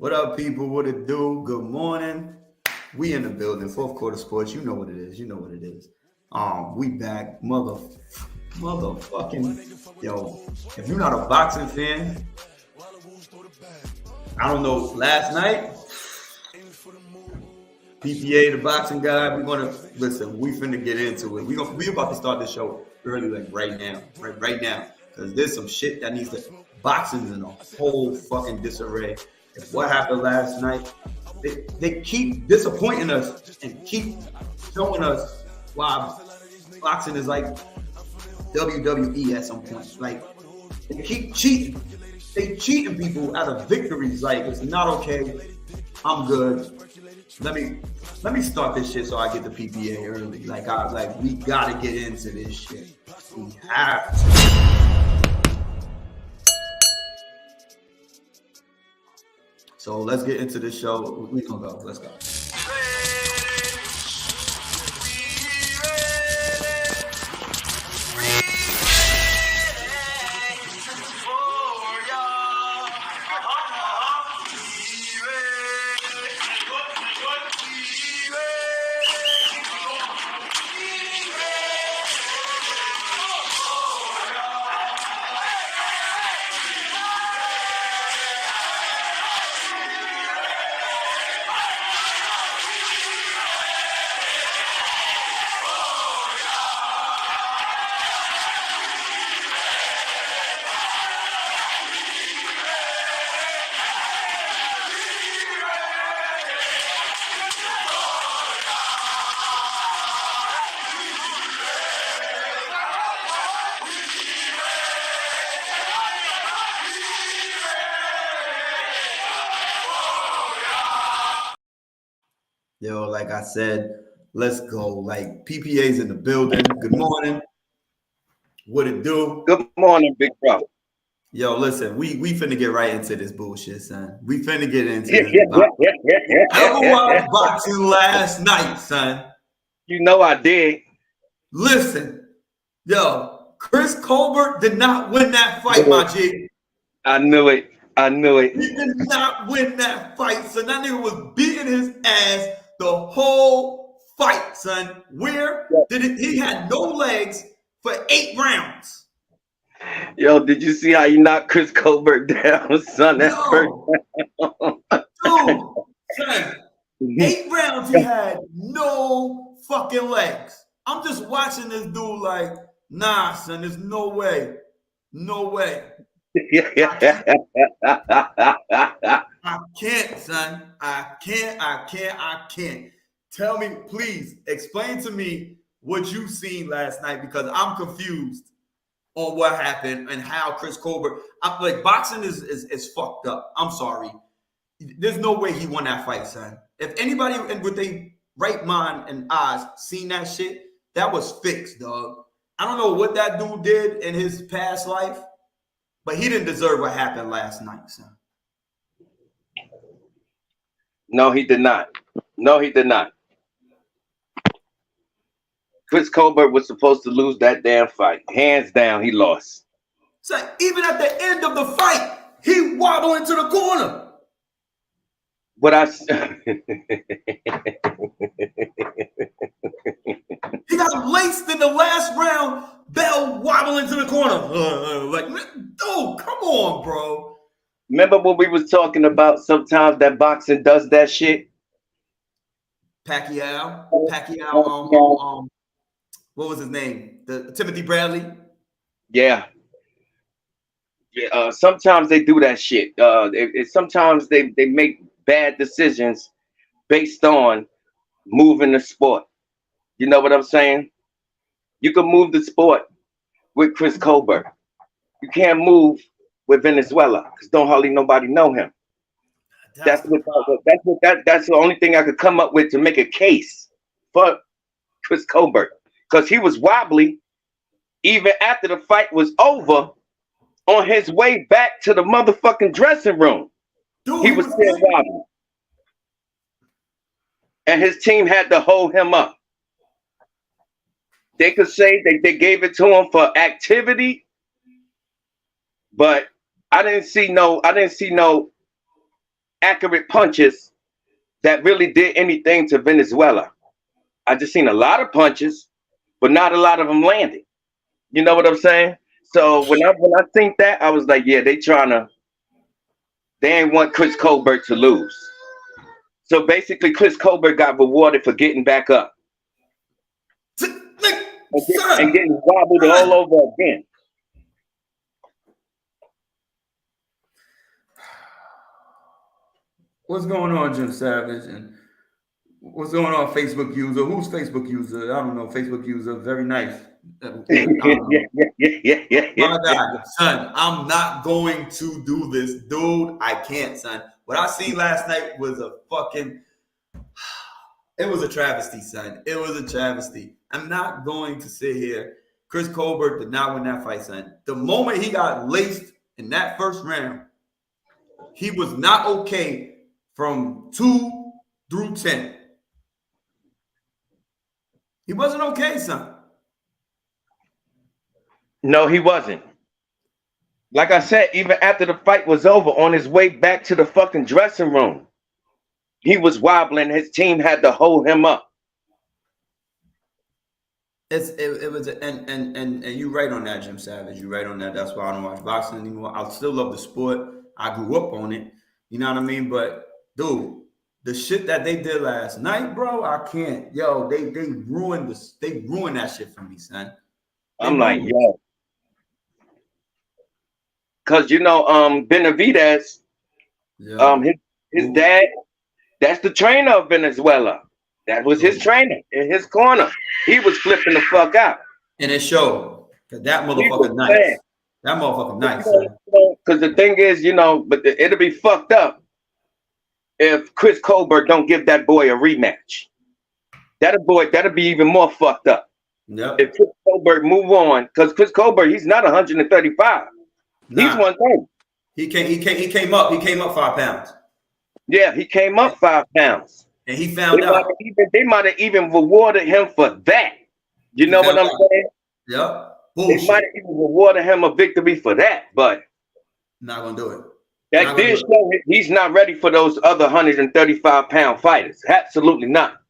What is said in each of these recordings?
What up, people? What it do? Good morning. We in the building. Fourth quarter sports. You know what it is. You know what it is. We back, motherfucking yo. If you're not a boxing fan, I don't know. Last night, PPA, the boxing guy. We're gonna listen. We finna get into it. We about to start the show early, like right now, right now, because there's some shit that needs to. Boxing's in a whole fucking disarray. If what happened last night, they keep disappointing us and keep showing us why boxing is like WWE at some point. Like they keep cheating. They cheating people out of victories. Like it's not okay. I'm good. Let me start this shit so I get the PPA early. Like we gotta get into this shit. We have to. So let's get into the show. We gonna go. Let's go. Yo, like I said, let's go. Like PPA's in the building. Good morning. What it do? Good morning, big bro. Yo, listen, we finna get right into this bullshit, son. We finna get into this. Whoever watched boxing last night, son. You know I did. Listen, yo, Chris Colbert did not win that fight, my G. I knew it. I knew it. He did not win that fight, son. That nigga was beating his ass the whole fight, son. Where did it? He had no legs for 8 rounds. Yo, did you see how you knocked Chris Colbert down, son? That first dude, son, 8 rounds he had no fucking legs. I'm just watching this dude like, nah, son, there's no way. No way. I can't, son. I can't. Tell me, please, explain to me what you seen last night because I'm confused on what happened and how Chris Colbert. I'm like, boxing is fucked up. I'm sorry. There's no way he won that fight, son. If anybody with a right mind and eyes seen that shit, that was fixed, dog. I don't know what that dude did in his past life. But he didn't deserve what happened last night, son. No, he did not. No, he did not. Chris Colbert was supposed to lose that damn fight. Hands down, he lost. So even at the end of the fight, he wobbled into the corner. What I He got laced in the last round. Bell wobble into the corner. Like, dude, come on, bro. Remember when we was talking about sometimes that boxing does that shit? Pacquiao, what was his name? The Timothy Bradley. Yeah. Sometimes they do that shit. Sometimes they make bad decisions based on moving the sport. You know what I'm saying? You can move the sport with Chris Colbert. You can't move with Venezuela because don't hardly nobody know him. That's the only thing I could come up with to make a case for Chris Colbert because he was wobbly even after the fight was over on his way back to the motherfucking dressing room. Dude, he was still wobbly. And his team had to hold him up. They could say they gave it to him for activity, but I didn't see no accurate punches that really did anything to Venezuela. I just seen a lot of punches, but not a lot of them landed. You know what I'm saying? So when I think that, I was like, yeah, they ain't want Chris Colbert to lose. So basically, Chris Colbert got rewarded for getting back up and getting wobbled all over again. What's going on, Jim Savage? And what's going on, Facebook user? Who's Facebook user? I don't know. Facebook user, very nice. Yeah. My God, son, I'm not going to do this, dude. I can't, son. What I seen last night was it was a travesty, son. It was a travesty. I'm not going to sit here. Chris Colbert did not win that fight, son. The moment he got laced in that first round, he was not okay from 2 through 10. He wasn't okay, son. No, he wasn't. Like I said, even after the fight was over, on his way back to the fucking dressing room, he was wobbling. His team had to hold him up. It was and you right on that, Jim Savage. You right on that. That's why I don't watch boxing anymore. I still love the sport. I grew up on it. You know what I mean? But dude, the shit that they did last night, bro, I can't. Yo, they ruined this. They ruined that shit for me, son. I'm like, yo. Cause Benavidez, his dad, that's the trainer of Venezuela. That was his trainer in his corner. He was flipping the fuck out. And it showed. Cause that motherfucker nice. That motherfucker nice. Because the thing is, but it'll be fucked up if Chris Colbert don't give that boy a rematch. That'll be even more fucked up. Yep. If Chris Colbert move on, because Chris Colbert, he's not 135. He's 130. He came up 5 pounds. Yeah, he came up 5 pounds. And he found out. They might have even rewarded him for that. You know what I'm saying? Yep. Bullshit. They might have even rewarded him a victory for that, but not gonna do it. That did show he's not ready for those other 135-pound fighters. Absolutely not.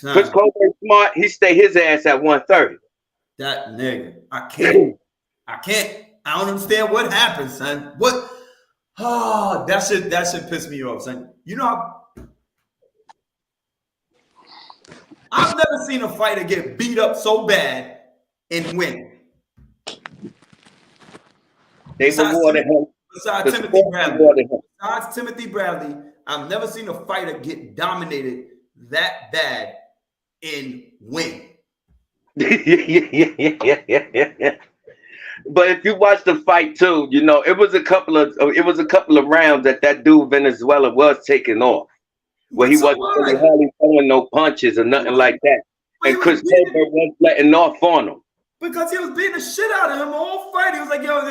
Chris Colbert smart, he stay his ass at 130. That nigga. I can't. I don't understand what happened, son. What? Oh, that shit pissed me off, son. I've never seen a fighter get beat up so bad and win. They rewarded him. Besides Timothy Bradley, I've never seen a fighter get dominated that bad and win. Yeah. But if you watch the fight too, it was a couple of rounds that dude Venezuela was taking off, where he wasn't really hardly throwing no punches or nothing like that, and Chris Colbert wasn't letting off on him because he was beating the shit out of him the whole fight. He was like, "Yo,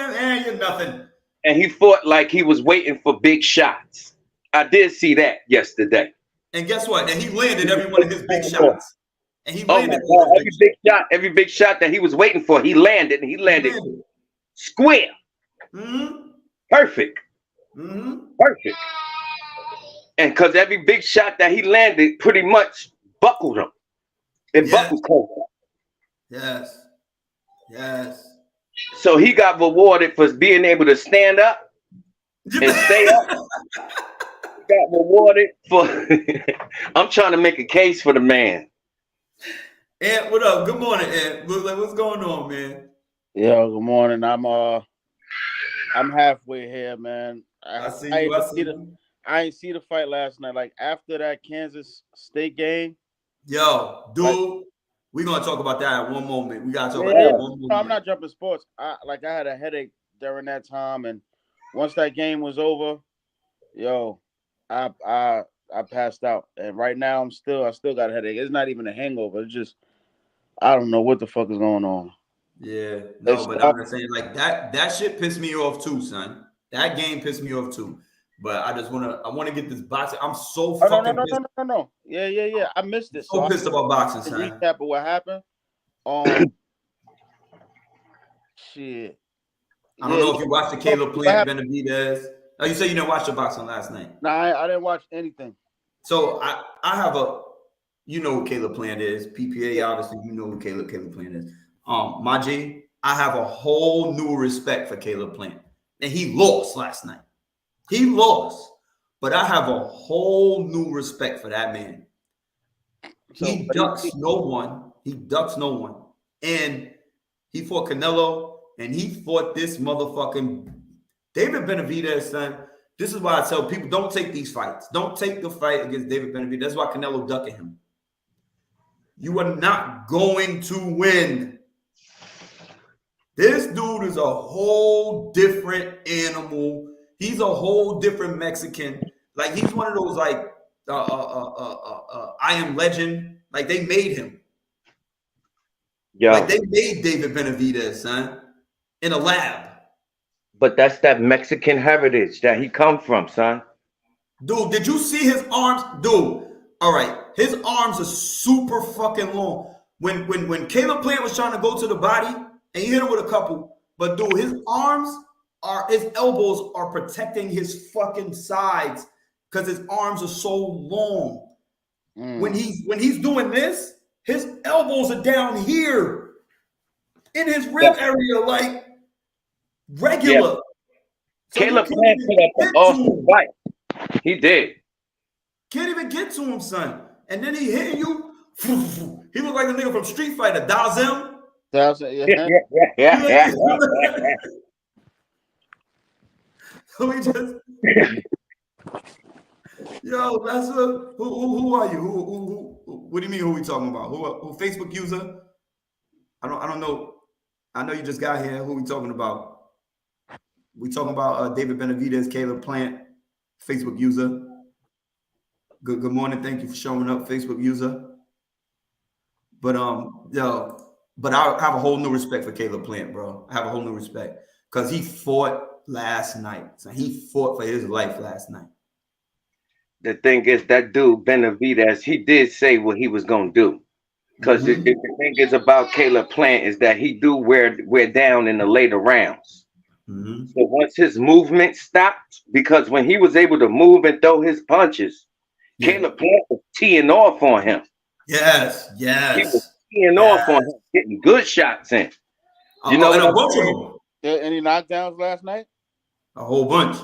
you're nothing." And he fought like he was waiting for big shots. I did see that yesterday. And guess what? And he landed every one of his big shots. And he landed every big shot that he was waiting for, he landed, and he landed square. Mm-hmm. Perfect. Mm-hmm. Perfect. And because every big shot that he landed pretty much buckled him. It buckled Colbert. Yes. So he got rewarded for being able to stand up and stay up. Got rewarded for I'm trying to make a case for the man. Ed, what up? Good morning, Ed. What's going on, man? Yo, good morning. I'm halfway here, man. I ain't see the fight last night. Like after that Kansas State game. Yo, dude, we're gonna talk about that at one moment. We gotta talk about that at one moment. No, I'm not jumping sports. I had a headache during that time, and once that game was over, yo, I passed out. And right now I still got a headache. It's not even a hangover. It's just I don't know what the fuck is going on. Yeah, no, but I'm just saying like that shit pissed me off too, son. That game pissed me off too. But I want to get this boxing. I'm so fucking pissed. No. Yeah. I missed it. So pissed about boxing, son. Recap of what happened. Shit. I don't know if you watched the Caleb Plant Benavidez. Oh, you say you didn't watch the boxing last night. No, I didn't watch anything. So I have a, you know who Caleb Plant is. PPA, obviously, you know who Caleb Plant is. My G, I have a whole new respect for Caleb Plant. And he lost last night. He lost. But I have a whole new respect for that man. He ducks no one. He ducks no one. And he fought Canelo, and he fought this motherfucking David Benavidez, son. This is why I tell people, don't take these fights. Don't take the fight against David Benavidez. That's why Canelo ducking him. You are not going to win. This dude is a whole different animal. He's a whole different Mexican. Like, he's one of those, like, I Am Legend. Like, they made him. Yeah. Like, they made David Benavidez, son, in a lab. But that's that Mexican heritage that he come from, son. Dude, did you see his arms? Dude, all right. His arms are super fucking long. When Caleb Plant was trying to go to the body, and he hit him with a couple, but dude, his elbows are protecting his fucking sides because his arms are so long. When he's doing this, his elbows are down here in his rib area, like regular. Yeah. So Caleb Plant put up an awesome fight. He did. Can't even get to him, son. And then he hitting you. He looked like a nigga from Street Fighter, Dazem. Yeah. So he just, yo, that's who are you? Who? What do you mean? Who we talking about? Who Facebook user? I don't know. I know you just got here. Who we talking about? We talking about David Benavidez, Caleb Plant, Facebook user. Good morning. Thank you for showing up, Facebook user. But but I have a whole new respect for Caleb Plant, bro. I have a whole new respect because he fought last night. So he fought for his life last night. The thing is, that dude Benavidez, he did say what he was gonna do. Because the thing is about Caleb Plant is that he do wear down in the later rounds. So once his movement stopped, because when he was able to move and throw his punches, Caleb Plant was teeing off on him. Yes. He was teeing off on him, getting good shots in. You know, and a bunch of them. Any knockdowns last night? A whole bunch.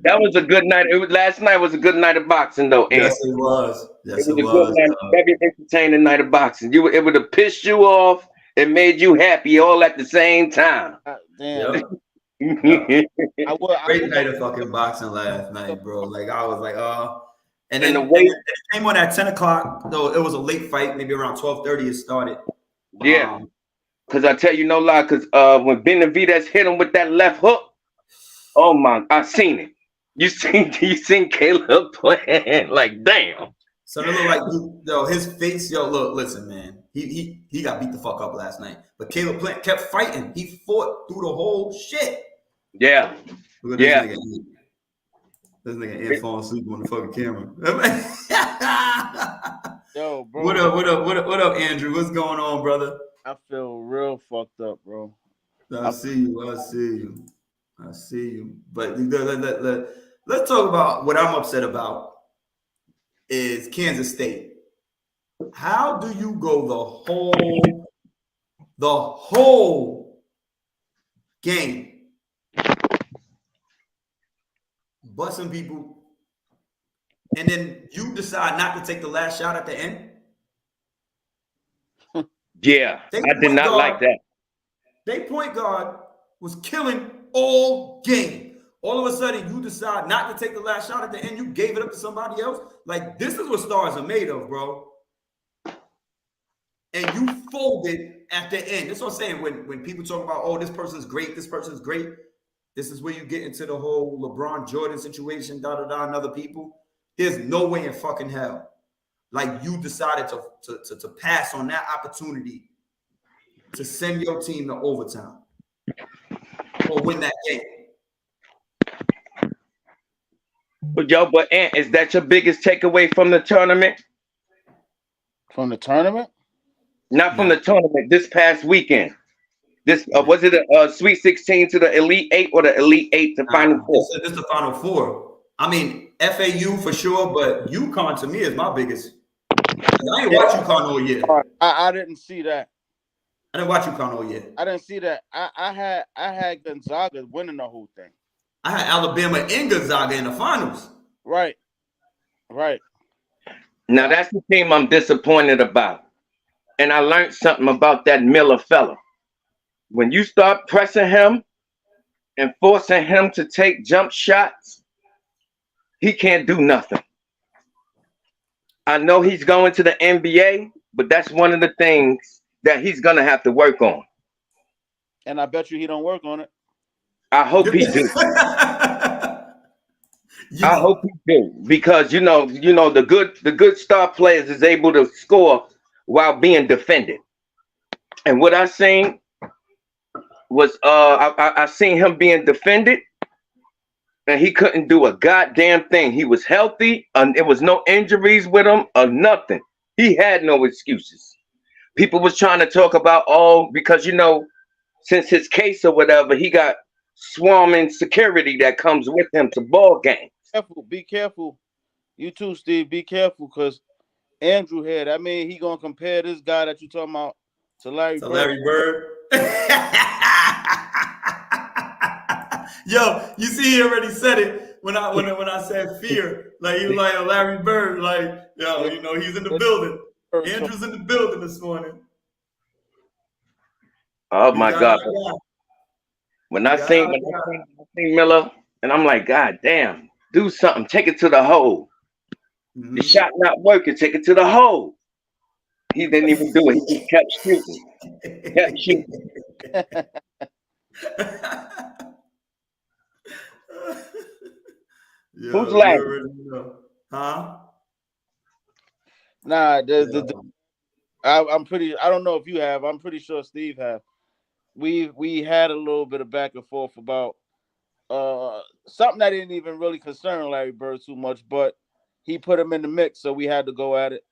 That was a good night. Last night was a good night of boxing, though. Yes, it was. Yes, it was. A good night, very entertaining night of boxing. It would have pissed you off and made you happy all at the same time. Damn. Great night of fucking boxing last night, bro. Like, I was like, and then it came on at 10 o'clock, though it was a late fight, maybe around 12:30 it started. Yeah. Because I tell you no lie, because when Benavidez hit him with that left hook, oh my, I seen it. You seen Caleb playing, like, damn. So it looked like, yo, his face, look, listen, man. He got beat the fuck up last night. But Caleb Plant kept fighting. He fought through the whole shit. Yeah. Look at this nigga ain't falling asleep on the fucking camera. Yo, bro. What up, Andrew? What's going on, brother? I feel real fucked up, bro. I see you. But let's talk about what I'm upset about is Kansas State. How do you go the whole game busting people, and then you decide not to take the last shot at the end? Yeah, I did not like that. Their point guard was killing all game. All of a sudden, you decide not to take the last shot at the end. You gave it up to somebody else. Like, this is what stars are made of, bro. And you folded at the end. That's what I'm saying. When people talk about, oh, this person's great, this is where you get into the whole LeBron Jordan situation, and other people. There's no way in fucking hell. Like, you decided to pass on that opportunity to send your team to overtime or win that game. But Ant, is that your biggest takeaway from the tournament? From the tournament? Not from the tournament, this past weekend. This was it a Sweet 16 to the Elite 8 or the Elite 8 to Final Four? This is the Final Four. I mean, FAU for sure, but UConn to me is my biggest. I ain't watch UConn all year. I didn't see that. I didn't watch UConn all year. I didn't see that. I had Gonzaga winning the whole thing. I had Alabama and Gonzaga in the finals. Right. Now that's the team I'm disappointed about. And I learned something about that Miller fella. When you start pressing him and forcing him to take jump shots, he can't do nothing. I know he's going to the NBA, but that's one of the things that he's gonna have to work on. And I bet you he don't work on it. I hope he do. I hope he do, because you know the good star players is able to score while being defended. And what I seen was I seen him being defended, and he couldn't do a goddamn thing. He was healthy, and there was no injuries with him or nothing. He had no excuses. People was trying to talk about, because since his case or whatever, he got swarming security that comes with him to ball games. Be careful. You too, Steve. Be careful, because Andrew here. I mean, he gonna compare this guy that you talking about to Larry Bird. Larry Bird. Yo, you see, he already said it when I said fear. Like he was like Larry Bird. Like he's in the building. Andrew's in the building this morning. Oh my God! When I seen Miller, and I'm like, God damn, do something. Take it to the hole. Mm-hmm. The shot not working. Take it to the hole. He didn't even do it. He just kept shooting. Who's laughing? Huh? Nah, I'm pretty. I don't know if you have. I'm pretty sure Steve have. We had a little bit of back and forth about something that didn't even really concern Larry Bird too much, but he put him in the mix, so we had to go at it.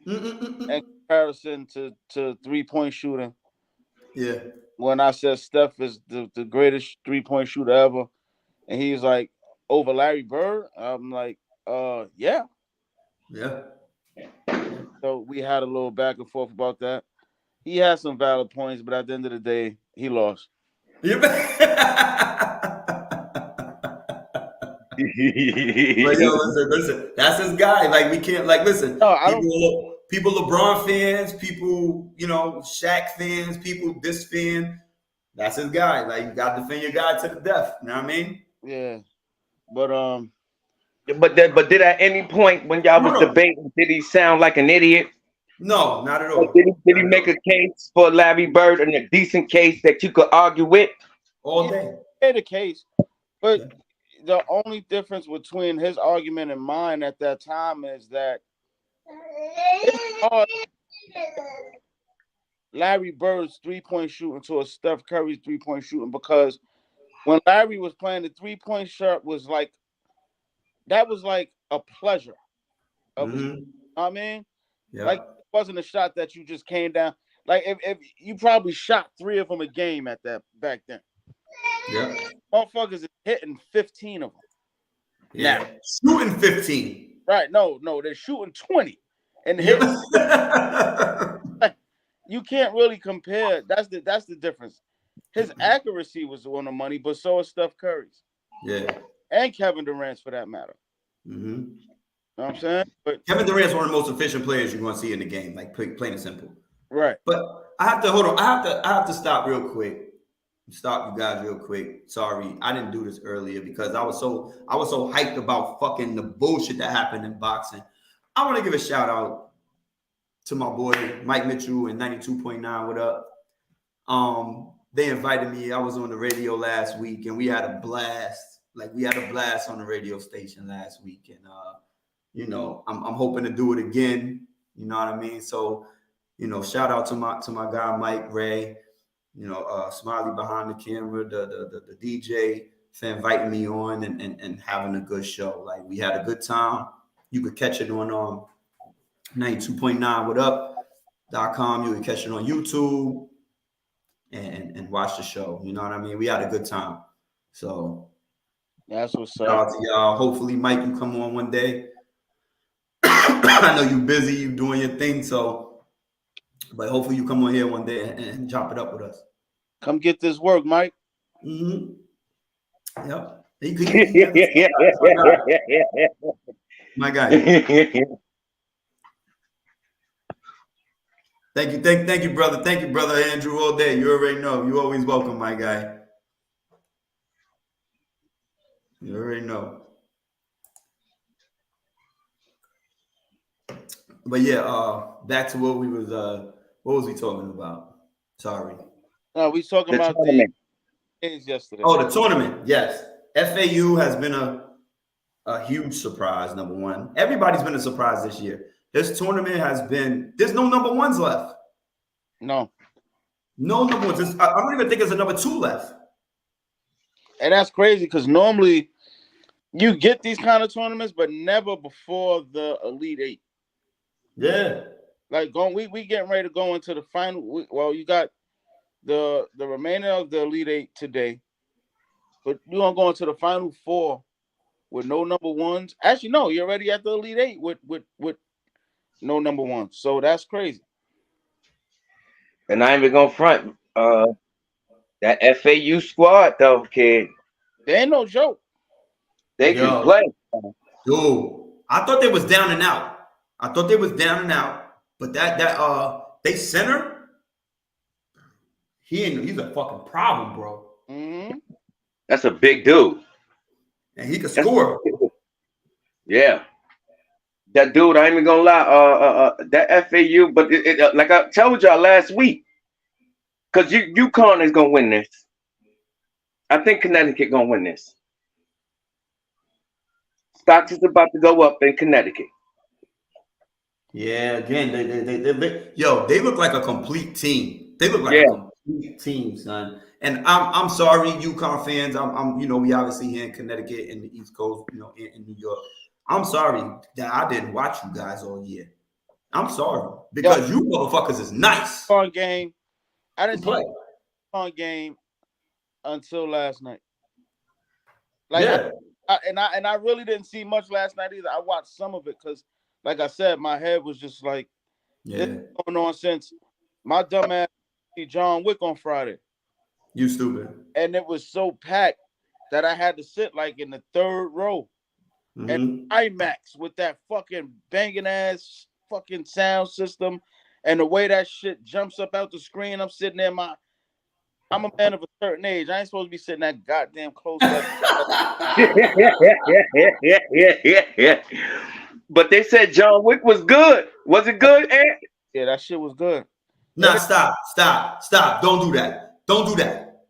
In comparison to 3-point shooting. Yeah. When I said Steph is the greatest 3-point shooter ever, and he's like, over Larry Bird, I'm like, yeah. Yeah. So we had a little back and forth about that. He had some valid points, but at the end of the day, he lost. But yo, listen, that's his guy. Like, we can't, listen. No, people LeBron fans, people, Shaq fans, people this fan. That's his guy. Like, you got to defend your guy to the death. You know what I mean? Yeah. But did at any point when y'all was debating, did he sound like an idiot? No, not at all. Did he make a case for Larry Bird, and a decent case that you could argue with? All day. He made a case, but the only difference between his argument and mine at that time is that Larry Bird's 3-point shooting to a Steph Curry's 3-point shooting, because when Larry was playing, the 3-point shot was like a pleasure. I mean, like, it wasn't a shot that you just came down. Like, if you probably shot 3 of them a game at that back then. Yeah. Motherfuckers is hitting 15 of them. Yeah. Now, shooting 15. Right. No, they're shooting 20. And you can't really compare. That's the difference. His accuracy was on the money, but so is Steph Curry's. Yeah. And Kevin Durant's, for that matter. Mm-hmm. You know what I'm saying? But Kevin Durant's one of the most efficient players you're going to see in the game, like plain and simple. Right. But I have to hold on. I have to stop real quick. Stop you guys real quick. Sorry, I didn't do this earlier because I was so hyped about fucking the bullshit that happened in boxing. I want to give a shout out to my boy Mike Mitchell and 92.9. What up? They invited me. I was on the radio last week and we had a blast. Like, we had a blast on the radio station last week, and I'm hoping to do it again. You know what I mean? So, shout out to my guy Mike Ray. Smiley behind the camera, the DJ, for inviting me on and having a good show. Like, we had a good time. You could catch it on 92.9 whatup.com. You could catch it on YouTube. and watch the show. You know what I mean? We had a good time. So That's what's shout up. out to y'all. Hopefully, Mike can come on one day. I know you busy, you doing your thing, so but hopefully you come on here one day and chop it up with us. Come get this work, Mike. Mm-hmm. Yep. My guy. Thank you, brother. Thank you, brother Andrew. All day. You already know. You always welcome, my guy. You already know. But yeah, back to what was we talking about? Sorry. No, we talking The about tournament. the games yesterday. Oh, the tournament. Yes. FAU has been a huge surprise, number one. Everybody's been a surprise this year. This tournament has been, there's no number ones left. No. No number ones. I don't even think there's a number two left. And that's crazy because normally you get these kind of tournaments, but never before the Elite Eight. Yeah. Like we getting ready to go into the final. Well, you got the remainder of the Elite Eight today, but you're gonna go into the Final Four with no number ones. Actually, no, you're already at the Elite Eight with no number ones. So that's crazy. And I ain't even gonna front. That FAU squad though, kid, They ain't no joke. they Yo. can play. Dude, I thought they was down and out. But they center, he's a fucking problem, bro. Mm-hmm. That's a big dude. And he can score. Yeah. That dude, I ain't even gonna lie. That FAU, but like I told y'all last week, because UConn is gonna win this. I think Connecticut gonna win this. Stocks is about to go up in Connecticut. Yeah, again, they look like a complete team. They look like a complete team, son. And I'm sorry, UConn fans. I'm we obviously here in Connecticut and the East Coast, in New York. I'm sorry that I didn't watch you guys all year. I'm sorry because you motherfuckers is nice. Fun game. I didn't play see a fun game until last night. Like, yeah. I really didn't see much last night either. I watched some of it because, like I said, my head was just like, Yeah. this going on since my dumb ass see John Wick on Friday. You stupid. And it was so packed that I had to sit like in the third row. Mm-hmm. And IMAX with that fucking banging ass fucking sound system and the way that shit jumps up out the screen. I'm sitting there, I'm a man of a certain age. I ain't supposed to be sitting that goddamn close. Yeah. But they said John Wick was good. Was it good, Ant? Yeah, that shit was good. Nah, stop. Don't do that. Don't do that.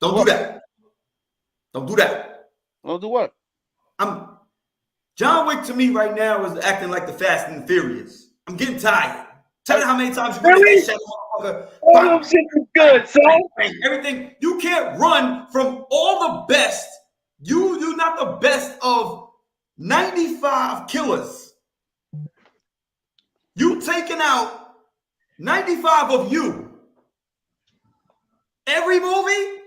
Don't do that. Don't do that. Don't do what? John Wick to me right now is acting like the Fast and Furious. I'm getting tired. Tell me how many times you can Really? that shit, motherfucker. All them shit is good, son. Everything. You can't run from all the best. You're not the best of 95 killers. You taking out 95 of you. Every movie?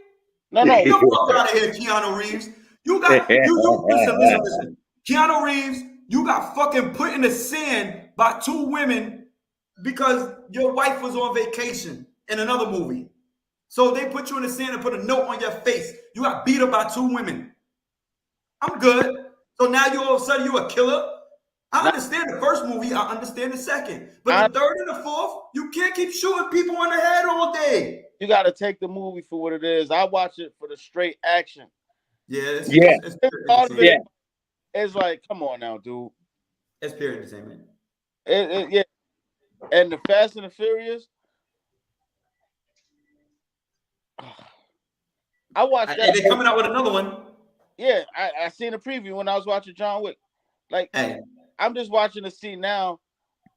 No. Get the fuck out of here, Keanu Reeves. Listen. Keanu Reeves, you got fucking put in the sand by two women because your wife was on vacation in another movie. So they put you in the sand and put a note on your face. You got beat up by two women. I'm good. So now you all of a sudden you a killer? I understand the first movie. I understand the second. But the third and the fourth, you can't keep shooting people in the head all day. You got to take the movie for what it is. I watch it for the straight action. Yeah. It's part of it. It's like, come on now, dude. It's pure entertainment. Yeah. And the Fast and the Furious. I watched that. And they're coming out with another one. Yeah, I seen a preview when I was watching John Wick. Like, I'm just watching to see now,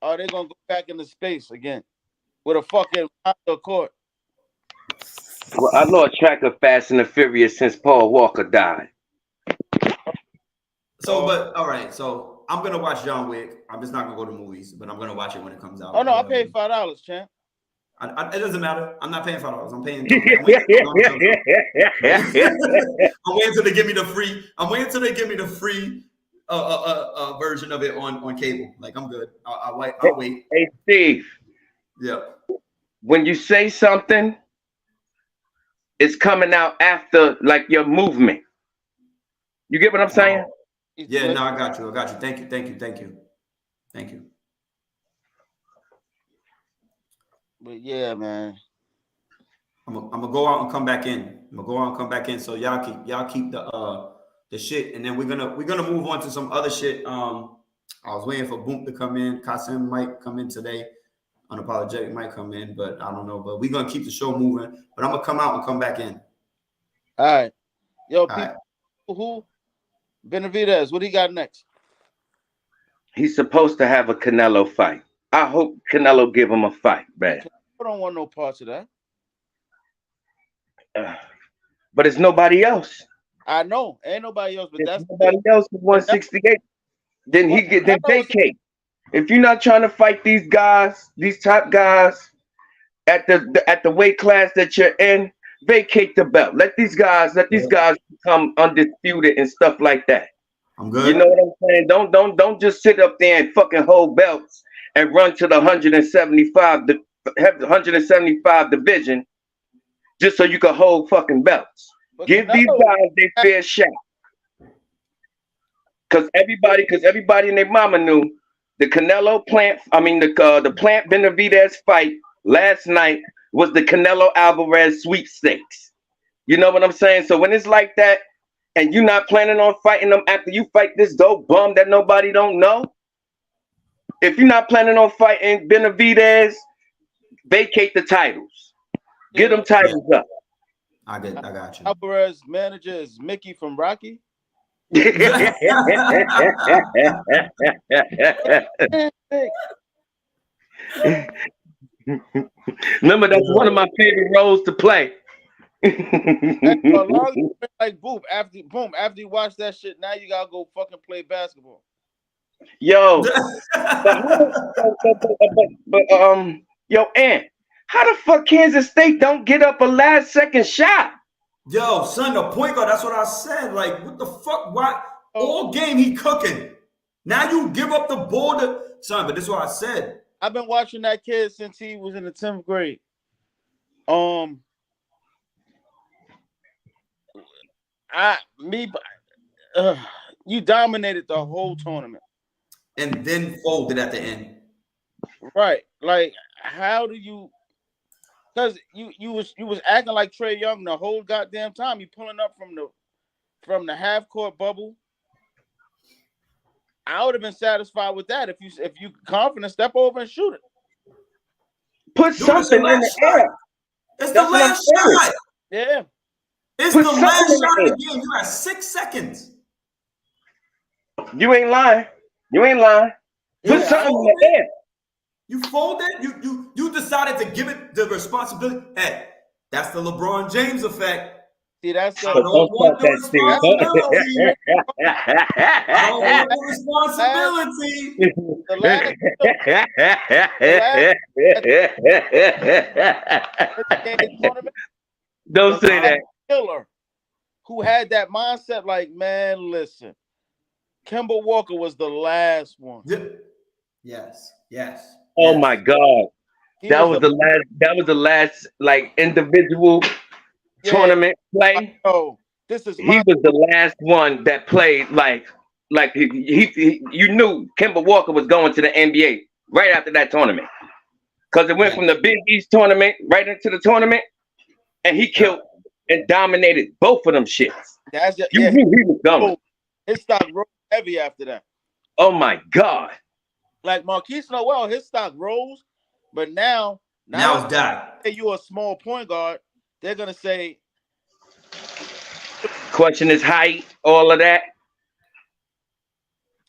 are they going to go back into space again with a fucking Honda Accord? Well, I lost track of Fast and the Furious since Paul Walker died. So, but all right. So I'm gonna watch John Wick. I'm just not gonna go to movies, but I'm gonna watch it when it comes out. Oh no, I paid $5, champ. It doesn't matter. I'm not paying $5. I'm paying. I'm waiting until they give me the free. I'm waiting until they give me the free version of it on cable. Like I'm good. I'll wait. Hey Steve. Yeah. When you say something, it's coming out after like your movement. You get what I'm saying? Yeah, no, I got you. Thank you. But yeah, man. I'm gonna go out and come back in. So y'all keep the shit, and then we're gonna move on to some other shit. I was waiting for Boom to come in. Kasim might come in today. Unapologetic might come in, but I don't know. But we're gonna keep the show moving. But I'm gonna come out and come back in. All right. Yo, All people, right. who? Benavidez, what do you got next? He's supposed to have a Canelo fight. I hope Canelo give him a fight, man. I don't want no parts of that. But it's nobody else. I know, ain't nobody else, but There's that's nobody else with 168. Then he vacate. If you're not trying to fight these guys, these top guys at the weight class that you're in, vacate the belt. Let these guys become undisputed and stuff like that. I'm good. You know what I'm saying? Don't just sit up there and fucking hold belts and run to the 175 division just so you can hold fucking belts. But Give these guys their fair shot. Cause everybody and their mama knew the Canelo Plant. I mean the Plant Benavidez fight last night was the Canelo Alvarez sweepstakes. You know what I'm saying? So when it's like that, and you're not planning on fighting them after you fight this dope bum that nobody don't know, if you're not planning on fighting Benavidez, vacate the titles. Get them titles up. I got you. Alvarez manager is Mickey from Rocky. Remember, that's one of my favorite roles to play. Like boom, after you watch that shit, now you gotta go fucking play basketball. Yo, yo, Ant, how the fuck Kansas State don't get up a last second shot? Yo, son, the point guard. That's what I said. Like, what the fuck? Why? All game he cooking. Now you give up the ball to son. But this is what I said. I've been watching that kid since he was in the 10th grade. You dominated the whole tournament. And then folded at the end. Right. Like, how do you? Because you was acting like Trae Young the whole goddamn time. You pulling up from the half court bubble. I would have been satisfied with that if you confident, step over and shoot it. Put something in the air. It's the last shot. Yeah. It's the last shot of the game. You got 6 seconds. You ain't lying. Put something in the air. You folded. You decided to give it the responsibility. Hey, that's the LeBron James effect. See, that's the I don't want the responsibility. I don't want the responsibility. Don't say that. Killer, who had that mindset, like, man, listen, Kemba Walker was the last one. Yes. Oh my God, that was the last like individual tournament play. Oh, he was the last one that played like he you knew Kemba Walker was going to the NBA right after that tournament because it went from the Big East tournament right into the tournament, and he killed and dominated both of them shits. You knew he was going. His stock rose heavy after that. Oh my God. Like Marquise Noel, his stock rose, but now it's that. You're a small point guard. They're gonna say, question is height, all of that.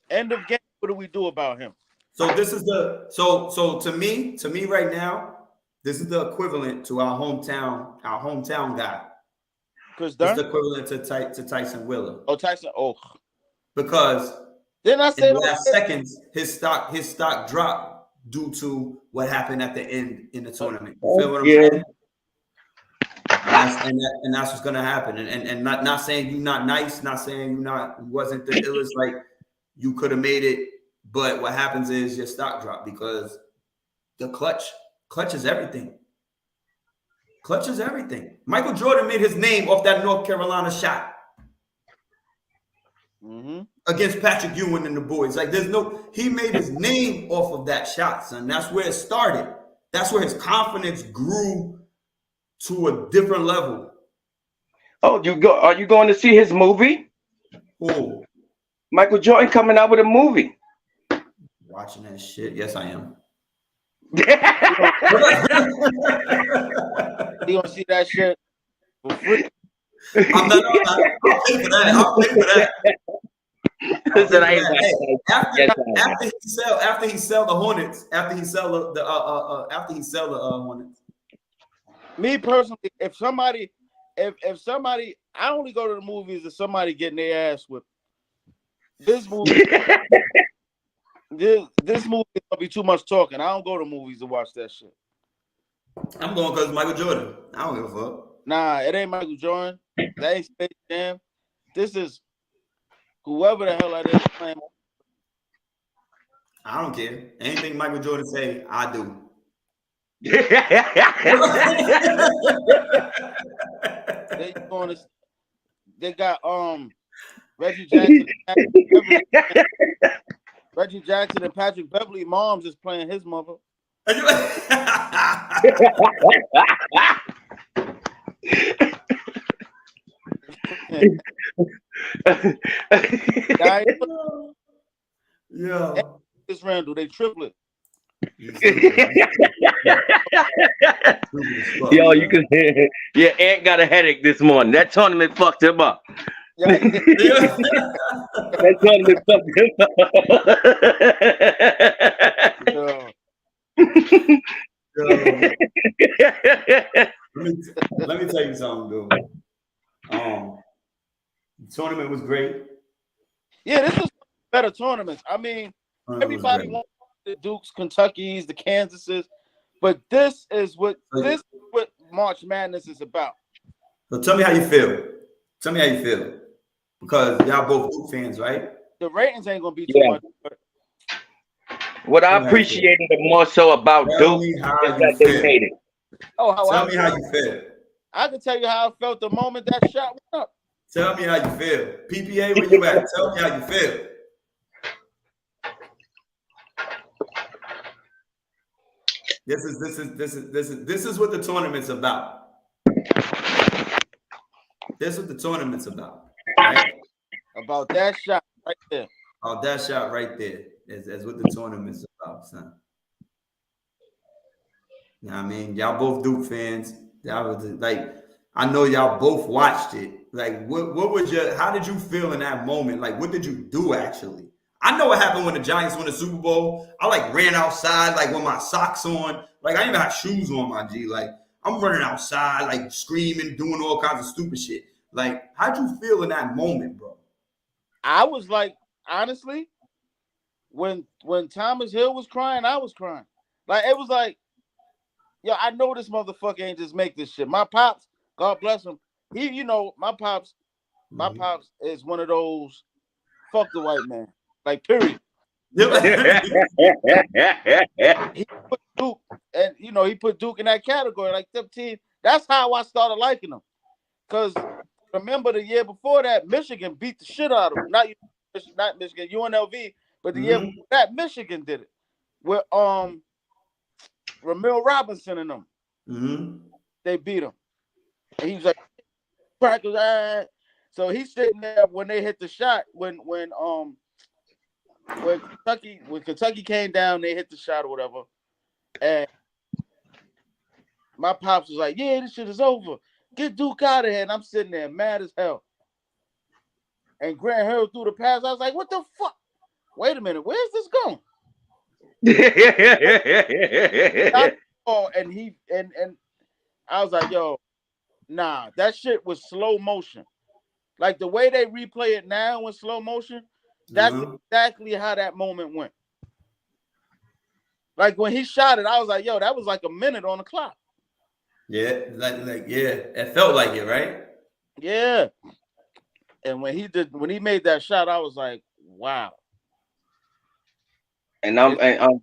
End of game. What do we do about him? So this is so to me right now, this is the equivalent to our hometown guy. Chris Dunn? It's the equivalent to Tyson Wheeler. Oh, Tyson. Oh, because didn't I say in the last seconds his stock dropped due to what happened at the end in the tournament. You feel what I'm Yeah. saying? And that's what's gonna happen. And not saying you not nice, not saying you wasn't the illest, like you could have made it, but what happens is your stock drop because the clutch is everything. Clutch is everything. Michael Jordan made his name off that North Carolina shot against Patrick Ewing and the boys. Like he made his name off of that shot, son. That's where it started. That's where his confidence grew to a different level. Oh, are you going to see his movie? Oh, Michael Jordan coming out with a movie. Watching that shit. Yes, I am. You gonna see that shit for free? I'm not. I'll pay for that. I'll pay for that. Listen, After he sell the Hornets, after he sell the Hornets. Me personally, if somebody, I only go to the movies if somebody getting their ass whipped. This movie, this movie is gonna be too much talking. I don't go to movies to watch that shit. I'm going because Michael Jordan. I don't give a fuck. Nah, it ain't Michael Jordan. That ain't Space Jam. This is whoever the hell that is playing. I don't care. Anything Michael Jordan say, I do. They got Reggie Jackson. Reggie Jackson and Patrick Beverly moms is playing his mother. Yeah. This Randall, they triplet. Yo, you can hear. Yeah, Ant got a headache this morning. That tournament fucked him up. That tournament fucked him up. Let me tell you something, dude. The tournament was great. Yeah, this is better tournaments. I mean, everybody wants the Dukes, Kentuckys, the Kansases, but this is what March Madness is about. So tell me how you feel. Tell me how you feel. Because y'all both Duke fans, right? The ratings ain't gonna be too much. But what I appreciated more so about Duke is that they made it. Tell me how you feel. I can tell you how I felt the moment that shot went up. Tell me how you feel. PPA, where you at? Tell me how you feel. This is what the tournament's about. This is what the tournament's about. Right? About that shot right there. About that shot right there. That's what the tournament's about, son. You know what I mean? Y'all both Duke fans. Y'all was like, I know y'all both watched it. Like, what was how did you feel in that moment? Like, what did you do actually? I know what happened when the Giants won the Super Bowl. I like ran outside like with my socks on. Like I didn't even have shoes on, my G. Like I'm running outside, like screaming, doing all kinds of stupid shit. Like, how'd you feel in that moment, bro? I was like, honestly, when Thomas Hill was crying, I was crying. Like it was like, yo, I know this motherfucker ain't just make this shit. My pops, God bless him. My pops is one of those fuck the white man. Like, period. He put Duke, and he put Duke in that category. Like them team. That's how I started liking them. Cause remember the year before that, Michigan beat the shit out of them. Not Michigan, UNLV, but the year before that, Michigan did it with Ramil Robinson and them. Mm-hmm. They beat him, and he was like, "Practice." So he's sitting there when they hit the shot. When Kentucky came down, they hit the shot or whatever, and my pops was like, "Yeah, this shit is over. Get Duke out of here." And I'm sitting there mad as hell. And Grant Hill threw the pass. I was like, "What the fuck? Wait a minute, where's this going?" and I was like, "Yo, nah, that shit was slow motion. Like the way they replay it now in slow motion, that's exactly how that moment went." Like when he shot it, I was like, yo, that was like a minute on the clock. Yeah, yeah, it felt like it, right? Yeah. And when he made that shot, I was like, wow. And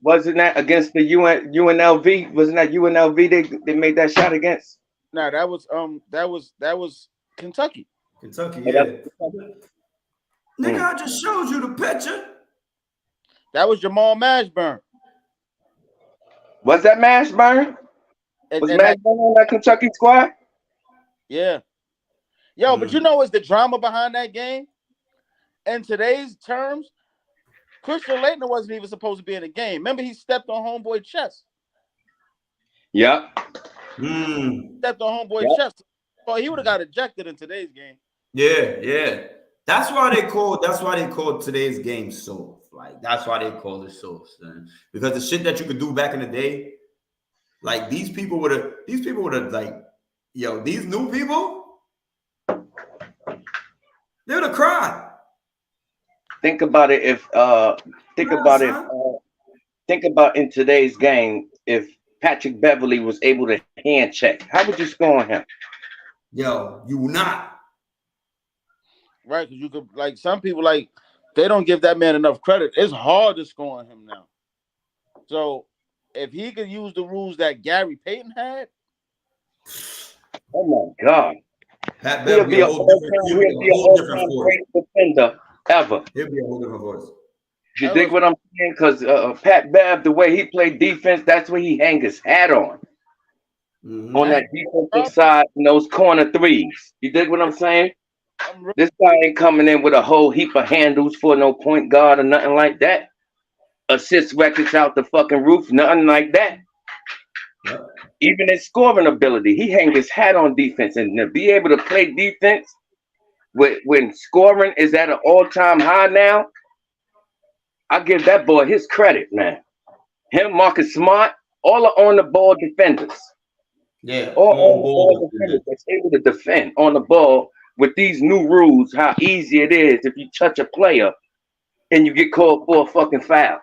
wasn't that against the UNLV? Wasn't that UNLV they made that shot against? No, that was Kentucky. Kentucky, Oh, yeah. Nigga, I just showed you the picture. That was Jamal Mashburn. Was that Mashburn? Was Mashburn on that Kentucky squad? Yeah. Yo, but you know what's the drama behind that game? In today's terms, Christian Laettner wasn't even supposed to be in the game. Remember, he stepped on homeboy chest. Yep. Stepped on homeboy chest. So he would have got ejected in today's game. Yeah. That's why they called today's game soft. Like that's why they call it soft, son. Because the shit that you could do back in the day, like these people would have like, yo, these new people, they would have cried. Think about it think about in today's game if Patrick Beverly was able to hand check. How would you score on him? Yo, you not. Right, because you could, like, some people, like, they don't give that man enough credit. It's hard to score on him now. So if he could use the rules that Gary Payton had, oh my God, He'll be a whole different great defender ever. He'll be a whole different voice. You dig what I'm saying? Because Pat Bev, the way he played defense, that's what he hang his hat on. On that defensive side, in those corner threes. You dig what I'm saying? This guy ain't coming in with a whole heap of handles for no point guard or nothing like that. Assist records out the fucking roof, nothing like that. Yep. Even his scoring ability, he hang his hat on defense, and to be able to play defense when scoring is at an all-time high now, I give that boy his credit, man. Him, Marcus Smart, all are on the ball defenders. Yeah, all defenders that's able to defend on the ball with these new rules. How easy it is if you touch a player and you get called for a fucking foul.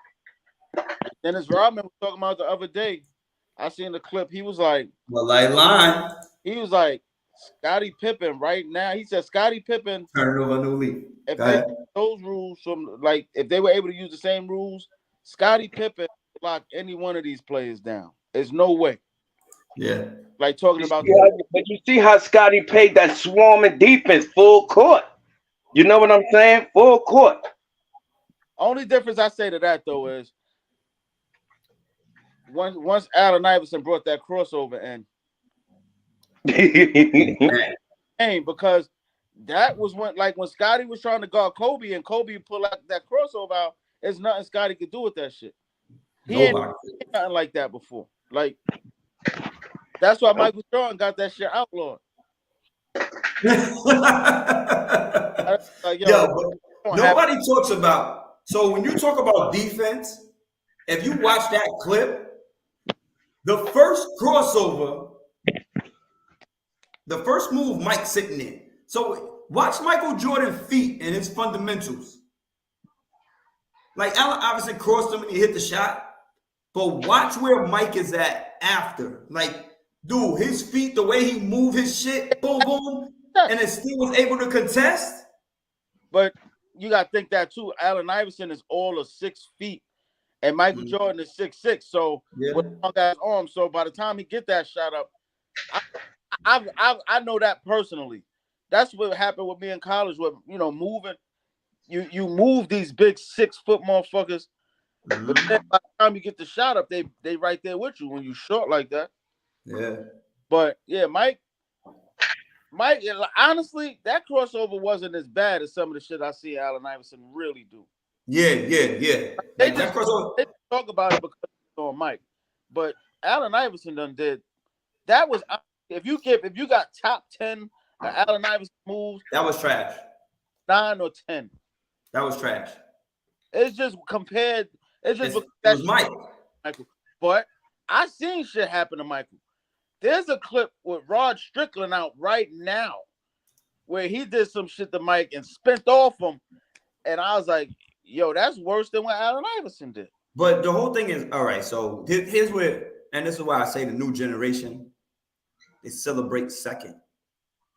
Dennis Rodman was talking about the other day. I seen the clip. He was like, well, like line. He was like, Scottie Pippen right now. He said Scottie Pippen turn over a new leaf. If they those rules from like if they were able to use the same rules, Scottie Pippen would lock any one of these players down. There's no way. Yeah. Like talking about but you see how Scottie played that swarming defense full court. You know what I'm saying? Full court. Only difference I say to that though is once Allen Iverson brought that crossover in, because that was when Scottie was trying to guard Kobe and Kobe pulled out that crossover out. There's nothing Scottie could do with that shit. He ain't nothing like that before. Like that's why Michael Jordan got that shit outlawed. Nobody talks about. So when you talk about defense, if you watch that clip, the first crossover, the first move, Mike's sitting in. So watch Michael Jordan feet and his fundamentals. Like Allen Iverson crossed him and he hit the shot, but watch where Mike is at after. Like, dude, his feet, the way he moved his shit, boom, boom, and it still was able to contest. But you got to think that too. Allen Iverson is all of 6 feet, and Michael Jordan is 6'6". So with long guy's arm, so by the time he get that shot up, I know that personally. That's what happened with me in college. With moving, you move these big 6-foot motherfuckers, but then by the time you get the shot up, they right there with you when you short like that. Yeah. But yeah, Mike, honestly, that crossover wasn't as bad as some of the shit I see Allen Iverson really do. Yeah. They talk about it because it's on Mike, but Allen Iverson done did. That was if you got top 10 Allen Iverson moves, that was trash. 9 or 10. That was trash. It's just compared. It was Mike. But I seen shit happen to Michael. There's a clip with Rod Strickland out right now where he did some shit to Mike and spent off him. And I was like, yo, that's worse than what Allen Iverson did. But the whole thing is, all right, so here's where, and this is why I say the new generation, they celebrate second.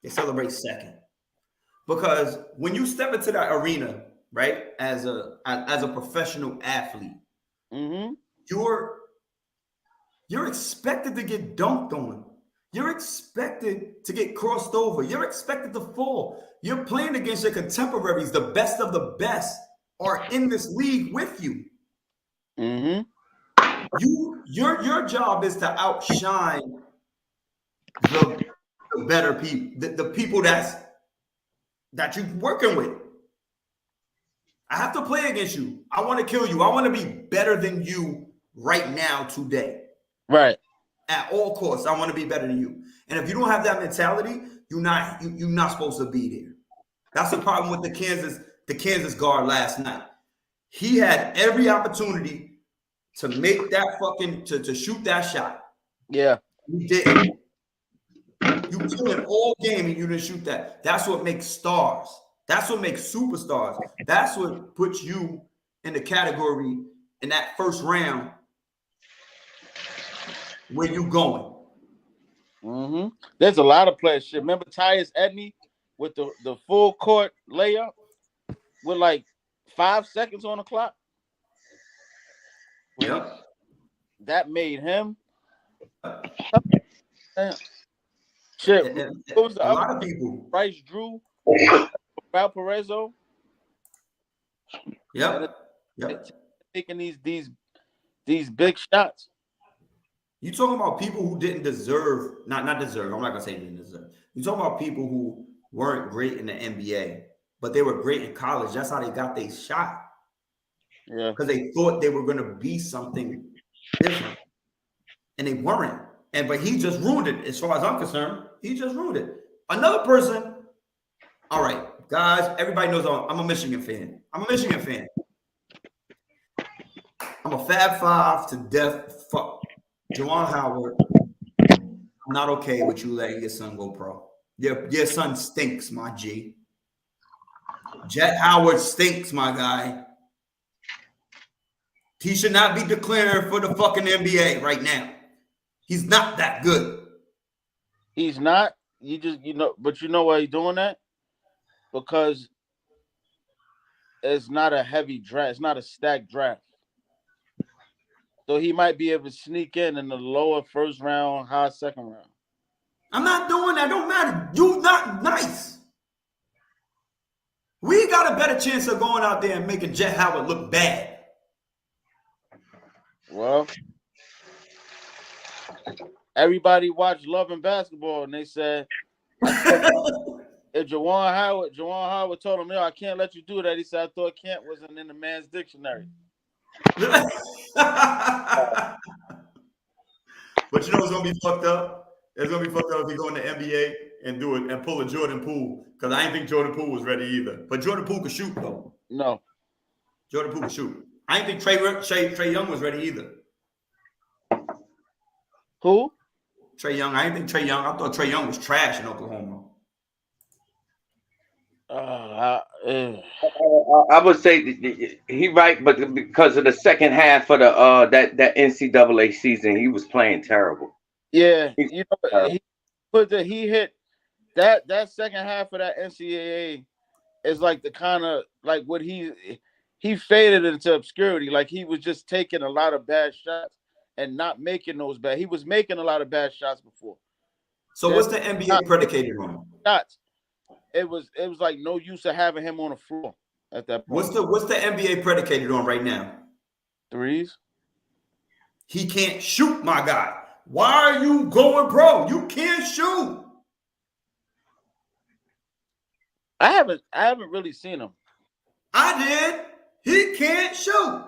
They celebrate second. Because when you step into that arena, right, as a professional athlete, Mm-hmm. you're expected to get dunked on. You're expected to get crossed over. You're expected to fall. You're playing against your contemporaries. The best of the best are in this league with you. Mm-hmm. Your job is to outshine the better people, the people that you're working with. I have to play against you. I want to kill you. I want to be better than you right now, today. Right. At all costs, I want to be better than you. And if you don't have that mentality, you're not supposed to be there. That's the problem with the Kansas guard last night. He had every opportunity to make that fucking to shoot that shot. Yeah. He didn't. You played all game and you didn't shoot that. That's what makes stars. That's what makes superstars. That's what puts you in the category in that first round where you going. Mm-hmm. There's a lot of players. Shit. Remember Tyus Edney with the full court layup with like 5 seconds on the clock? Yep. That made him. Shit. What was the a lot of people. Bryce Drew, Valparaiso. Yep. Taking these big shots. You talking about people who didn't deserve, not deserve. I'm not gonna say didn't deserve. You talking about people who weren't great in the NBA, but they were great in college. That's how they got their shot. Yeah. Because they thought they were gonna be something different, and they weren't. But he just ruined it. As far as I'm concerned, he just ruined it. Another person. All right, guys. Everybody knows I'm a Michigan fan. I'm a Fab Five to death. Fuck. Juwan Howard, I'm not okay with you letting your son go pro. Your son stinks, my G. Jet Howard stinks, my guy. He should not be declaring for the fucking NBA right now. He's not that good. He's not. But you know why he's doing that? Because it's not a heavy draft. It's not a stacked draft. So he might be able to sneak in the lower first round, high second round. I'm not doing that. Don't matter. You not nice. We got a better chance of going out there and making Jet Howard look bad. Well, everybody watched Love and Basketball, and they said if Juwan Howard told him, "Yo, I can't let you do that." He said, "I thought can't wasn't in the man's dictionary." But you know what's gonna be fucked up? It's gonna be fucked up if he go in the NBA and do it and pull a Jordan Poole, because I didn't think Jordan Poole was ready either. But Jordan Poole could shoot though. No, Jordan Poole could shoot. I didn't think Trae Young was ready either. who? Trae Young. I didn't think Trae Young. I thought Trae Young was trash in Oklahoma. I would say he right, but because of the second half of the that NCAA season, he was playing terrible. Yeah, he hit that second half of that NCAA is like the kind of like what he faded into obscurity. Like he was just taking a lot of bad shots and not making those bad. He was making a lot of bad shots before. So what's the NBA predicated on? Shots. It was like no use of having him on the floor at that point. What's the NBA predicated on right now? Threes. He can't shoot, my guy. Why are you going pro? You can't shoot. I haven't really seen him. I did. He can't shoot.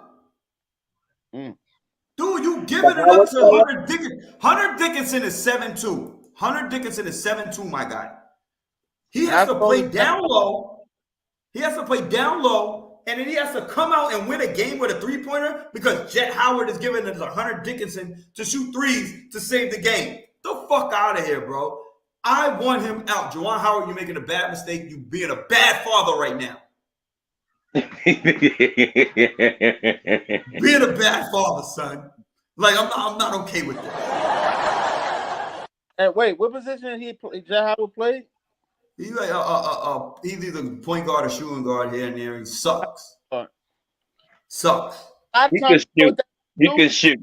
Mm. Dude, you giving it up to Hunter Dickinson. Hunter Dickinson is 7'2". Hunter Dickinson is 7'2", my guy. He has to play down low. He has to play down low, and then he has to come out and win a game with a three-pointer because Jet Howard is giving it to Hunter Dickinson to shoot threes to save the game. The fuck out of here, bro. I want him out. Juwan Howard, you're making a bad mistake. You being a bad father right now. Being a bad father, son. Like I'm not okay with this. And wait, what position Jet Howard played? He's like he's either point guard or shooting guard here and there. He sucks. Sucks. He can shoot. He can shoot.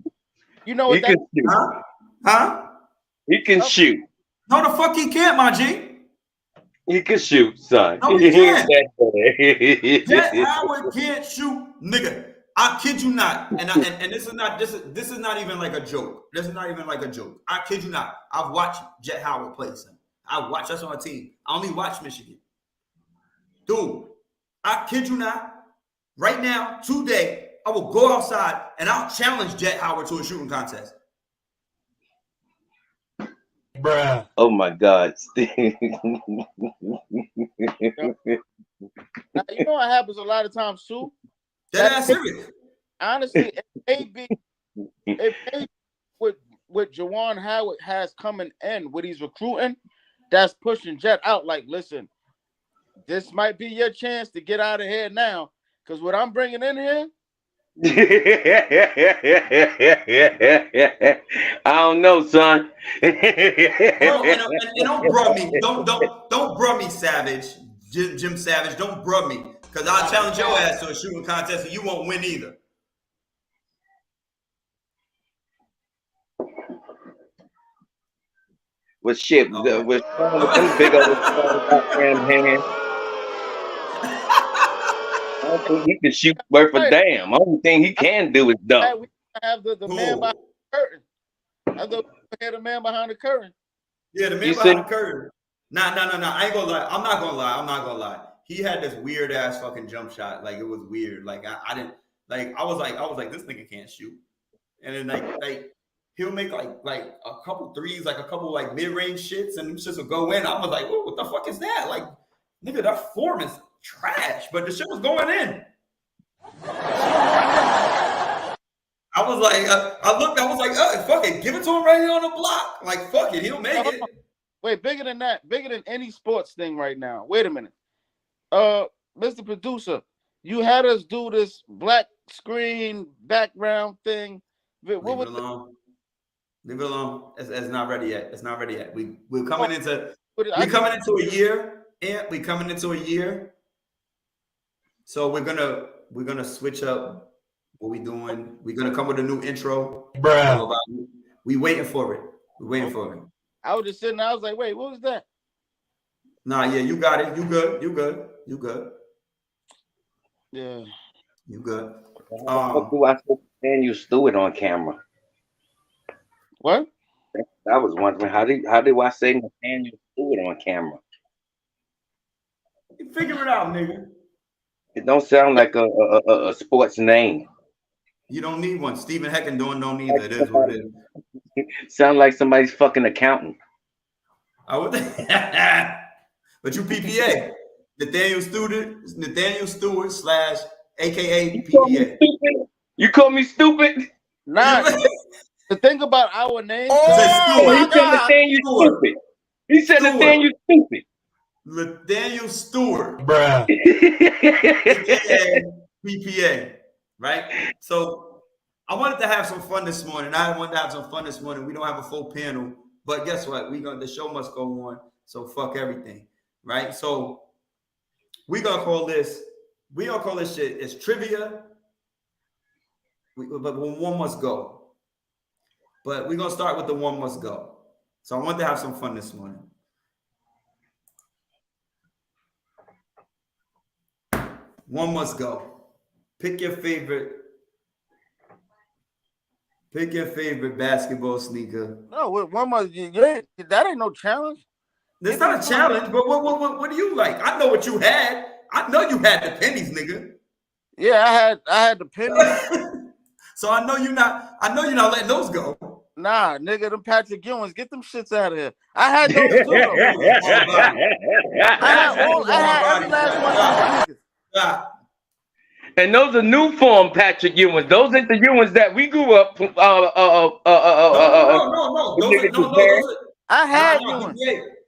You know what he can shoot. Huh? He can shoot. No, the fuck he can't, my G. He can shoot, son. No, he can't. Jet Howard can't shoot, nigga. I kid you not, and this is not even like a joke. This is not even like a joke. I kid you not. I've watched Jet Howard play, son. I watched. That's on my team. I only watch Michigan, dude. I kid you not. Right now, today, I will go outside and I'll challenge Jet Howard to a shooting contest. Bruh. Oh my God. Now, you know what happens a lot of times too? That's serious. Honestly, it may be what Juwan Howard has coming in, what he's recruiting, that's pushing Jet out. Like, listen, this might be your chance to get out of here now. Because what I'm bringing in here, I don't know, son. And don't bruh me. Don't bruh me, Savage. Jim Savage. Don't bruh me. Because I'll challenge your ass to a shooting contest and you won't win either. With shit, with them big old goddamn hands. I don't think he can shoot worth a damn. Only thing he can do is dunk. we have the man behind the curtain. I thought we had a man behind the curtain. Yeah, the man behind the curtain. Nah. I ain't gonna lie. I'm not gonna lie. He had this weird ass fucking jump shot. Like, it was weird. Like, I didn't like. I was like, this nigga can't shoot. And then like he'll make like a couple threes, like a couple like mid range shits, and them shits will go in. I was like, what the fuck is that? Like, nigga, that form is trash, but the shit was going in. I was like, I looked, I was like, fuck it, give it to him right here on the block. Like, fuck it, he'll make it. Wait, bigger than that, bigger than any sports thing right now. Wait a minute. Mr. Producer, you had us do this black screen background thing. Leave it alone. Leave it alone. It's not ready yet. It's not ready yet. We're coming into a year. And we coming into a year. So we're gonna switch up what we doing. We're gonna come with a new intro. Bruh. We waiting for it. We're waiting for it. I was just sitting there, I was like, wait, what was that? Nah, yeah, you got it. You good. Yeah. You good. What do I say Daniel Stewart on camera? What? I was wondering how do I say Nathaniel Stewart on camera? You figure it out, nigga. It don't sound like a sports name. You don't need one. Stephen Heckin don't either. It is what it is. Sound like somebody's fucking accountant. I would. But you PPA. Nathaniel Stewart / AKA PPA. You call me stupid? Nah. The thing about our name. He said Nathaniel Stupid. He said Nathaniel Stupid. Nathaniel Stewart. Bruh. PPA. Right? So I wanted to have some fun this morning. We don't have a full panel, but guess what? The show must go on. So fuck everything. Right? So we're gonna call this shit is trivia. But one must go. But we're gonna start with the one must go. So I want to have some fun this morning. One must go. Pick your favorite basketball sneaker. No, one must. That ain't no challenge. It's not a challenge, but what do you like? I know what you had. I know you had the pennies, nigga. Yeah, I had the pennies. So I know you're not letting those go. Nah, nigga, them Patrick Ewings, get them shits out of here. I had those too. I had every last one of these niggas. And those are new form Patrick Ewings. Those ain't the Ewings that we grew up. No. I had Ewings.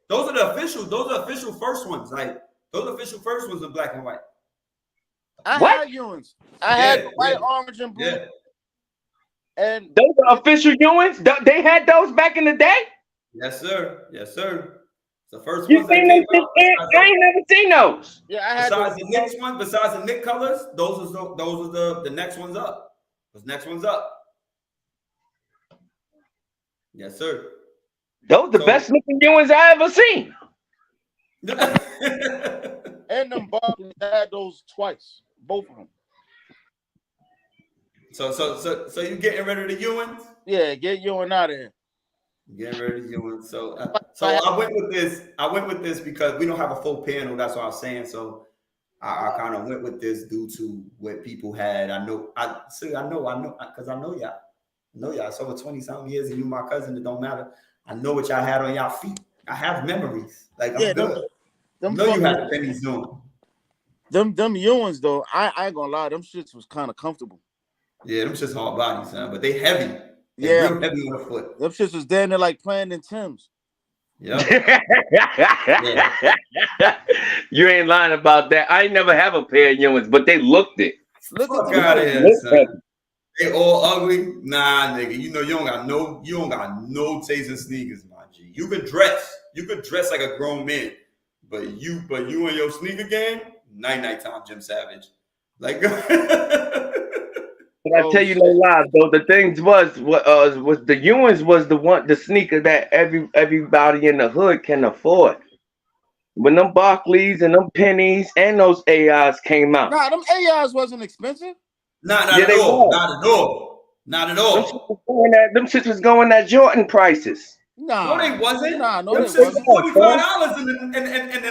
Those are the official. Those are official first ones. Like those are official first ones in black and white. I What? had Ewins. I had Yeah, the white, yeah. orange, and blue. Yeah. And Those are official Ewins? They had those back in the day? Yes, sir. Yes, sir. It's the first You ones that seen came them shit, out. Ant? I ain't never seen those. yeah, I had Besides the Knicks one, besides the Knick colors, those are the next ones up. Those next ones up. Yes, sir. Those the So- best looking Ewins I ever seen. and them Barclays. I had those twice, both of them. So you getting rid of the Ewins? Yeah, get Ewing out of here. Getting rid of the Ewins. So I went with this. I went with this because we don't have a full panel. That's what I'm saying. So I kind of went with this due to what people had. I know because I know y'all. I know y'all. It's over 20-something years and you my cousin. It don't matter. I know what y'all had on y'all feet. I have memories. Like, I'm good. Them I know you fucking- had the penny zoom. Them Ewins though, I ain't gonna lie, them shits was kind of comfortable. Yeah, them shit's hard bodies, son. But they heavy. Yeah. Real heavy on the foot. Them shits was down there like playing in Tim's. Yeah. You ain't lying about that. I ain't never have a pair of Ewins, but they looked it. Look Fuck at out the of here, Look son. at They all ugly. Nah, nigga. You know you don't got no taste in sneakers, my G. You could dress like a grown man, but you and your sneaker game, night time, Jim Savage. Like, But I tell you no lie though. The things was the Ewins was the sneaker that everybody in the hood can afford. When them Barclays and them pennies and those AIs came out. Nah, them AIs wasn't expensive. not Yeah, at they all. was. Not at all. Not at all. Them shits was going at Jordan prices. Nah, No, they wasn't. Nah, no, them they shits wasn't. $45 in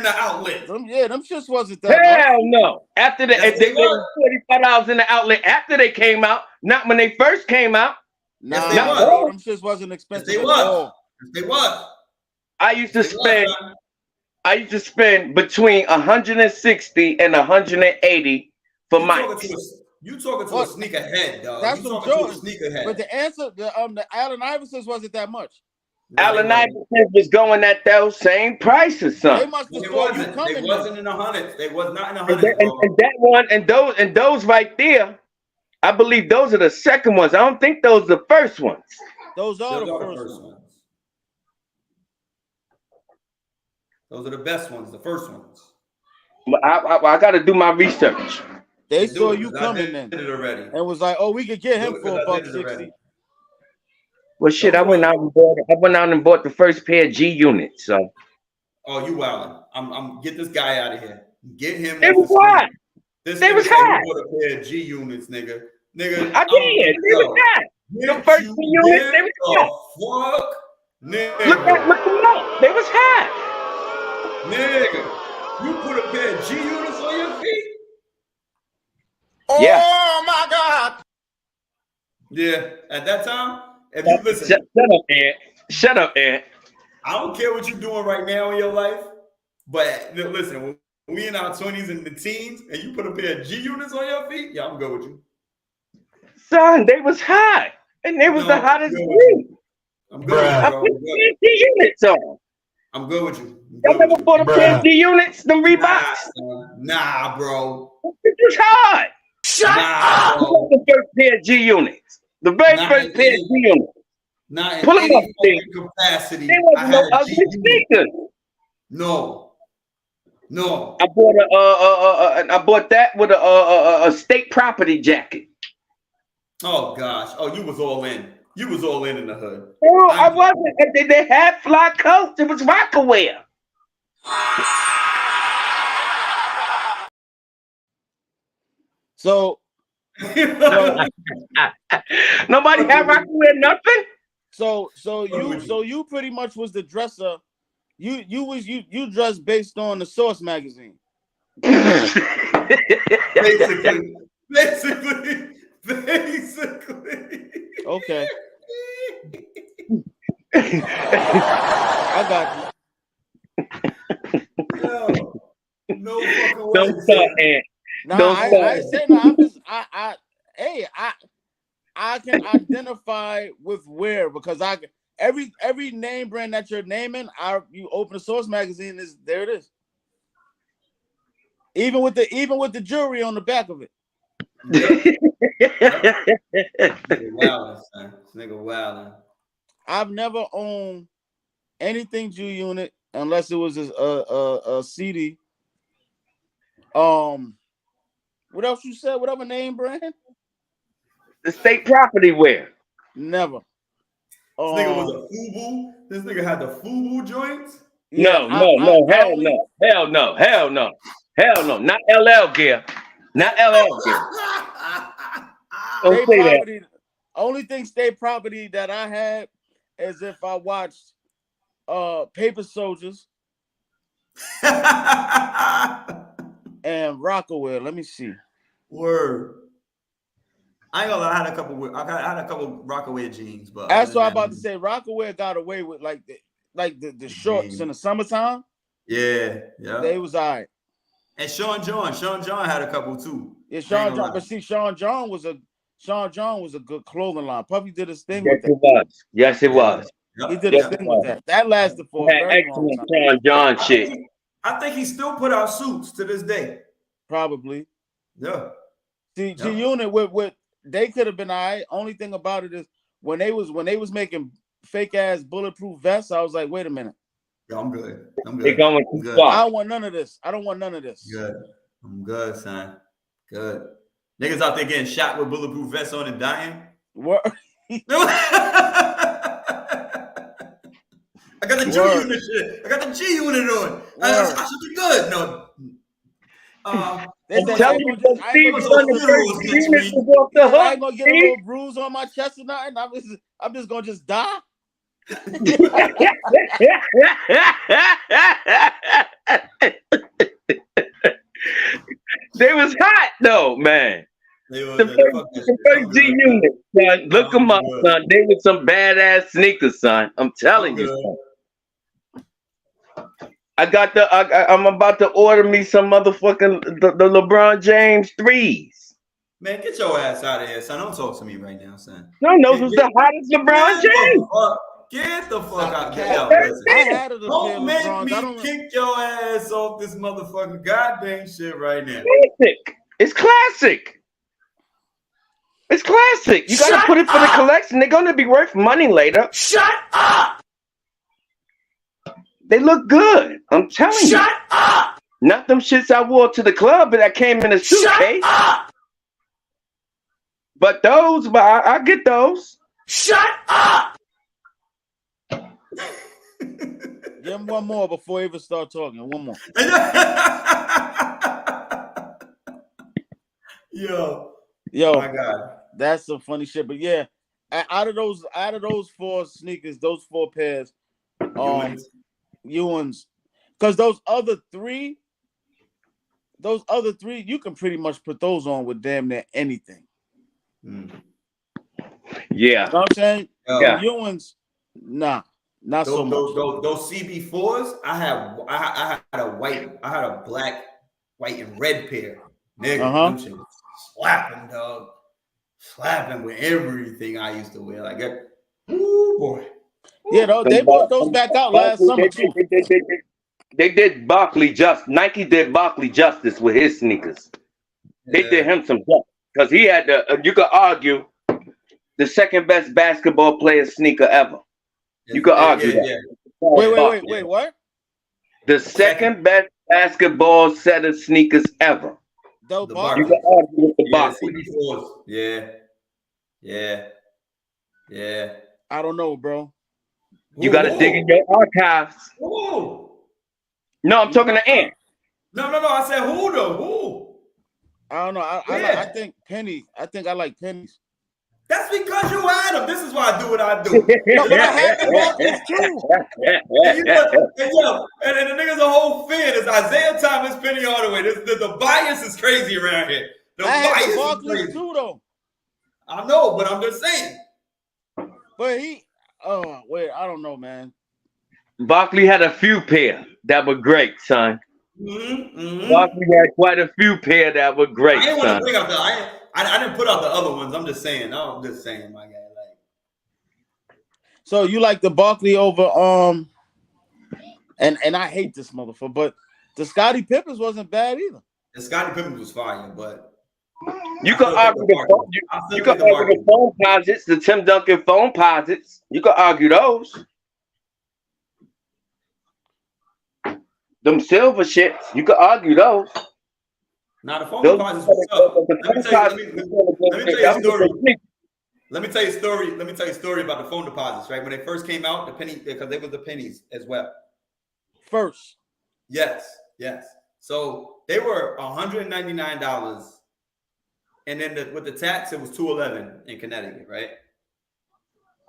the outlet. Them shits wasn't that Hell much. no. After Yes, they they was. were $45 in the outlet after they came out, not when they first came out. Nah, Yes, they was. bro, them shits wasn't Yes, expensive they at was. all. Yes, they was. I used to They was, son. spend between 160 and 180 for mics. You talking to a What? sneakerhead, dog. That's You some talking to a Jordans. sneakerhead. But the answer, the Allen Iversons wasn't that much. No, Allen they wasn't. Iverson was going at those same prices, They son. must have They saw you wasn't. coming. They then. wasn't in the hundreds. They was not in the And hundreds, bro. that one and those right there, I believe those are the second ones. I don't think those are the first ones. Those are Those the are the first first ones. ones. Those are the best ones, the first ones. But I got to do my research. They Do saw it, you 'cause coming I then, did it already. and was like, "Oh, we could get him Do it, for 'cause I did it $160." already. Well, shit, Those I went out and bought the first pair of G units. So Oh, you wildin'. I'm get this guy out of here. Get him they off was the screen. hot. This They nigga was said he hot. bought a pair of G units, nigga. Nigga, I did. They was hot. The first G units, they was hot. Fuck, nigga. Look them up. They was hot. Nigga, you put a pair of G units on your feet? Yeah. Oh my God! Yeah, at that time, if you listen, Shut up, Ed. Shut up, Ed. I don't care what you're doing right now in your life, but listen, when we in our 20s and the teens, and you put a pair of G units on your feet, yeah, I'm good with you. Son, they was hot. And they was No, the hottest I'm good group. I'm good with you, I bro. put G units on. I'm good with you. Y'all never bought a pair of G units? Them Reeboks? Nah, bro. It was hot. Shut I bought the first pair of G units. The very first pair of G units. Not in Pull 'em any up, fucking Steve. capacity. They I wasn't had no a ugly G unit. sneakers. No. I bought I bought that with a state property jacket. Oh gosh. Oh, you was all in. You was all in the hood. No, I wasn't. They had fly coats. It was Rockaware. So Nobody had Rockaware nothing. So you pretty much was the dresser. You dressed based on the Source magazine. basically. Okay. I got you. Yo, no fucking way. Don't start, Ant. Nah, Don't I start. ain't saying that. I'm just I can identify with where because every name brand that you're naming, you open the Source magazine there it is. Even with the jewelry on the back of it. Nigga wildin', son. This nigga wildin'. I've never owned anything G Unit unless it was a CD. What else you said? What other name brand? The state property wear. Never. This nigga was a FUBU. This nigga had the FUBU joints. No, hell no. Not LL gear. Not LL gear. Don't State say that. property. Only thing state property that I had is if I watched Paper Soldiers and Rockaway. Let me see. Word. I ain't gonna lie, I had a couple Rockaway jeans, but That's what I'm about to say. Rockaway got away with like the shorts in the summertime. Yeah. They was all right. And Sean John had a couple too. Yeah, Sean John. But see, Sean John was a good clothing line. Puffy did his thing Yes, with that. it was. Yes, it was. He did his thing with that. That lasted for a very long Excellent time. Sean John shit. I think he still put out suits to this day. Probably. Yeah. See, G-Unit with they could have been all right. Only thing about it is when they was making fake ass bulletproof vests, I was like, wait a minute. Yo, I'm good. They're going too I far. don't want none of this. I don't want none of this. Good. I'm good, son. Good. Niggas out there getting shot with bulletproof vests on and dying. What? I got the G unit shit. I got the G unit on. I should be good. No. They said, Tell you that Steve was on the first unit was off the I hook. ain't gonna get a little bruise on my chest or nothing. I'm just gonna just die. They was hot though, man. The first G unit, son. Look them up, son. They were some badass sneakers, son. I'm telling you, son. I'm about to order me some motherfucking the LeBron James 3s. Man, get your ass out of here, son. Don't talk to me right now, son. No, those was the hottest LeBron James. Get the fuck out. Get out. Don't make me kick your ass off this motherfucking goddamn shit right now. Classic. It's classic. It's classic. You gotta put it for the collection. They're gonna be worth money later. Shut up! They look good. I'm telling you. Shut up! Not them shits I wore to the club, but that came in a suitcase. Shut up! But those, but I get those. Shut up! Give him one more before he even start talking. One more. Yo, my God, that's some funny shit. But yeah, out of those 4 sneakers, those 4 pairs, Ewans, because those other three, you can pretty much put those on with damn near anything. Yeah, You know what I'm saying? Yeah. Ewans, nah. Not those, so much. Those CB4s, I had a black, white, and red pair. Nigga, them shit was slapping, dog. Slapping with everything I used to wear. Like, ooh, boy. Yeah, they brought those back out last summer too. They did Barkley Nike did Barkley justice with his sneakers. They did him some justice because he had you could argue the second best basketball player sneaker ever. You could argue that. Wait, what? The second best basketball set of sneakers ever. You could argue with the Barkley. Yeah. I don't know, bro. You got to dig in your archives. Who? No, I'm talking to Ant. No. I said who though? Who? I don't know. I think Penny. I think I like pennies. That's because you had them. This is why I do what I do. No, but I had the Barclays too. And the nigga's a whole fan. It's Isaiah Thomas, Penny Hardaway. The bias is crazy around here. I had the Barclays too, though. I know, but I'm just saying. But I don't know, man. Barkley had a few pair that were great, son. Barkley had quite a few pair that were great, I didn't want son. to bring up I didn't put out the other ones. I'm just saying. No, I'm just saying, my guy. Like, so you like the Barkley over and I hate this motherfucker, but the Scottie Pippins wasn't bad either. And Scottie Pippen was fire, but You I can still think argue the Barkley. you can argue the phone posits, the Tim Duncan phone posits. You can argue those. Them silver shits, you can argue those. Now the phone Those deposits was tough. Let me tell you a story. Let me tell you a story. Let me tell you a story about the phone deposits. Right when they first came out, the penny because they were the pennies as well. First. Yes. So they were $199, and then with the tax, it was $211 in Connecticut. Right.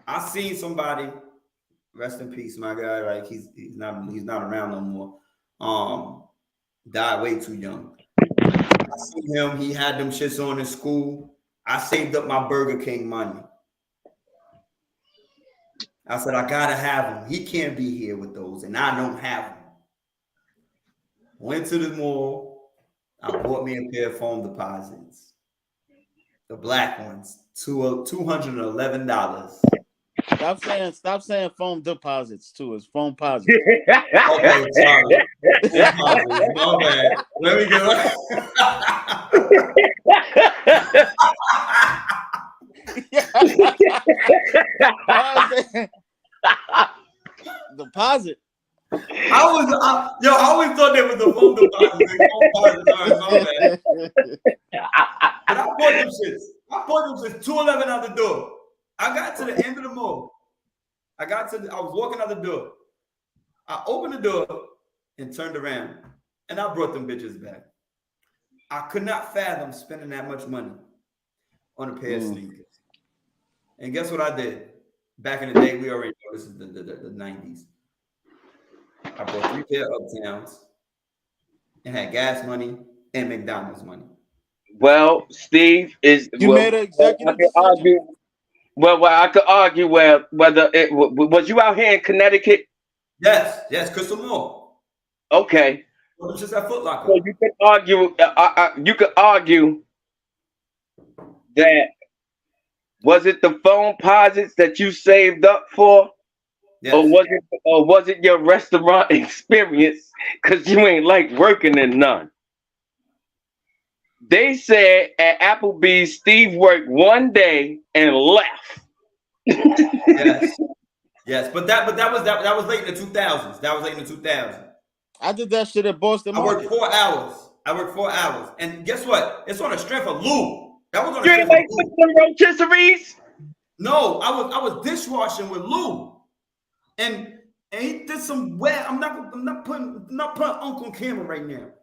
I seen somebody, rest in peace, my guy. Right, he's not around no more. Died way too young. I seen him. He had them shits on in school. I saved up my Burger King money. I said, I gotta have him. He can't be here with those, and I don't have them. Went to the mall. I bought me a pair of phone deposits. The black ones, $211. Stop saying phone deposits too. It's phone posits. Okay, sorry. My bad. Let me get Deposit. I always thought that was the phone deposit. My bad. But I bought them shits. $211 out the door. I got to the end of the mall. I was walking out the door. I opened the door and turned around, and I brought them bitches back. I could not fathom spending that much money on a pair of sneakers. And guess what I did? Back in the day, we already know this is the 90s. I bought 3 pair of Uptowns and had gas money and McDonald's money. Well, Steve is. You made an executive decision. I could argue whether it was you out here in Connecticut. Yes, Crystal Mall. Okay. Well, it's just at Foot Locker. So you could argue. You could argue that was it the phone posits that you saved up for, yes. or was it your restaurant experience? Because you ain't like working in none. They said at Applebee's, Steve worked one day and left. Yes, but that was late in the 2000s. That was late in the 2000s. I did that shit at Boston Market. I worked 4 hours. And guess what? It's on the strength of Lou. That was on the You ain't strength like of them rotisseries? No, I was dishwashing with Lou. And he did some I'm not putting Uncle on camera right now.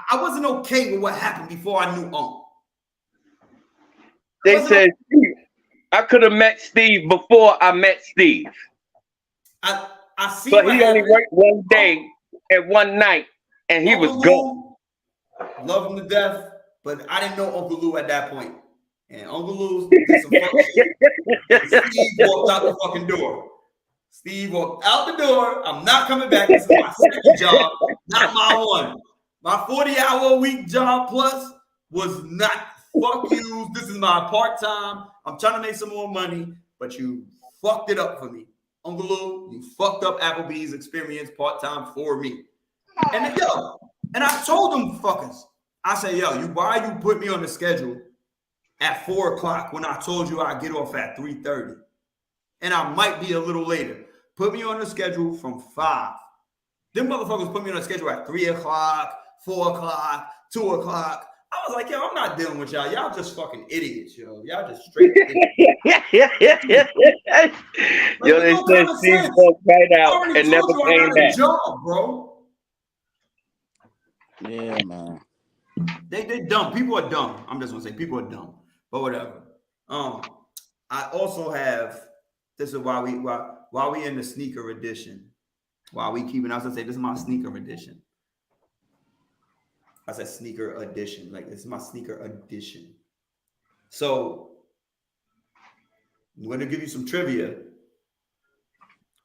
I wasn't okay with what happened before I knew Uncle. They said I could have met Steve before I met Steve. I see. But he only worked one day and one night, and he Uncle was gone. Love him to death, but I didn't know Uncle Lou at that point. And Uncle Lou did some fuck shit. Steve walked out the fucking door. Steve walked out the door. I'm not coming back. This is my second job, not my one. My 40-hour-a-week job plus was not, fuck you. This is my part-time. I'm trying to make some more money, but you fucked it up for me. Uncle Lou, you fucked up Applebee's experience part-time for me. And then, and I told them fuckers, I said, why you put me on the schedule at 4 o'clock when I told you I'd get off at 3:30? And I might be a little later. Put me on the schedule from 5. Them motherfuckers put me on the schedule at 3 o'clock, 4 o'clock, 2 o'clock. I was like, I'm not dealing with y'all. Y'all just fucking idiots, yo. Y'all just straight idiots. Yo, they said Steve walked right out and never came back. Job, bro. Yeah, man. They dumb. People are dumb. I'm just gonna say people are dumb. But whatever. I also have. This is why we in the sneaker edition. While we keeping, I was gonna say this is my sneaker edition. I said sneaker edition. Like this is my sneaker edition. So I'm gonna give you some trivia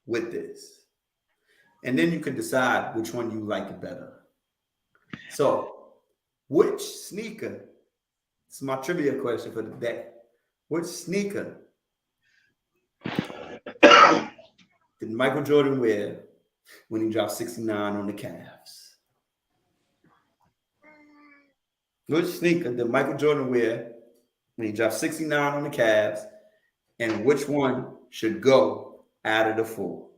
with this, and then you can decide which one you like better. So, which sneaker? This is my trivia question for the day. Which sneaker did Michael Jordan wear when he dropped 69 on the Cavs? Which sneaker did Michael Jordan wear when he dropped 69 on the Cavs? And which one should go out of the four?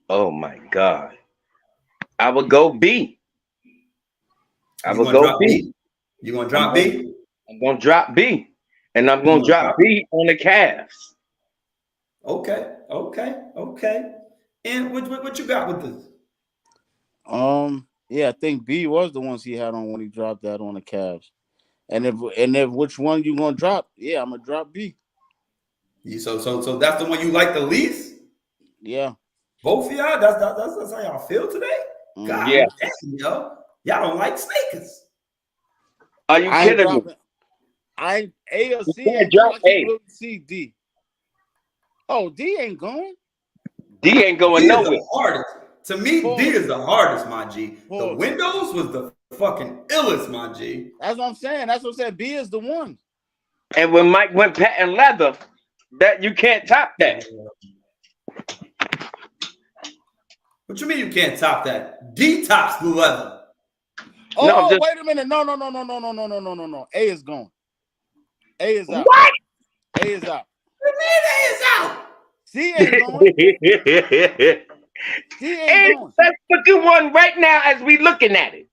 Oh my God. I would go B. I You would gonna go drop B. B? You gonna drop B? I'm gonna drop B. And I'm You gonna gonna drop drop B on the Cavs. Okay. And what you got with this? Yeah, I think B was the ones he had on when he dropped that on the Cavs. And if which one you gonna drop? Yeah, I'm gonna drop B. So that's the one you like the least? Yeah. Both of y'all? That's how y'all feel today? God Yeah. damn, yo. Y'all don't like sneakers. Are you I ain't kidding me? dropping. I ain't A or You C. can't Ain't drop I A. can really see D. Oh, D ain't going. D ain't D going is nowhere. the hardest. To me, Pause. D is the hardest, my G. The Pause. Windows was the fucking illest, my G. That's what I'm saying. That's what I'm saying. B is the one. And when Mike went patent leather, that you can't top that. What you mean you can't top that? D tops the leather. Oh, No, just- wait a minute. No. A is gone. A is out. What? A is out. What do you mean A is out? C ain't going. C ain't And going. let's look at one right now as we looking at it.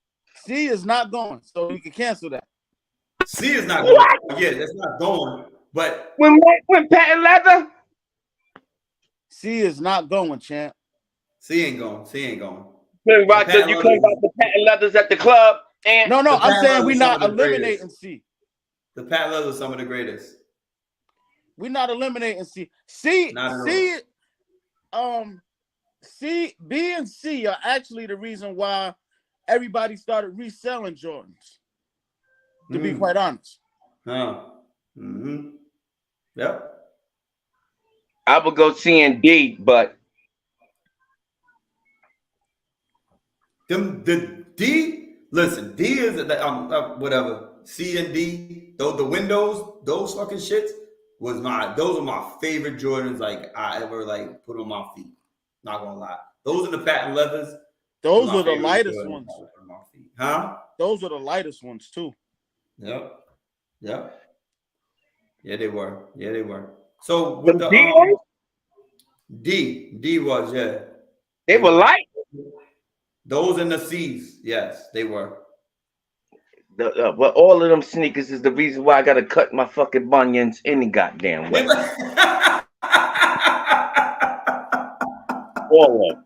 C is not going. So you can cancel that. C is not going. Yeah, that's not going. But When Mike went patent leather, C is not going, champ. C ain't going. C ain't going. when Roger, patent you leather come back is- to patent leathers at the club, and No, The I'm patent saying leather we're is not some of the eliminating greatest. C. The patent leather is some of the greatest. We're not eliminating C. C, Not at C, C, B and C are actually the reason why everybody started reselling Jordans. To be quite honest. Huh. Mm-hmm. Yep. I would go C and D, but The D, listen, D is whatever. C and D, though the windows, those fucking shits those are my favorite Jordans like I ever like put on my feet. Not gonna lie. Those are the patent leathers. Those my are the favorite lightest Jordans ones. I put on my feet. Huh? Those are the lightest ones too. Yep. Yeah, they were. So the with the D ones, D was, yeah. they were light. Those in the C's, yes, they were. Well, all of them sneakers is the reason why I gotta cut my fucking bunions any goddamn way. All of them.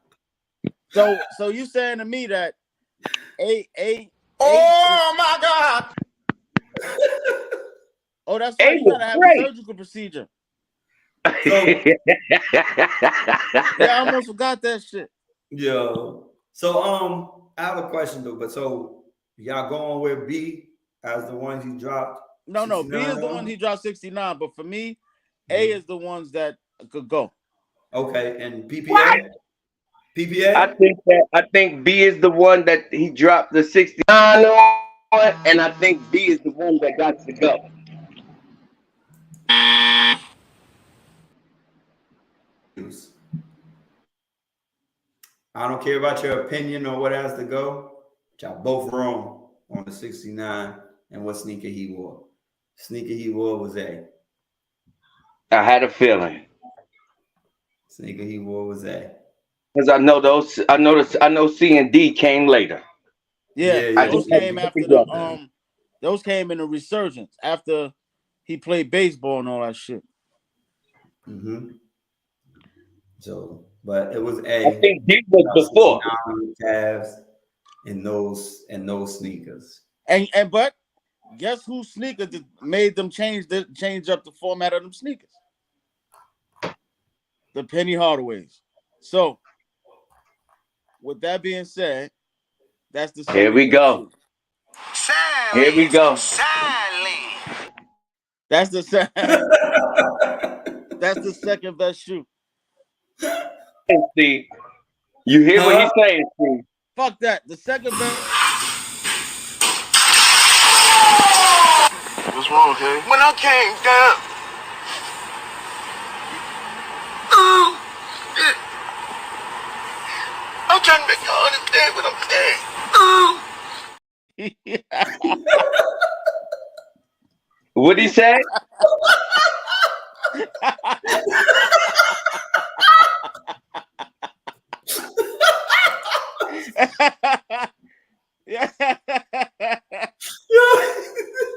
So you saying to me that A Oh my God. oh, that's why A you was gotta have great. a surgical procedure. Yeah, I almost forgot that shit. Yo. So I have a question though, but so y'all going with B as the ones you dropped? No, B is the 69 one on? he dropped 69, but for me, A is the ones that could go. Okay, and PPA? What? PPA? I think B is the one that he dropped the 69 on, and I think B is the one that got to go. I don't care about your opinion or what has to go. But y'all both wrong on the 69 and what sneaker he wore. Sneaker he wore was A. I had a feeling Sneaker he wore was A. because I know those. I know C and D came later. Yeah, Yeah, those yeah. came after the those came in the resurgence after he played baseball and all that shit. Mm-hmm. So, but it was A. I think D was before. Cavs and those sneakers. And but guess whose sneaker made them change up the format of them sneakers? The Penny Hardaways. So, with that being said, that's the Here we go. Here we go. That's the that's the second best shoe. See, you hear what he's saying, Steve? Fuck that. The second best. What's wrong, Kay? When I came down. I'm trying to make y'all understand what I'm saying. What'd he say? Yeah.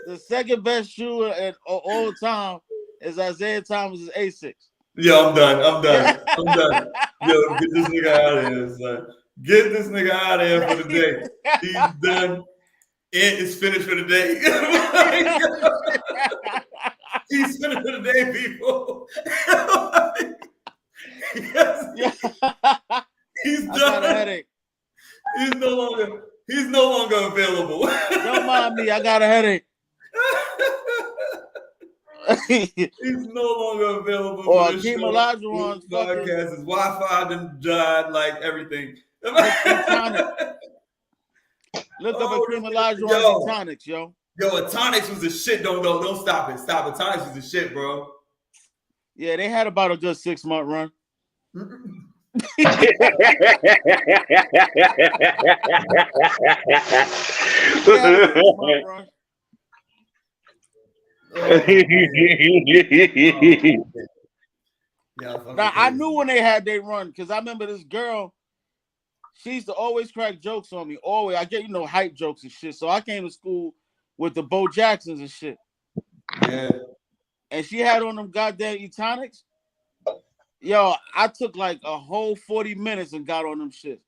The second best shoe of all time is Isaiah Thomas's A6. Yo, I'm done. I'm done. I'm done. Yo, get this nigga out of here, son. Get this nigga out of here for the day. He's done. It is finished for the day. He's finished for the day, people. Yes. He's I got a done. headache. He's no longer available. Don't mind me. I got a headache. He's no longer available. Or for this Hakeem show. Olajuwon's This podcast. His Wi-Fi done died, like everything. Look up Hakeem Olajuwon's Tonics, yo. Yo, Tonics was the shit. Don't stop it. Stop it. Tonics was the shit, bro. Yeah, they had about a good 6-month run. Now I knew when they had their run because I remember this girl. She used to always crack jokes on me. Always, I get hype jokes and shit. So I came to school with the Bo Jacksons and shit. Yeah. And she had on them goddamn Etonics. Yo, I took like a whole 40 minutes and got on them shit.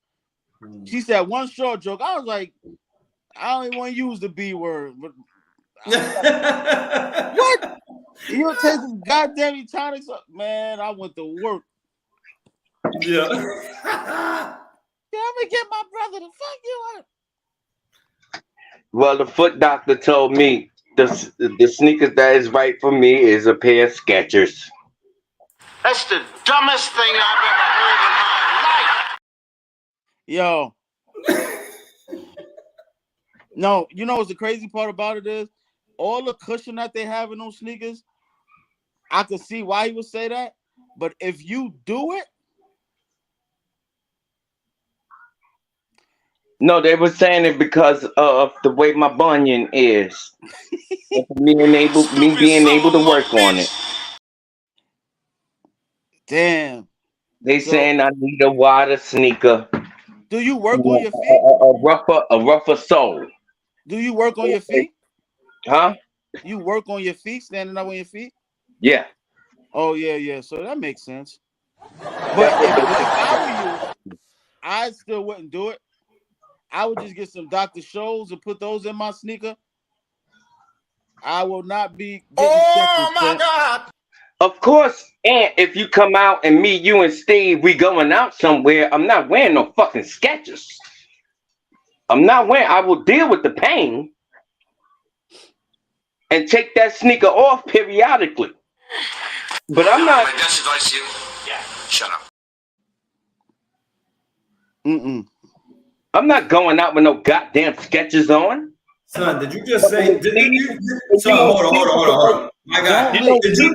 She said one short joke. I was like, I don't even want to use the B word. But what? You don't take some goddamn Etonics? Man, I went to work. Yeah. Yeah, I'm gonna get my brother to fuck you up. Well, the foot doctor told me the sneakers that is right for me is a pair of Skechers. That's the dumbest thing I've ever heard in my life. Yo. No, you know what's the crazy part about it is? All the cushion that they have in those sneakers, I could see why he would say that. But if you do it, no, they were saying it because of the way my bunion is. me being able to work on it. Damn. They saying I need a wider sneaker. Do you work on your feet? A rougher sole. Do you work on your feet? Huh? You work on your feet, standing up on your feet? Yeah. Oh, yeah. So that makes sense. But if I were you, I still wouldn't do it. I would just get some Dr. Scholl's and put those in my sneaker. I will not be getting Oh my God. Of course, and if you come out and me, you and Steve, we going out somewhere, I'm not wearing no fucking Skechers. I will deal with the pain and take that sneaker off periodically. But I'm not. My best advice to you. Yeah. Shut up. I'm not going out with no goddamn Skechers on. Son, did you just say? Son, hold on. My God, did you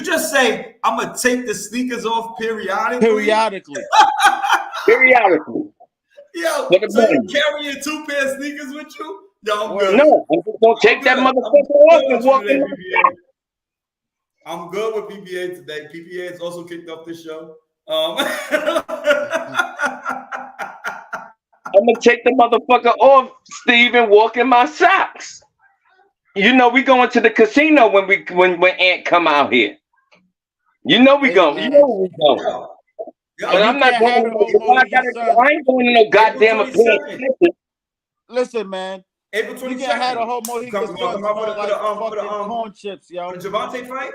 just say? I'm gonna take the sneakers off periodically. Periodically. Yo, What so you about carrying 2 pair of sneakers with you? Yo, I'm good. No, I'm just gonna take that motherfucker off and walk in. I'm good with PPA today. PPA has also kicked off this show. I'm gonna take the motherfucker off, Steve, and walk in my socks. You know we going to the casino when Ant come out here. You know we going. You know we going. But I'm not going. I ain't going to no goddamn appearance. Listen, man. April 22nd. You can't have a homo. He can start smelling like fucking corn chips, yo. For the Javante fight?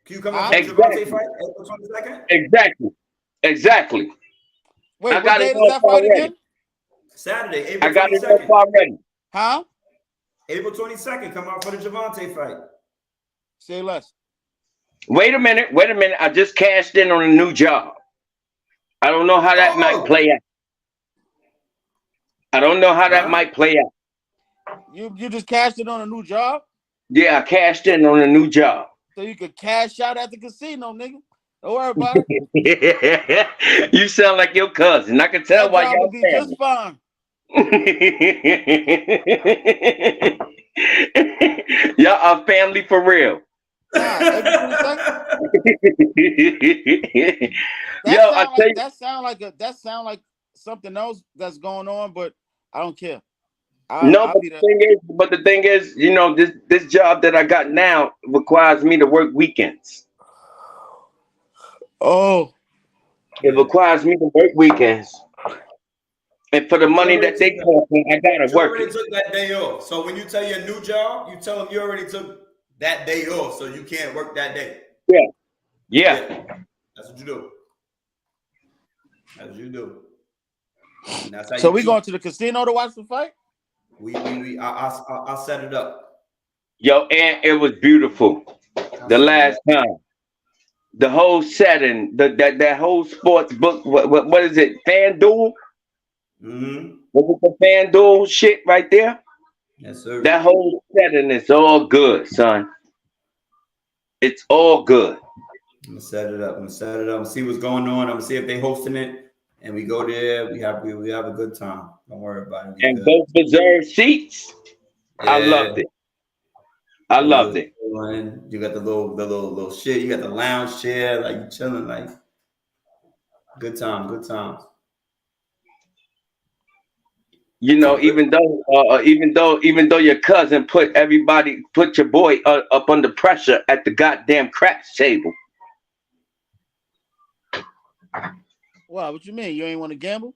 Can you come up for the Javante fight? April 22nd? Exactly. Wait, I got what it day is that fight again? Saturday, April 22nd. I got it up already. Huh? April 22nd. Come out for the Javante fight. Say less. Wait a minute. I just cashed in on a new job. I don't know how that might play out. You just cashed in on a new job? Yeah, I cashed in on a new job. So you could cash out at the casino, nigga. Don't worry about it. You sound like your cousin. I can tell That why job y'all would be just fine. Y'all are family for real. Nah, every 20 seconds. Yo, I tell you, That sound like something else that's going on, but I don't care. no, I'll but be there. the thing is, you know, this job that I got now requires me to work weekends. Oh, It requires me to work weekends. And for the You money already that they took call me, I gotta you work already it. took that day off. So when you tell your new job, you tell them you already took that day off, so you can't work that day. Yeah. Yeah. Yeah, that's what you do. That's what you do. And that's how so you we keep. going to the casino to watch the fight? I'll set it up. Yo, and it was beautiful. I'll The set it last up. time. The whole setting, that whole sports book, what is it? FanDuel? Mm-hmm. Was it the FanDuel shit right there? Yes, sir. That whole setting is all good, son. It's all good. I'm gonna set it up. I'm gonna set it up. See what's going on. I'm gonna see if they hosting it, and we go there. We have a good time. Don't worry about it. We And good. both reserved seats. I Yeah. loved it. I loved it. You got the little shit. You got the lounge chair. Like you chilling. Like good time. Good times. You know, even though your cousin put your boy up under pressure at the goddamn craps table. Wow, what you mean? You ain't want to gamble?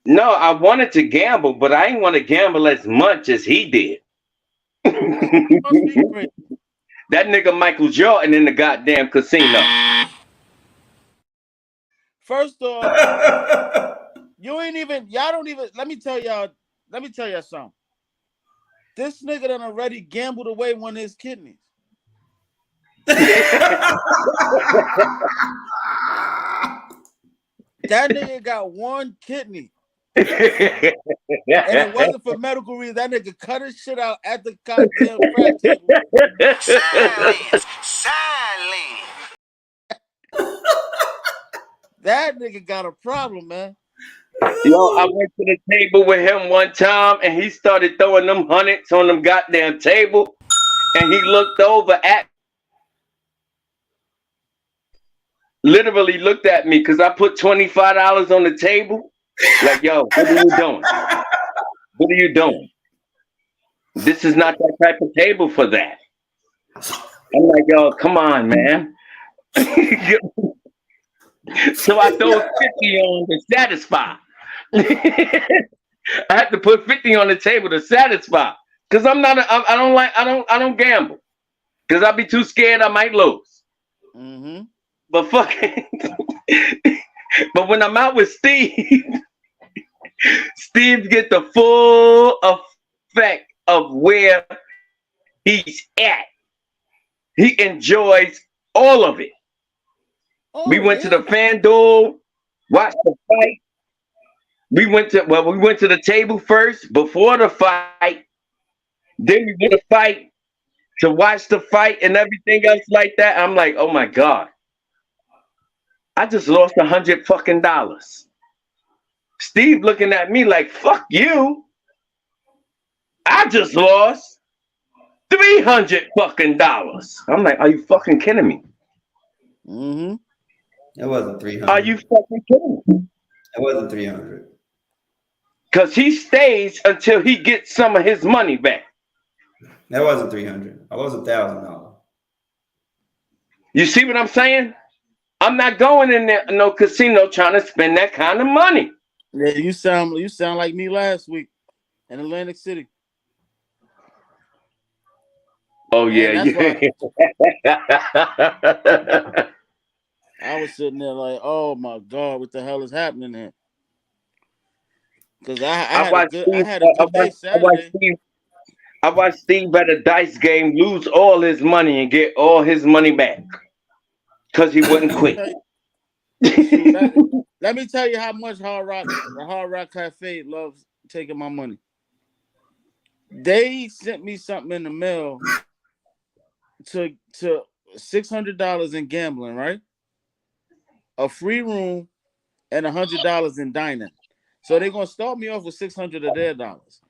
No, I wanted to gamble, but I didn't want to gamble as much as he did. Must be crazy. That nigga Michael Jordan in the goddamn casino. First off, y'all don't even, let me tell y'all something. This nigga done already gambled away one of his kidneys. That nigga got one kidney. And it wasn't for medical reasons. That nigga cut his shit out at the goddamn crack table. Silence. That nigga got a problem, man. Yo, I went to the table with him one time and he started throwing them hundreds on them goddamn table. And he looked over at literally looked at me because I put $25 on the table. Like, yo, what are you doing? What are you doing? This is not that type of table for that. I'm like, yo, come on, man. So I throw 50 on to satisfy. I have to put 50 on the table to satisfy. Cause I don't gamble. Cause I'll be too scared I might lose. Mm-hmm. But fucking but when I'm out with Steve, Steve get the full effect of where he's at. He enjoys all of it. Oh, We went to the FanDuel, watched the fight. We went to the table first before the fight. Then we went to fight to watch the fight and everything else like that. I'm like, oh my God. I just lost $100 fucking. Steve looking at me like, fuck you. I just lost $300 fucking. I'm like, are you fucking kidding me? Mm-hmm. It wasn't 300. Are you fucking kidding me? It wasn't 300. Because he stays until he gets some of his money back. That wasn't 300. I lost $1,000. You see what I'm saying? I'm not going in there no casino trying to spend that kind of money. Yeah, you sound like me last week in Atlantic City. Oh Man, yeah. I was sitting there like, oh my God, what the hell is happening here? Because I had a good day Saturday. I watched Steve at a dice game lose all his money and get all his money back because he wouldn't quit. Let me tell you how much the Hard Rock Cafe loves taking my money. They sent me something in the mail to $600 in gambling, right? A free room and $100 in dining. So they're gonna start me off with $600 of their dollars,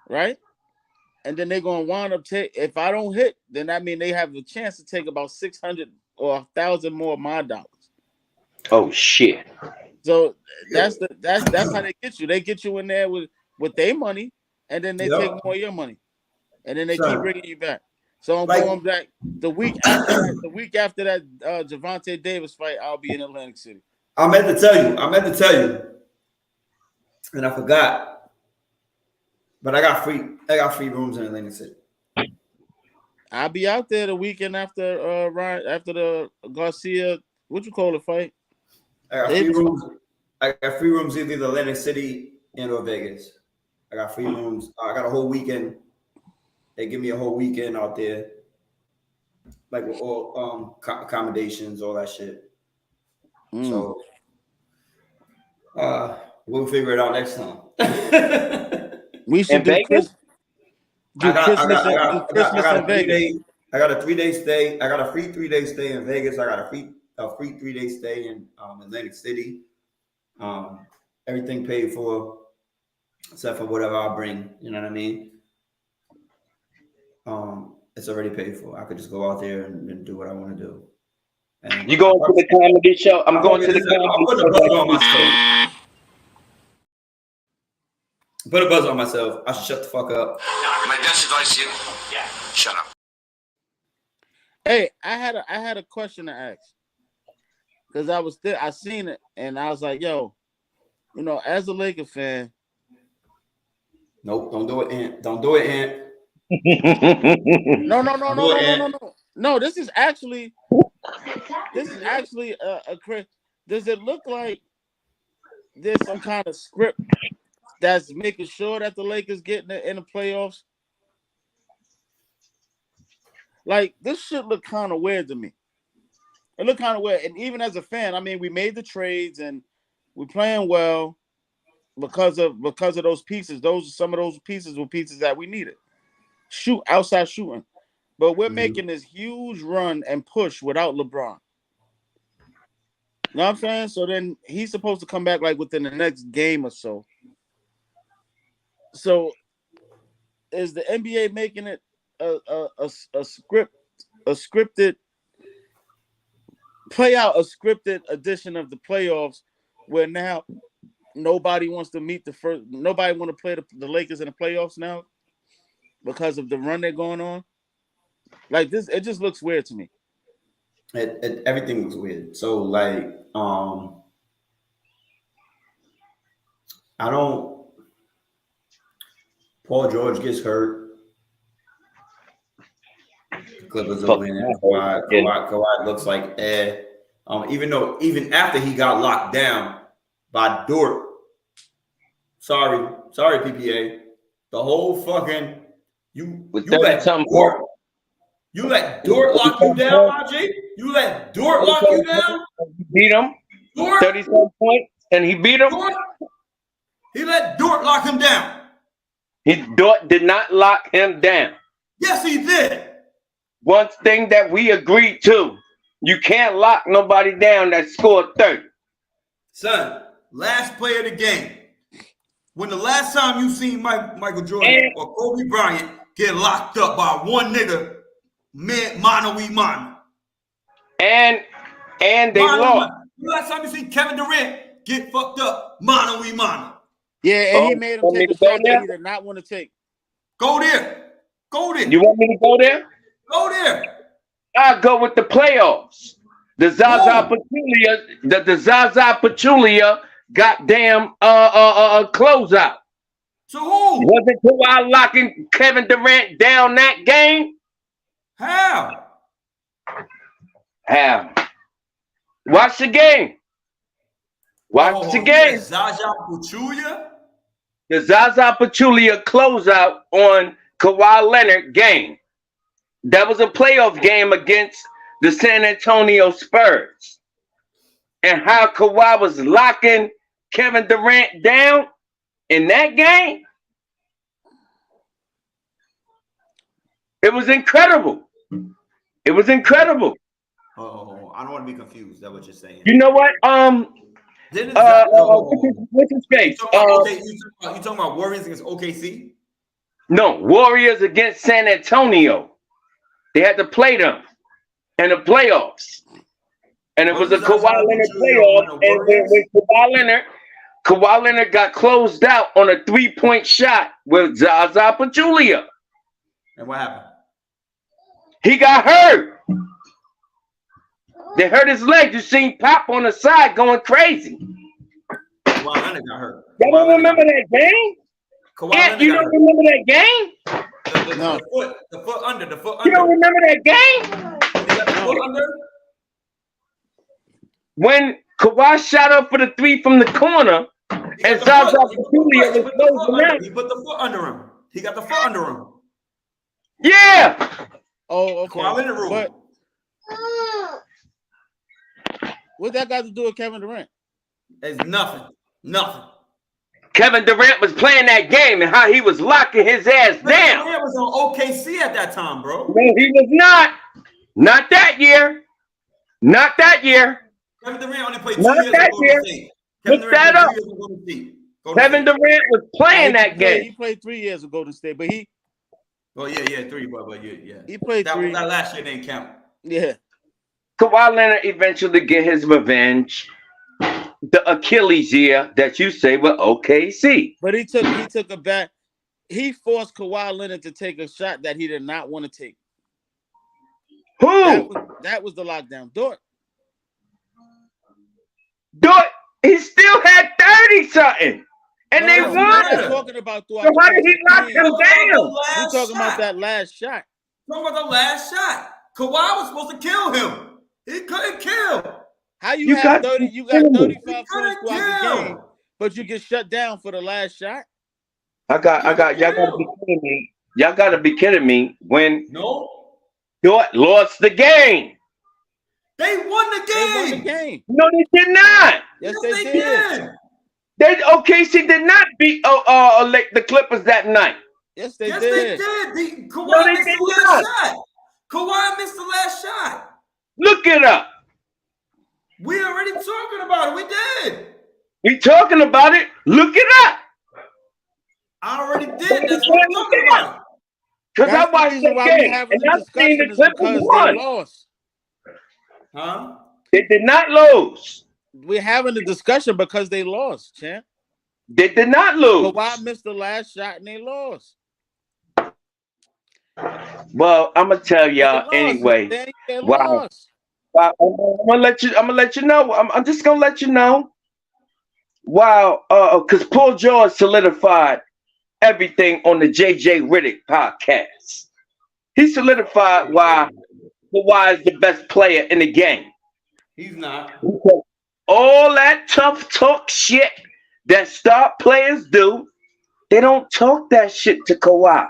right? And then they're gonna wind up if I don't hit, then that means they have a chance to take about 600 or 1,000 more of my dollars. Oh shit! So that's how they get you. They get you in there with their money, and then they take more of your money, and then they keep bringing you back. So I'm going back the week after that. The week after that Gervonta Davis fight, I'll be in Atlantic City. I meant to tell you, and I forgot. But I got free rooms in Atlantic City. I'll be out there the weekend after the Garcia, what you call it, fight. I got free rooms either in Atlantic City or Vegas. I got free rooms. I got a whole weekend. They give me a whole weekend out there, like with all accommodations, all that shit. So we'll figure it out next time. We should do Christmas. I got a 3-day stay. I got a free 3-day stay in Vegas. I got a free 3-day stay in Atlantic City. Everything paid for, except for whatever I bring. You know what I mean? It's already paid for. I could just go out there and do what I want to do. And you going to the comedy show? I'm going to the comedy show. Put a buzz on myself. Put a buzz on myself. I should shut the fuck up. My best advice to you, shut up. Hey, I had a question to ask. Because I seen it and I was like, yo, as a Laker fan. Nope, don't do it, Ant. Don't do it, Ant. No, this is actually a does it look like there's some kind of script that's making sure that the Lakers get in the playoffs? Like, this shit look kind of weird to me. It looked kind of weird. And even as a fan, I mean, we made the trades and we're playing well because of those pieces. Some of those pieces were pieces that we needed. Outside shooting. But we're making this huge run and push without LeBron. You know what I'm saying? So then he's supposed to come back like within the next game or so. So is the NBA making it a scripted edition of the playoffs where now nobody wants to play the Lakers in the playoffs now because of the run they're going on? Like this, it just looks weird to me. Everything looks weird. So like, Paul George gets hurt. The Clippers are winning. Kawhi looks like even after he got locked down by Dort. Sorry, PPA. The whole fucking you let Dort lock you down, RJ? You let Dort lock you down? Beat him. 37 points, and he beat him. He let Dort lock him down. Dort did not lock him down. Yes, he did. One thing that we agreed to, you can't lock nobody down that scored 30. Son, last play of the game. When the last time you seen Michael Jordan or Kobe Bryant get locked up by one nigga, mano y mano. And they lost. The last time you see Kevin Durant get fucked up, mano y mano. Yeah, and he made him take a shot that he did not want to take. Go there. You want me to go there? Go there. I'll go with the playoffs. The Zaza Pachulia goddamn closeout. So who? Wasn't Kawhi locking Kevin Durant down that game? How? Watch the game. Watch the game. Zaza Pachulia? The Zaza Pachulia closeout on Kawhi Leonard game. That was a playoff game against the San Antonio Spurs. And how Kawhi was locking Kevin Durant down in that game. It was incredible. Oh, I don't want to be confused. That's what you're saying. You know what? Didn't Zion, What's his face? you talking about Warriors against OKC? No, Warriors against San Antonio. They had to play them in the playoffs. And it was a Kawhi Leonard playoff. And when Kawhi Leonard got closed out on a 3-point shot with Zaza Pachulia. And what happened? He got hurt. They hurt his leg. You seen Pop on the side going crazy. Kawhi Leonard got hurt. Y'all don't remember that game? You don't remember that game? The foot under. You don't remember that game? The foot under? When Kawhi shot up for the 3 from the corner, and Zaza Pachulia was closing out. He put the foot under him. He got the foot under him. Yeah. Oh, okay. Kawhi Leonard rule. But what that got to do with Kevin Durant? It's nothing. Nothing. Kevin Durant was playing that game and how he was locking his ass down. Kevin Durant was on OKC at that time, bro. No, he was not. Not that year. Not that year. Kevin Durant only played 2 Not years that ago. year. Look that up. Kevin Durant was playing that game. He played 3 years ago to stay, but he. Oh yeah, 3, but yeah. He played that 3. That last year didn't count. Yeah. Kawhi Leonard eventually get his revenge. The Achilles year that you say with OKC. But he took a back. He forced Kawhi Leonard to take a shot that he did not want to take. Who? That was the lockdown. Dort. He still had 30 something. And they won. We're not talking about so how did he lock him down? We're talking about that last shot. Talking about the last shot. Kawhi was supposed to kill him. He couldn't kill. How you have 30? You got 35 points throughout the game, but you get shut down for the last shot. Y'all gotta be kidding me. Y'all gotta be kidding me. When Dort lost the game. They won the game. No, they did not. Yes, they did. OKC did not beat the Clippers that night. Yes, they did. They did. Kawhi missed the last shot. Kawhi missed the last shot. Look it up. We already talking about it. We did. We talking about it. Look it up. I already did. That's what I'm talking about. Because I watched the game and I seen the Clippers won. Lost. Huh? They did not lose. We're having a discussion because they lost, champ. They did not lose. Kawhi missed the last shot and they lost. Well, I'm gonna tell y'all anyway. Wow. I'm gonna let you know. I'm just gonna let you know. Wow, because Paul George solidified everything on the JJ Riddick podcast. He solidified why Kawhi is the best player in the game. He's not. All that tough talk shit that star players do, they don't talk that shit to Kawhi.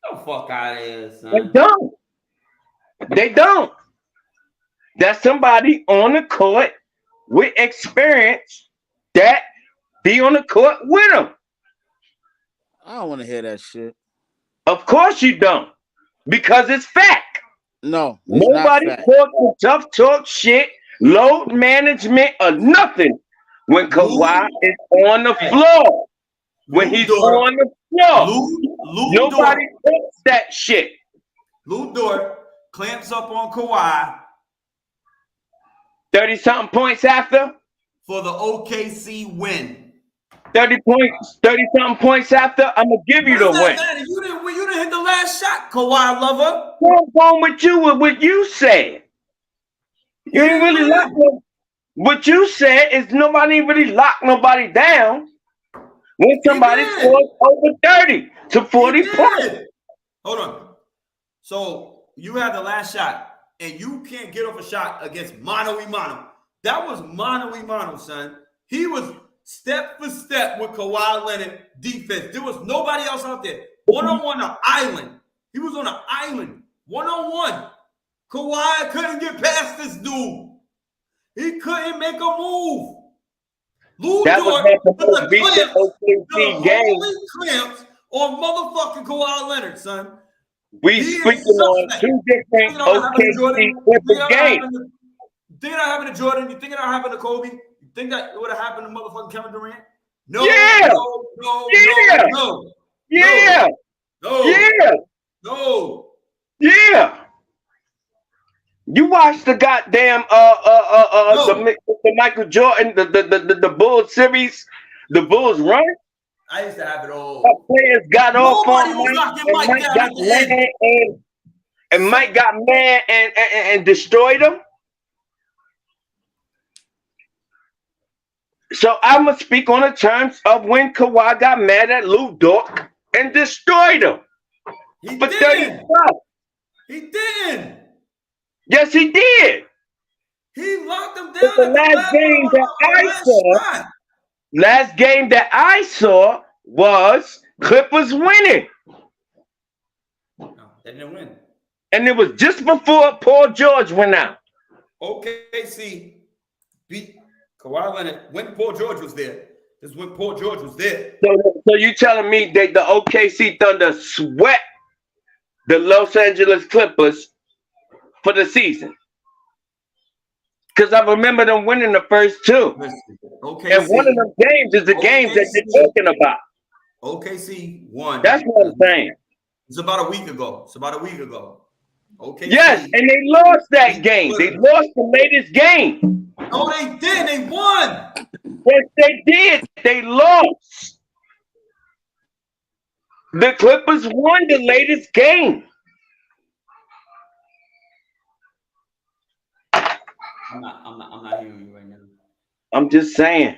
The fuck out of here, son. They don't. They don't. That's somebody on the court with experience that be on the court with them. I don't want to hear that shit. Of course you don't. Because it's fact. No. Nobody talks tough talk shit, load management, or nothing when Kawhi is on the floor. When he's on the floor. Nobody talks that shit. Lou Dort clamps up on Kawhi. 30-something points after? For the OKC win. 30-something points after? I'm going to give you the win. You didn't hit the last shot, Kawhi lover. What's wrong with you with what you said? You ain't really locked no. What you said is nobody really locked nobody down when somebody scores over 30 to 40 points. Hold on. So you had the last shot. And you can't get off a shot against mano-a-mano. That was mano-a-mano, son. He was step for step with Kawhi Leonard defense. There was nobody else out there. One-on-one on an island. He was on an island. One-on-one. Kawhi couldn't get past this dude. He couldn't make a move. Lou Dort put the clamps on motherfucking Kawhi Leonard, son. We speaking on two different OKC Clippers games. You think it not happened to Jordan? You think it not happened to Kobe? You think that would have happened to motherfucking Kevin Durant? No, Yeah. no, Yeah. no, Yeah. no, Yeah. no. Yeah. You watch the goddamn the Michael Jordan, the Bulls series, the Bulls run. I used to have it all. Players got off Nobody on was Mike, knocking and Mike Mike down got at the end. mad, and Mike got mad and destroyed him. So I'm gonna speak on the terms of when Kawhi got mad at Lou Dort and destroyed him. He For didn't. 35. He didn't. Yes, he did. He locked him down But the at the last game that I last saw, shot. last game that I saw was Clippers winning. No, they didn't win. And it was just before Paul George went out. OKC beat Kawhi Leonard when Paul George was there. This is when Paul George was there. So you telling me that the OKC Thunder swept the Los Angeles Clippers for the season? Because I remember them winning the first two. Listen, And one of them games is the games that you're talking about. OKC won. That's what I'm saying. It's about a week ago. Okay. Yes, and they lost that game. They lost the latest game. No, they did. They won. Yes, they did. They lost. The Clippers won the latest game. I'm not hearing you right now. I'm just saying.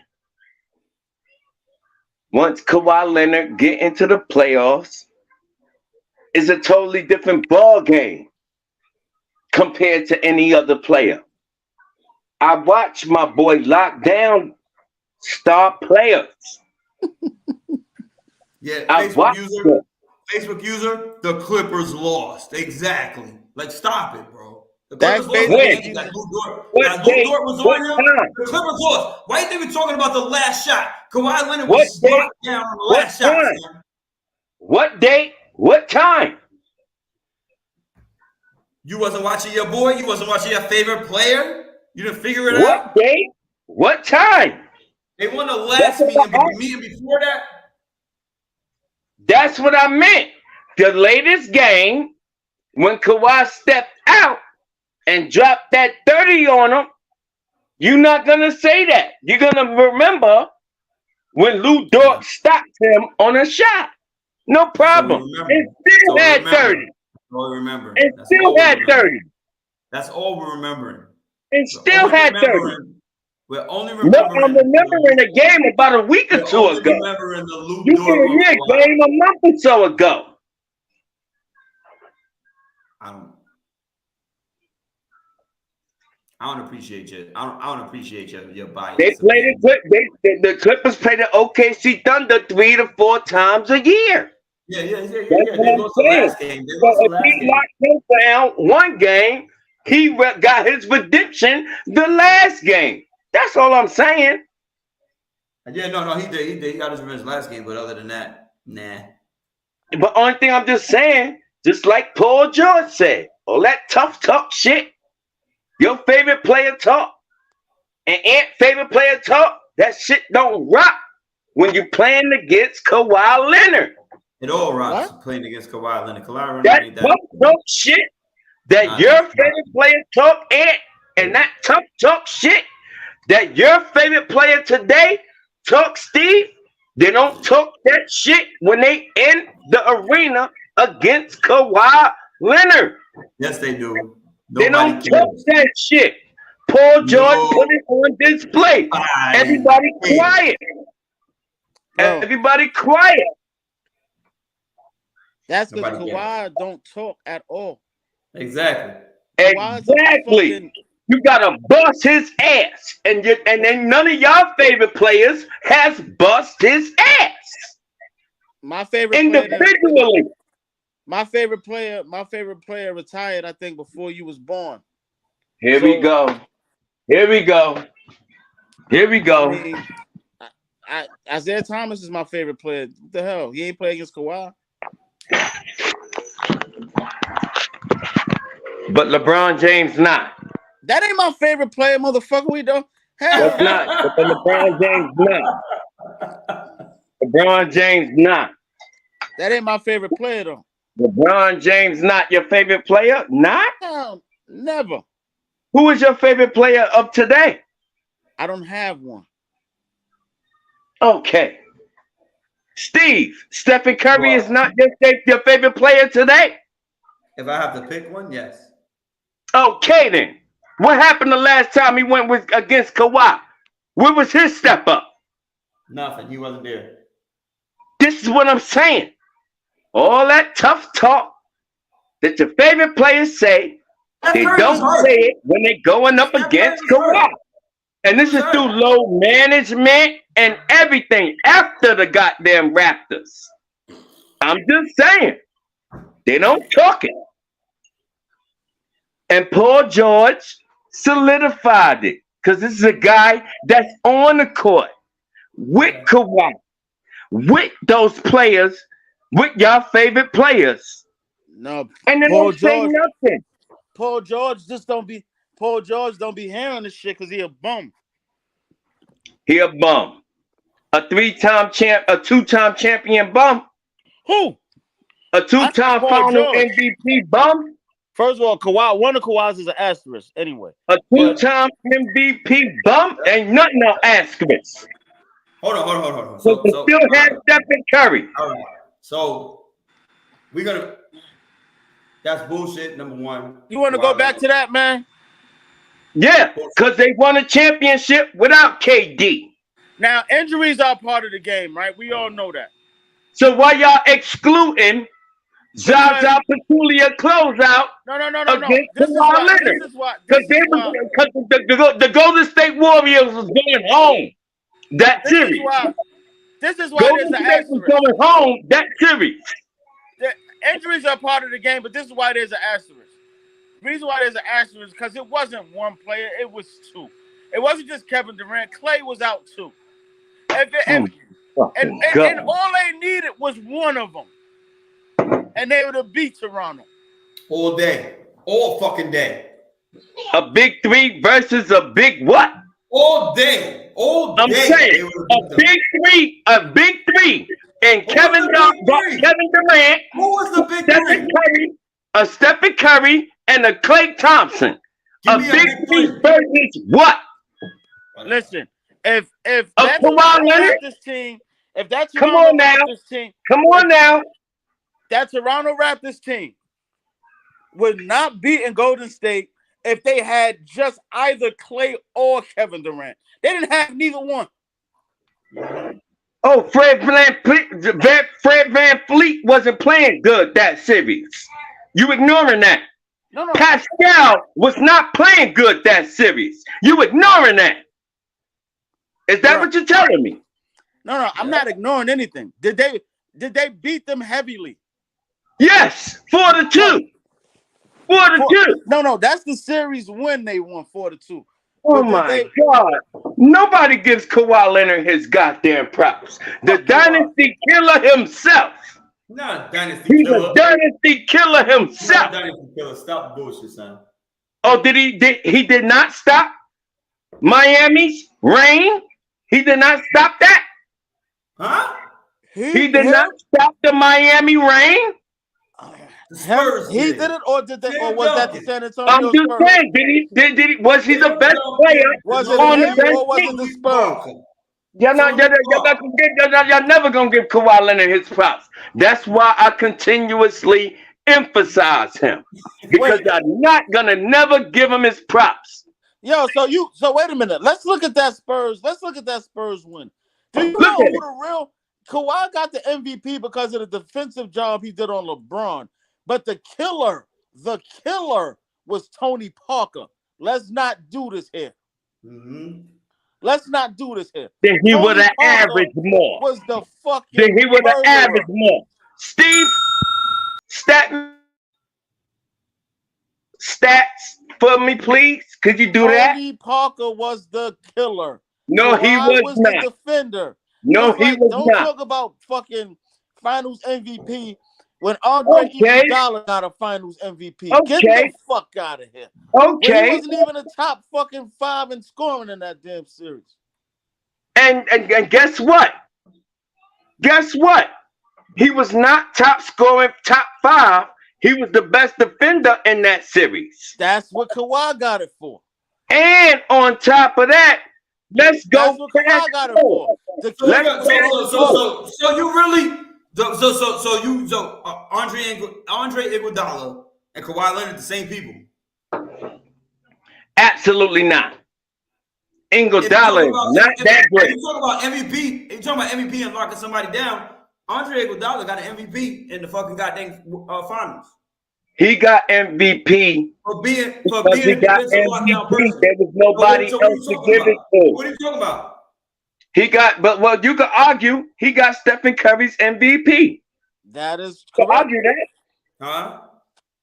Once Kawhi Leonard get into the playoffs, it's a totally different ball game compared to any other player. I watch my boy lock down star players. Yeah, I watched them. Facebook user, the Clippers lost. Exactly. Like, stop it, bro. The That's Clippers lost. basically- That Lou Dort. What That Lou day? Dort was What on him. time? The Clippers lost. Why you think we're talking about the last shot? Kawhi Leonard What was day? locked down on the What last shot. time? Sam. What date? What time? You wasn't watching your boy? You wasn't watching your favorite player? You didn't figure it out? What date? What time? They won the last That's meeting, what but I- the meeting before that? That's what I meant. The latest game, when Kawhi stepped out and dropped that 30 on him, you're not going to say that. You're going to remember when Lou Dort stopped him on a shot. No problem. remember. And still So had remember. 30. That's all we remember. And That's still all we had remember. 30. That's all we're remembering. And We're still only had 30. remembering- We're only No, remembering. I'm remembering a game about a week or We're two only ago. remembering the Lou You Dort gave me one. a game a month or so ago. I don't appreciate you. I don't appreciate your bias. They played it. The Clippers play the OKC Thunder 3 to 4 times a year. Yeah. That's They what lost I'm the saying. last game. They So lost the if last he game. locked him down one game, he got his redemption the last game. That's all I'm saying. Yeah, no, he did. He got his revenge last game, but other than that, nah. But only thing I'm just saying, just like Paul George said, all that tough talk shit, your favorite player talk, and Ant's favorite player talk, that shit don't rock when you're playing against Kawhi Leonard. It all rocks What? playing against Kawhi Leonard. Kawhi Leonard That ain't tough that. talk shit that Nah, your that's favorite player talk, Ant, and that tough talk shit that your favorite player today talk, Steve, they don't talk that shit when they in the arena against Kawhi Leonard. Yes, they do. They don't Nobody talk cares. that shit. Paul George No. put it on display. I Everybody hate it. quiet. Bro. Everybody quiet. That's because Nobody Kawhi don't talk at all. Exactly. Kawhi's a Exactly. fucking- You gotta bust his ass, and then none of y'all favorite players has bust his ass my favorite player. individually. My favorite player retired, I think, before you was born. Here we go. Here we go. Here we I go. mean, Isaiah Thomas is my favorite player. What the hell? He ain't play against Kawhi. But LeBron James not. That ain't my favorite player, motherfucker. We don't. That's not. But LeBron James not. LeBron James not. That ain't my favorite player though. LeBron James not your favorite player? Not? No, never. Who is your favorite player of today? I don't have one. Okay. Steve, Stephen Curry is not your favorite player today? If I have to pick one, yes. Okay then. What happened the last time he went against Kawhi? Where was his step up? Nothing. He wasn't there. This is what I'm saying. All that tough talk that your favorite players say, they don't say it when they're going up against Kawhi. And this is through low management and everything after the goddamn Raptors. I'm just saying. They don't talk it. And Paul George solidified it. Because this is a guy that's on the court with Kawhi, with those players, with your favorite players. No, And they don't say nothing. Paul George don't be hearing this shit because he a bum. He a bum. A two-time champion bum. Who? A two-time final MVP bum. First of all, Kawhi, one of Kawhi's is an asterisk anyway. A two-time MVP bum ain't nothing no asterisk. Hold on. So still have Stephen Curry. All right. So that's bullshit, number one. You want to go back to that, man? Yeah, because they won a championship without KD. Now, injuries are part of the game, right? We all know that. So why y'all excluding Zaza Pachulia closeout? No. Against This is why. Because the Golden State Warriors was going home that series. This is why Golden there's an State was asterisk. going home that series. The injuries are part of the game, but this is why there's an asterisk. The reason why there's an asterisk is because it wasn't one player, it was two. It wasn't just Kevin Durant. Clay was out too. And all they needed was one of them. And they would have beat Toronto. All day. All fucking day. A big three versus a big what? All day. All day. I'm saying a big three. And Kevin Durant. Who was the big three? Stephen Curry and a Klay Thompson. A big three versus what? Listen, if Kawhi that Leonard? team, if that Come on now. That Toronto Raptors team would not beat in Golden State if they had just either Clay or Kevin Durant. They didn't have neither one. Oh, Fred Van Fleet wasn't playing good that series. You ignoring that. No. Pascal was not playing good that series. You ignoring that. Is that what you're telling me? No, I'm not ignoring anything. Did they beat them heavily? Yes, 4-2. 4-2. No, that's the series win they won 4-2. Oh my God. Nobody gives Kawhi Leonard his goddamn props. The dynasty killer himself. Not a dynasty He's killer. a dynasty killer himself. Not a dynasty killer. Stop the bullshit, son. Oh, he did not stop Miami's reign? He did not stop that? Huh? He did not stop the Miami reign? He did it, or did they? Or was that the San Antonio I'm just Spurs? saying, did he? Was he the best player Was it on the him bench? or was it the Spurs? Y'all never gonna give Kawhi Leonard his props. That's why I continuously emphasize him, because y'all not gonna never give him his props. Yo, so wait a minute. Let's look at that Spurs win. Do you know who the real Kawhi got the MVP because of the defensive job he did on LeBron? But the killer was Tony Parker. Let's not do this here. Mm-hmm. Let's not do this here. Then he would have averaged more. Was the fucking Then he would have averaged more. Steve, stats for me, please. Could you do that? Tony Parker was the killer. No, he was not. The defender. No, he was Don't not. talk about fucking Finals MVP When Andre Okay. Iguodala got a Finals MVP, get Okay. the fuck out of here. When he Okay. wasn't even a top fucking 5 in scoring in that damn series. And guess what? Guess what? He was not top scoring, top 5. He was the best defender in that series. That's what Kawhi got it for. And on top of that, let's go. That's what Kawhi got it for. The So, kid Let's- so you really Andre Iguodala and Kawhi Leonard the same people? Absolutely not. If you Iguodala talk is about- not that If great. you talk about MVP, if you talking about MVP and locking somebody down, Andre Iguodala got an MVP in the fucking goddamn finals He got MVP for being because he a got defensive lockdown MVP. person. There was nobody So what are you else to talking give it about? to. What are you talking about? He got, but well, you could argue he got Stephen Curry's MVP. That is You could correct. argue that. Huh?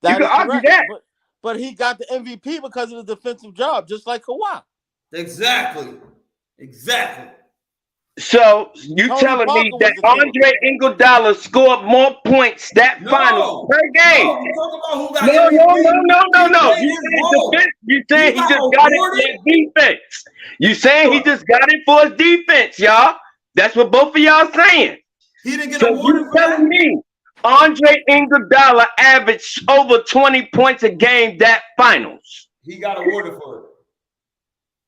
That could is argue correct. that. But he got the MVP because of the defensive job, just like Kawhi. Exactly. So you Tony telling me Parker that was the killer. Andre Iguodala scored more points that finals per game? No, we talking about who got No. MVP. He played You his saying role. he He just got got it awarded? for his defense. You saying he just got it for his defense, y'all. That's what both of y'all saying. He didn't get So awarded you for that. telling me Andre Iguodala averaged over 20 points a game that finals? He got awarded for it.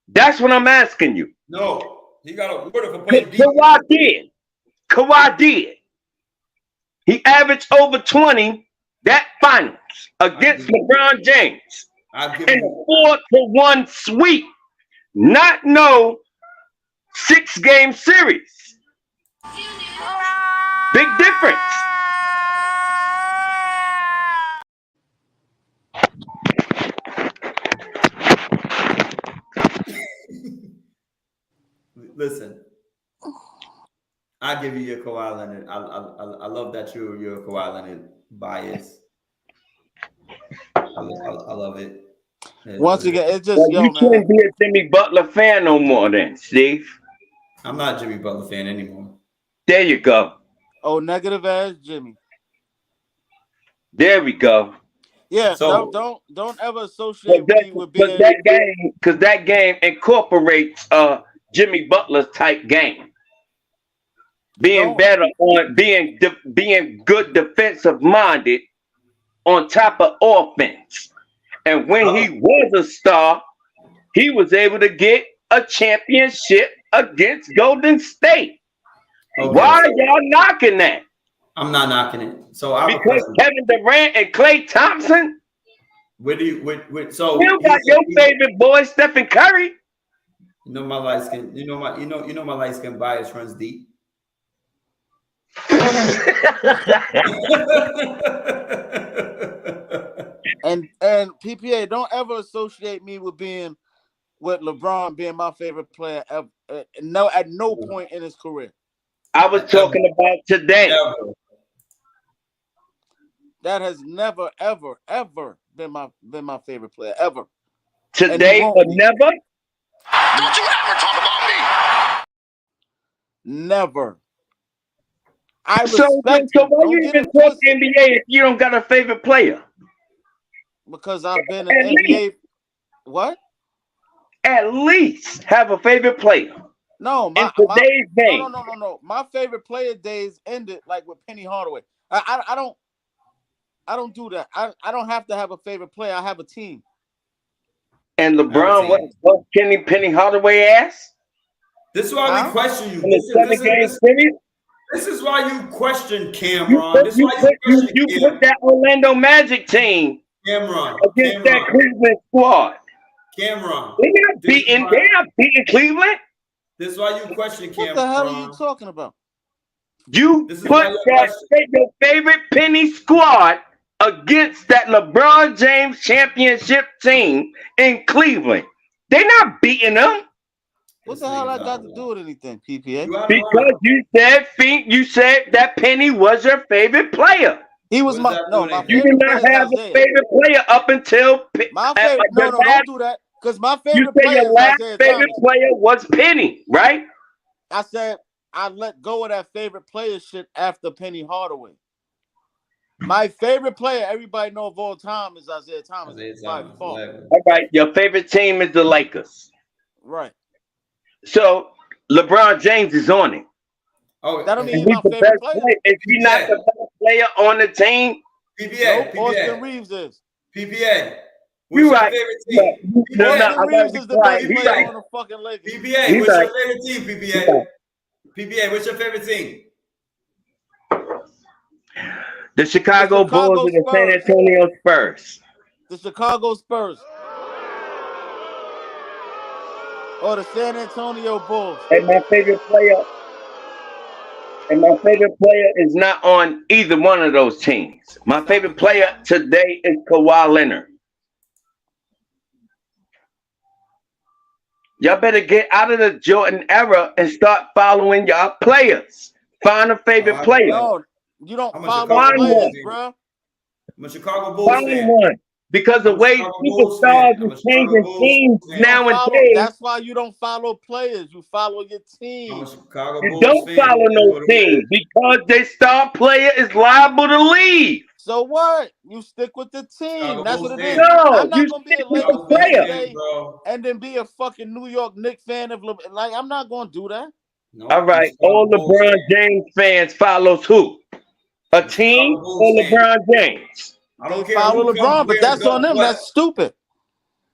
That's what I'm asking you. No, he got awarded for playing defense. Kawhi did. He averaged over 20 that finals against LeBron James I'll give in a you. 4-1 sweep. Not no 6-game series. Big difference. Listen, I give you your Kawhi Leonard. I love that you're a Kawhi Leonard bias. I love it. Once again, it's just Well, you man. can't be a Jimmy Butler fan no more then, Steve. I'm not a Jimmy Butler fan anymore. There you go. Oh, negative ass Jimmy. There we go. Yeah, So- don't ever associate me with being Because that game incorporates Jimmy Butler's type game. Being Don't- better on being good defensive minded on top of offense. And when he was a star, he was able to get a championship against Golden State. Okay, Why so are y'all knocking that? I'm not knocking it. So I have a Because question. Kevin Durant and Klay Thompson, Where do you so you got your favorite boy, Stephen Curry. You know my light skin. You know my light skin bias runs deep. and PPA, don't ever associate me with LeBron being my favorite player ever. No, at no point in his career. I was talking about today. Ever. That has never, ever, ever been my favorite player ever. Today won't or be. never. Don't you ever talk about me. Never. I So respect why him. Don't you get even it talk twisted, NBA if you don't got a favorite player? because I've been in At NBA. What? At least have a favorite player No, in my today's game. no. My favorite player days ended like with Penny Hardaway. I don't do that. I don't have to have a favorite player. I have a team. And LeBron Never was Penny Hardaway ass This is why Huh? we question you. in the 7-game series. This is why you question You Cameron. put, This is you why put, you you, question you put that Orlando Magic team Cameron. against that Cleveland squad. Cameron. They're not This is beating. why- They're not beating Cleveland. This is why you question What Cameron. the hell are you talking about? You This is put why your your favorite Penny squad against that LeBron James championship team in Cleveland. They're not beating them What the hell I got to do with anything, PPA? You out of because line. you said that Penny was your favorite player. He was What my does that no, do my with You favorite did player not is have a Isaiah. favorite player up until My favorite, no, don't do that. Because my you favorite said player your is last Isaiah favorite Thomas. player was Penny, right? I said I let go of that favorite player shit after Penny Hardaway. My favorite player, everybody know of all time, is Isaiah Thomas. Isaiah By Thomas, far. level. All right, your favorite team is the Lakers. Right. So LeBron James is on it. Oh, That don't mean Is he's he my the favorite best player. player? Is he not the best player on the team? PPA, Nope, Austin PPA, Reeves is. PPA. You What's your right. favorite Yeah. team? No, PPA, I Austin gotta Reeves be is the quiet. best He's player right. on the fucking Lakers. PPA, He's what's right. your favorite team? He's PPA, right. PPA, what's your favorite team? The Chicago Bulls and the San Spurs. Antonio Spurs. The Chicago Spurs. Or the San Antonio Bulls. And my favorite player is not on either one of those teams. My favorite player today is Kawhi Leonard. Y'all better get out of the Jordan era and start following y'all players. Find a favorite player. No, you don't I'm a follow Chicago players, Bulls fan. bro. I'm a Chicago Bulls Find fan. one. Because the I'm a way Chicago Bulls fan. superstars I'm a are Chicago changing Bulls teams fan. You don't follow, nowadays, that's why you don't follow players. You follow your team. I'm a Chicago you Bulls don't fan. follow That's no what it team is. because their star player is liable to leave. So what? You stick with the team. Chicago That's Bulls what it is. fan. No, I'm not you gonna be a stick with Lakers the Chicago Bulls fan player. fan, today bro. and then be a fucking New York Knicks fan of like I'm not gonna do that. No, All I'm a right, Chicago all Bulls LeBron fan. James fans follows who? A I'm a team Chicago or Bulls fan. LeBron James? I They don't care follow who comes, LeBron, but where, that's on does them. what. That's stupid.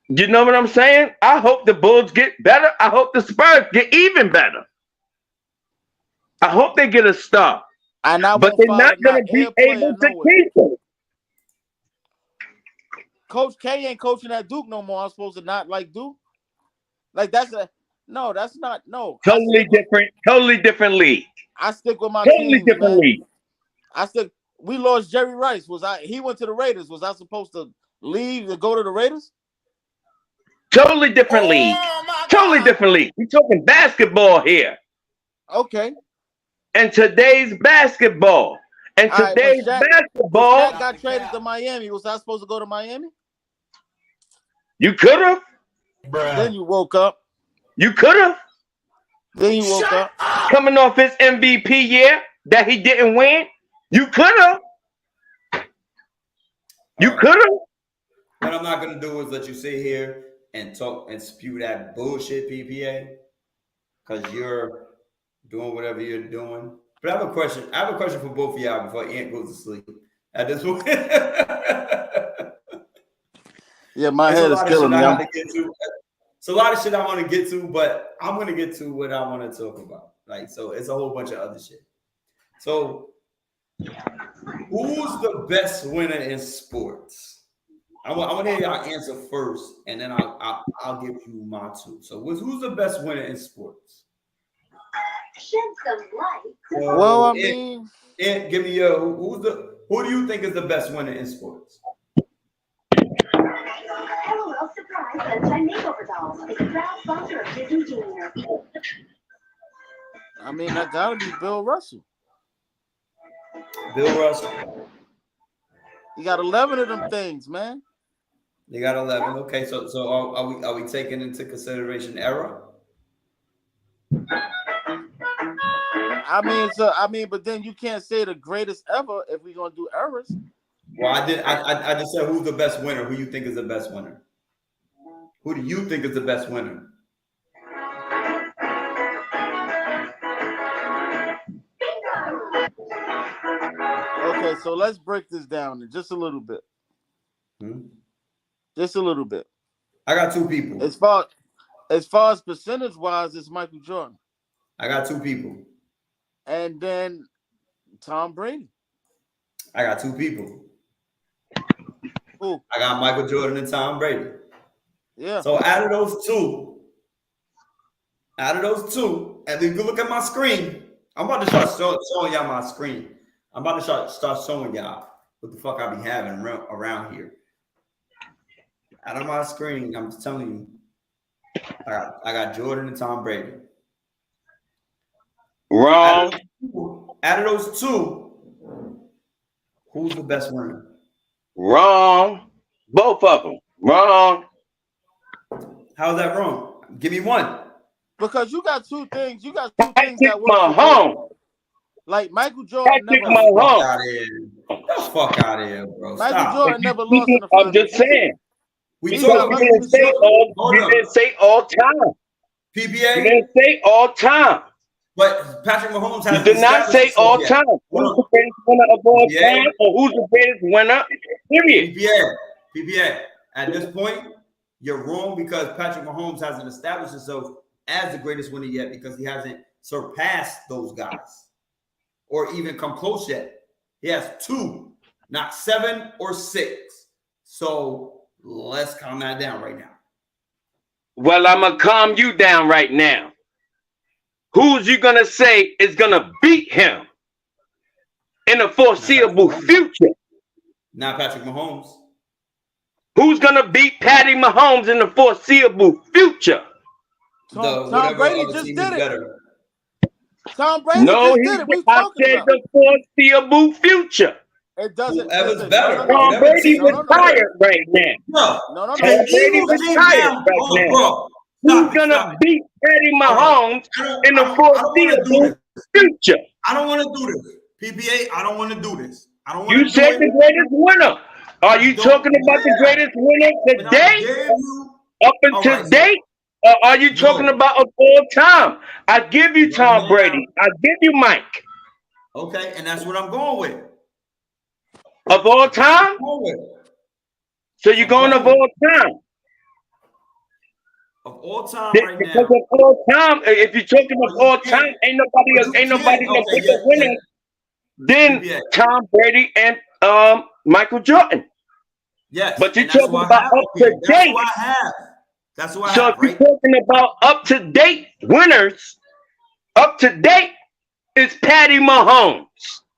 You know what I'm saying? I hope the Bulls get better. I hope the Spurs get even better. I hope they get a star. And I But won't they're follow not going not to be air player able to nowhere. keep them. Coach K ain't coaching at Duke no more. I'm supposed to not like Duke. Like that's a no. That's not no. Totally different league. I stick with my Totally teams, different man. league. I stick. We lost Jerry Rice. He went to the Raiders. Was I supposed to leave to go to the Raiders? Totally different league. Totally different league. We're talking basketball here. Okay. And today's basketball. And All right, today's when basketball, Shaq got traded to Miami. Was I supposed to go to Miami? you could have. Then you woke up. You could have. Then you woke up. Coming off his MVP year that he didn't win. You could have. You could have. What I'm not gonna do is let you sit here and talk and spew that bullshit, PPA, because you're doing whatever you're doing. But I have a question. I have a question for both of y'all before Ant goes to sleep. At this point, Yeah, my there's head a is lot of killing shit me. I have to get to. It's a lot of shit I want to get to, but I'm gonna get to what I want to talk about. Like, so it's a whole bunch of other shit. So, who's the best winner in sports? I want to hear y'all answer first, and then I'll give you my two. So, who's the best winner in sports? Shed some light. So, Well, I mean, Ant, give me your who do you think is the best winner in sports? LOL Surprise Sunshine Makeover Dolls is a proud sponsor of Disney Junior. that gotta be Bill Russell. Bill Russell. He got 11 of them things, man. They got 11. Okay, so are we taking into consideration era? But then you can't say the greatest ever if we're gonna do errors. Well, I just said who's the best winner. Who you think is the best winner? Who do you think is the best winner? Okay, so let's break this down just a little bit. Just a little bit. I got two people. As far as percentage wise, it's Michael Jordan. I got two people. And then Tom Brady. I got two people. Who? I got Michael Jordan and Tom Brady. Yeah. So out of those two, and if you look at my screen, I'm about to start showing y'all my screen. I'm about to start showing y'all what the fuck I be having around here. Out of my screen, I'm just telling you, I got Jordan and Tom Brady. Wrong. Out of those two, who's the best winner? Wrong. Both of them. Wrong. How's that wrong? Give me one. Because you got two things. You got two things Patrick that work. Mahomes. Like Michael Jordan Patrick never. Mahomes. Out of here. The fuck out of here, bro. Michael Stop. Jordan never lost in the finals. I'm just saying. We He's talk. a- You didn't say all. You didn't say all time. You PBA, didn't say all time. but Patrick Mahomes You has did not say all time. Who's the greatest winner of all Yeah. time, or who's the greatest winner? Period. PBA. At this point, you're wrong because Patrick Mahomes hasn't established himself as the greatest winner yet because he hasn't surpassed those guys or even come close yet. He has 2, not 7 or 6. So let's calm that down right now. Well, I'm gonna calm you down right now. Who's you gonna say is gonna beat him in the foreseeable future? Not Patrick Mahomes. Who's gonna beat Patty Mahomes in the foreseeable future? Tom Whatever Brady other just team did is it. better. Tom Brady No, just did it. We I talking said about the foreseeable future. it. Doesn't. Whoever's listen, better. No, Tom Whatever Brady team no, is no, no. retired right now. No. No, no, Tom no. The Brady Eagles came retired down. right Oh, now. bro. Who's Stop gonna it. beat Patty Mahomes in the I don't want to do foreseeable this. future? I don't want to do this. PBA, I don't want to do this. I don't want You to do said it. the greatest winner. Are you Don't- talking about the yeah. greatest winner And I today, gave you. up All until right, so- date? Or are you talking No. about of all time? I give you Right Tom now. Brady. I give you Mike. Okay, and that's what I'm going with. Of all time? Going with. So you're going of all time. Of all time right Because now. of all time, if you're talking of But you all can't- time, ain't nobody but you in the can't- bigger yeah, winner than PBA. Tom Brady and Michael Jordan. Yes. But you're and that's talking what I about have up here. to That's date. what I have. That's what I So have, if you're right? talking about up to date winners, up to date is Patty Mahomes.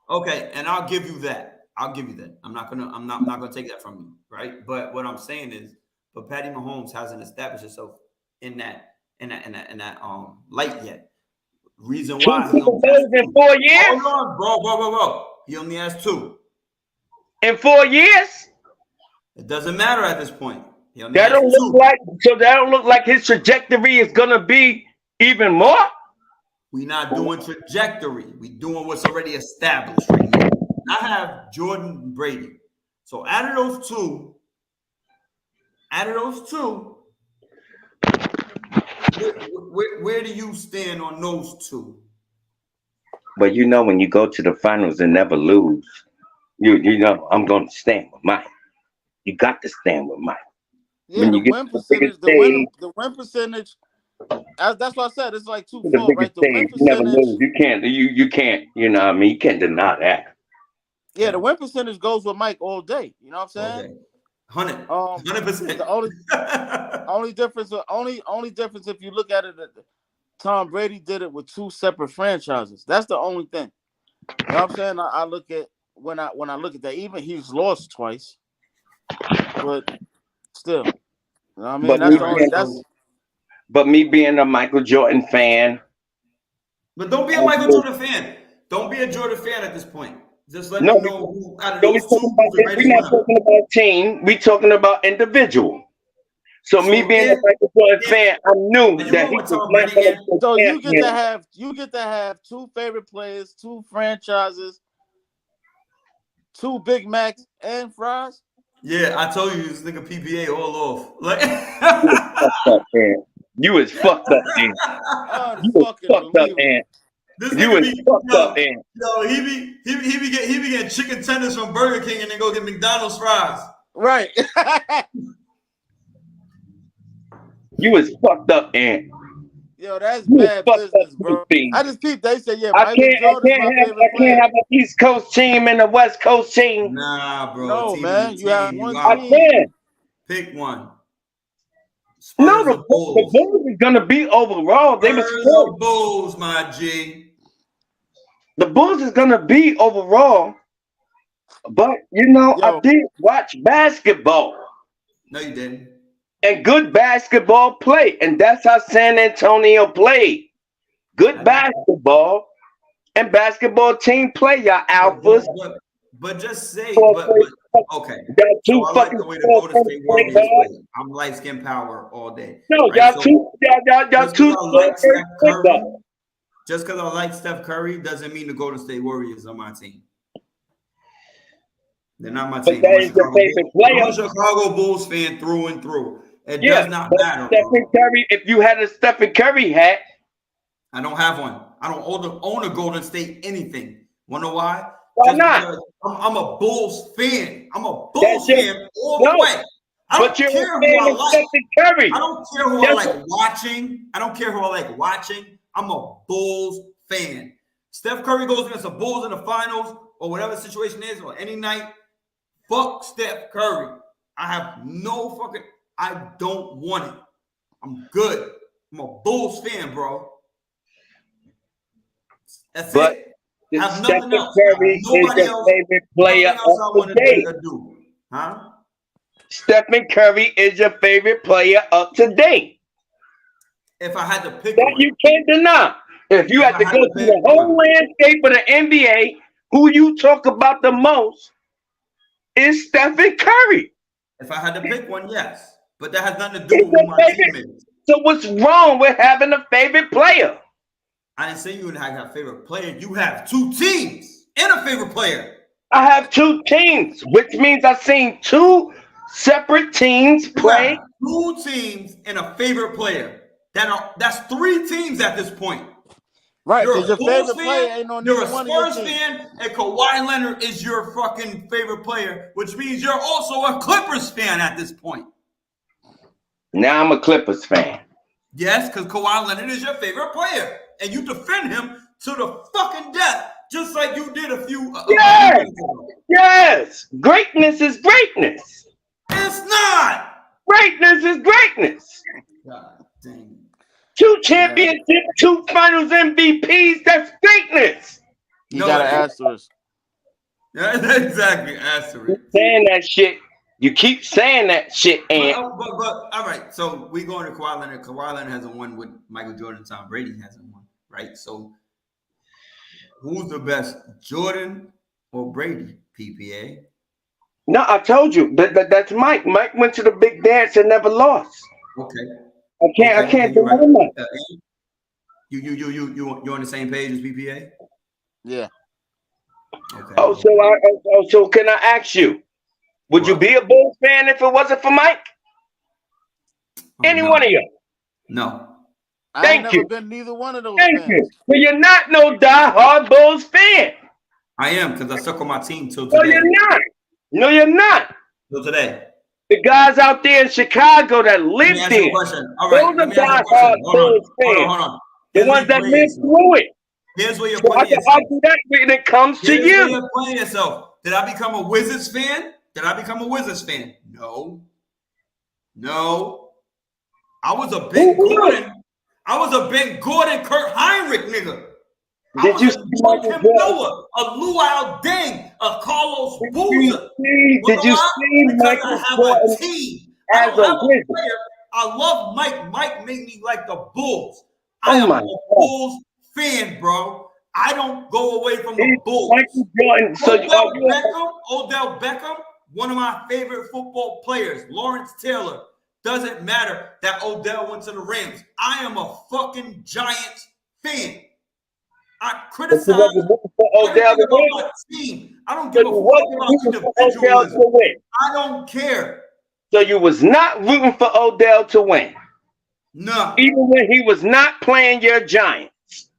Okay, and I'll give you that. I'll give you that. I'm not gonna take that from you, right? But what I'm saying is, but Patty Mahomes hasn't established himself in that light yet. Reason Two why he Super only has Bowls in 2. 4 years. Hold on, bro. He only has 2. In 4 years, It doesn't matter at this point. He only that has don't 2. look like. So that don't look like his trajectory is gonna be even more. We're not doing trajectory. We're doing what's already established right now. I have Jordan and Brady. So out of those two, where do you stand on those 2? But you know, when you go to the finals and never lose, you know I'm gonna stand with Mike. You got to stand with Mike. Yeah, When the you get win to the percentage. biggest The win percentage. That's what I said. It's like the 2-4, biggest right? The win stage, you never percentage. lose. You can't. You know what I mean? You can't deny that. Yeah, the win percentage goes with Mike all day. You know what I'm saying? 100%. The only difference if you look at it, Tom Brady did it with 2 separate franchises. That's the only thing. You know what I'm saying? I look at when I look at that. Even he's lost twice, but still, you know what I mean? But That's me the only. being- That's But me being a Michael Jordan fan, But don't be a Michael Jordan fan. Don't be a Jordan fan at this point. Just let No, me know who out of so we those 2 talking about who's the we're greatest not winner. talking about team. We talking about individual. So me So being if- a Michael Jordan fan, I knew you that go he with was Tom not Brady going and- so you to get to have 2 favorite players, 2 franchises, 2 Big Macs and fries. Yeah, I told you this nigga PPA all off. Like You was fucked up, man. Oh, You it's was fucking fucked up, unbelievable. man. this You nigga was be fucked up, man. he be getting chicken tenders from Burger King and then go get McDonald's fries. Right. You was fucked up, man. Yo, that's You was bad fucked business, up, bro. Steve. I just peeped. They said, yeah, I Michael Jordan's my favorite can't player. have an East Coast team and a West Coast team. Nah, bro. No, team man, is a you have team. one I gotta team. can. pick one. No, Spurs the or Bulls. Bulls is gonna be overall. They was Spurs or Bulls, my G. The Bulls is gonna be overall. But you know, I Yo. did watch basketball No, you didn't. and good basketball play, and that's how San Antonio played. Good basketball and basketball team play, y'all alphas. But just say, But- okay. Y'all two So I like fucking the way the Golden State Warriors guards. play. I'm light skin power all day. No, right? So y'all just two 'cause I like square Steph Curry, guards. just because I like Steph Curry doesn't mean the Golden State Warriors are my team. They're not my But team. that is your favorite player. I'm a Chicago Bulls fan through and through. It Yeah, does not but matter. Stephen Curry, if you had a Stephen Curry hat, I don't have one. I don't own a Golden State anything. Wanna know why? why Just not? because I'm a Bulls fan. I'm a Bulls That's your- fan all the No, way. I don't But you're care a who I fan of like. Stephen Curry. I don't care who I Yes. like watching. I don't care who I like watching. I'm a Bulls fan. Steph Curry goes against the Bulls in the finals or whatever the situation is, or any night. Fuck Steph Curry. I have no fucking. I don't want it. I'm good. I'm a Bulls fan, bro. That's But it. I have Stephen nothing else. Curry is Nobody your else. favorite player Nothing else I of want the day. to do. Huh? Stephen Curry is your favorite player up to date. If I had to pick That one, you can't deny. If you If had I to had go to through pick the whole one. landscape of the NBA, who you talk about the most is Stephen Curry. if I had to pick one, yes. But that has nothing to do He's with who your my team favorite. is. So what's wrong with having a favorite player? I didn't say you would have a favorite player. You have two teams and a favorite player. I have two teams, which means I've seen two separate teams You play. have two teams and a favorite player. That's three teams at this point. Right, You're because a your favorite Bulls player fan, ain't on you're neither a one of your Spurs teams. fan, and Kawhi Leonard is your fucking favorite player, which means you're also a Clippers fan at this point. Now I'm a Clippers fan. Yes, because Kawhi Leonard is your favorite player, and you defend him to the fucking death, just like you did a few. Yes. Years ago. Yes, greatness is greatness. It's not. Greatness is greatness. God dang. Two championships, two finals MVPs, that's greatness. You No, got an it- asterisk. Yeah, exactly. Asterisk. Saying that shit. You keep saying that shit, and But all right. So we going to Kawhi Leonard. Kawhi Leonard hasn't won with Michael Jordan. Tom Brady hasn't won, right? So who's the best, Jordan or Brady? PPA. no, I told you that's Mike. Mike went to the big dance and never lost. Okay. I can't you're right. deny that. You on the same page as PPA? Yeah. Okay. So can I ask you? Would you What? be a Bulls fan if it wasn't for Mike? Any no. one of you? No. I Thank ain't never you. been neither one of those Thank fans. you. So you're not no diehard Bulls fan. I am because I stuck on my team till No, today. you're not. No, you're not. Till today. The guys out there in Chicago that Let live me ask you there, a question. All right. those Let are me ask you a diehard question. Bulls fans. Hold on. the Here's ones where that you're live playing through it. Here's where you're So I putting can yourself. argue that when it comes to Here's where you. you're playing yourself. Did I become a Wizards fan? No. I was a big Who was? Gordon. I was a big Gordon Kurt Heinrich nigga. I Did was you a see Joakim Michael Jordan? Noah, a Luau Deng, a Carlos Boozer. Did you see Because Michael I have Jordan a team. I as don't a have a wizard? player. I love Mike. Mike made me like the Bulls. I Oh am my a God. Bulls fan, bro. I don't go away from the He's Bulls. Michael Jordan. So Odell Beckham, one of my favorite football players. Lawrence Taylor. Doesn't matter that Odell went to the Rams. I am a fucking Giants fan. I criticize Odell everything to about win. my team. I don't So give a you fuck wasn't about rooting for Odell individualism. to win. I don't care. So you was not rooting for Odell to win, No. even when he was not playing your Giants.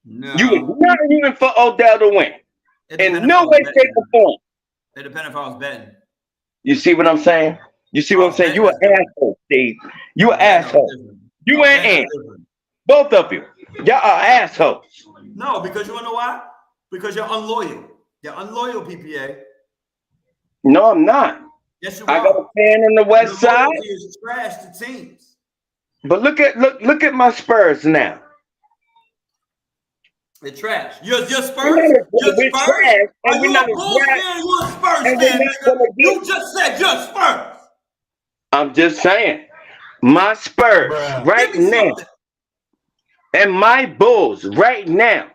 No. You was not rooting for Odell to win It depends in if no I was way, betting. shape, or form. It depends if I was betting. You see what I'm saying? You see what I'm saying? You an asshole, Steve. You an asshole. You ain't in. Both of you. Y'all are assholes. No, because you want to know why? Because you're unloyal. You're unloyal, PPA. No, I'm not. Yes, you I are. got a fan on the west Your side, loyalty is trash to teams. but look at my Spurs now. They're trash. You're Spurs. We're You're trash, Spurs. and Are we're you not a as Bulls trash, fan? You're a Spurs and we're fan, not nigga. gonna get- You just said you're Spurs. I'm just saying, my Spurs right Give me now something. and my Bulls right now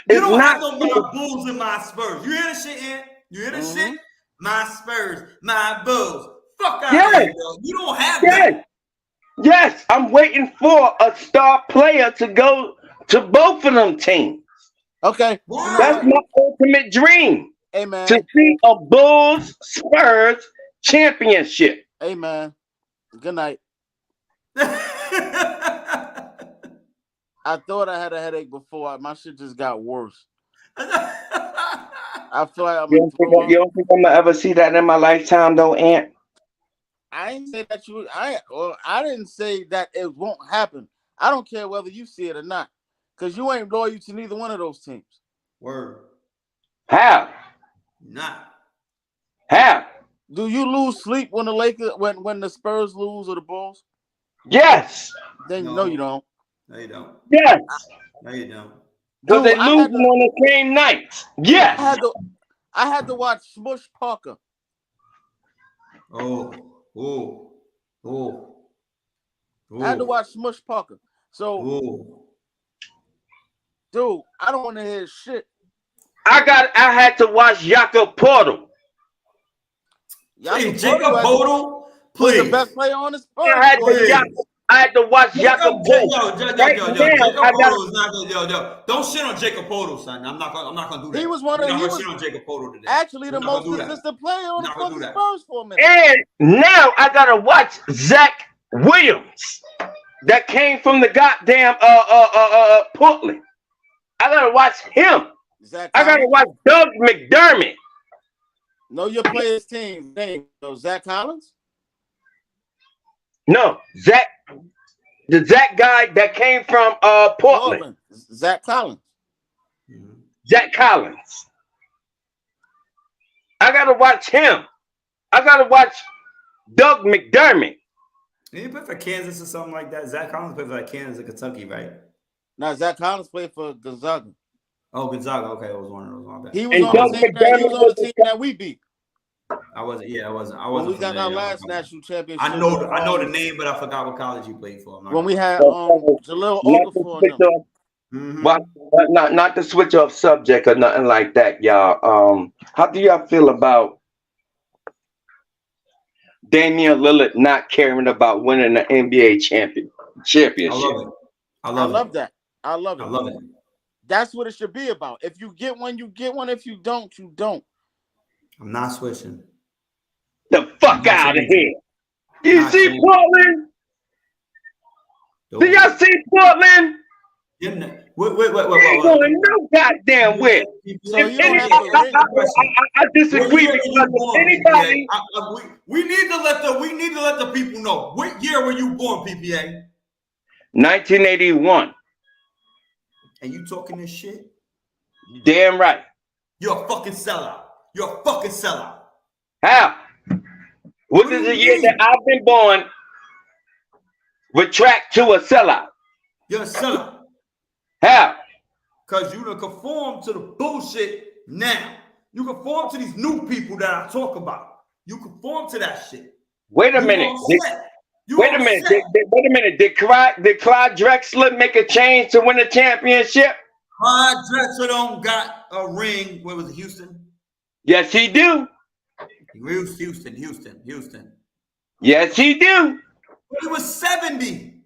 You is don't not. have no my Bulls and my Spurs. You hear the shit, Ant? You hear the shit? My Spurs, my Bulls. Fuck out Yes. of here, bro. You don't have Yes, that. yes, I'm waiting for a star player to go to both of them teams. Okay. Why? That's my ultimate dream. man. to see a Bulls Spurs championship. Hey, man. Good night. I thought I had a headache before. My shit just got worse. I feel like You don't think I'm gonna ever see that in my lifetime, though, Ant? I ain't say that you. I didn't say that it won't happen. I don't care whether you see it or not, because you ain't loyal to neither one of those teams. Word. How? Not. How? Do you lose sleep when the Lakers, when the Spurs lose or the Bulls? Yes. Then No. no, you don't. No, you don't. Yes. No, you don't. Because they Dude, I lose had to- on the same nights. Yes. I had to watch Smush Parker. Oh. I had to watch Smush Parker. So, dude, I don't want to hear shit. I had to watch Jakob Poeltl. Please, Jacob Poeltl. Was Please. the best player on the Spurs. I had to watch Jakob Poeltl. Don't shit on Jacob Poeltl, son. I'm not gonna do that. He was one of the shit on Jacob Poeltl today. Actually the I'm not most gonna do that. consistent player on the Not gonna fucking do that. Spurs for a minute. And now I gotta watch Zach Williams that came from the goddamn Portland. I gotta watch him. Zach I gotta Collins? watch Doug McDermott. Know your player's team name. So Zach Collins? No, the Zach guy that came from Portland. Zach Collins. Zach Collins. I gotta watch him. I gotta watch Doug McDermott. Did he play for Kansas or something like that? Zach Collins played for like Kansas or Kentucky, right? Now Zach Collins played for Gonzaga. Oh, Gonzaga. Okay, it was one of those. My bad. He was on the team that we beat. I wasn't. Yeah, I wasn't. When we got our last national championship. I know the name, but I forgot what college he played for. When we had Jaleel Okafor on them. Mm-hmm. But not to switch off subject or nothing like that, y'all. How do y'all feel about Damian Lillard not caring about winning the NBA championship? I love that. I love it. That's what it should be about. If you get one, you get one. If you don't, you don't. I'm not switching. The fuck out of here. You see Portland? Do y'all see Portland? Wait. Going no goddamn way. So you don't have to I disagree because if anybody. We need to let the people know. What year were you born, PPA? 1981. And you talking this shit? Damn right. You're a fucking sellout. How? What is the year that I've been born retract to a sellout? You're a sellout. How? Because you done conform to the bullshit now. You conform to these new people that I talk about. You conform to that shit. Wait a minute. Wait a minute. Did Clyde Drexler make a change to win a championship? Clyde Drexler don't got a ring. Where was it, Houston? Yes, he do. Houston. Yes, he do. He was 70.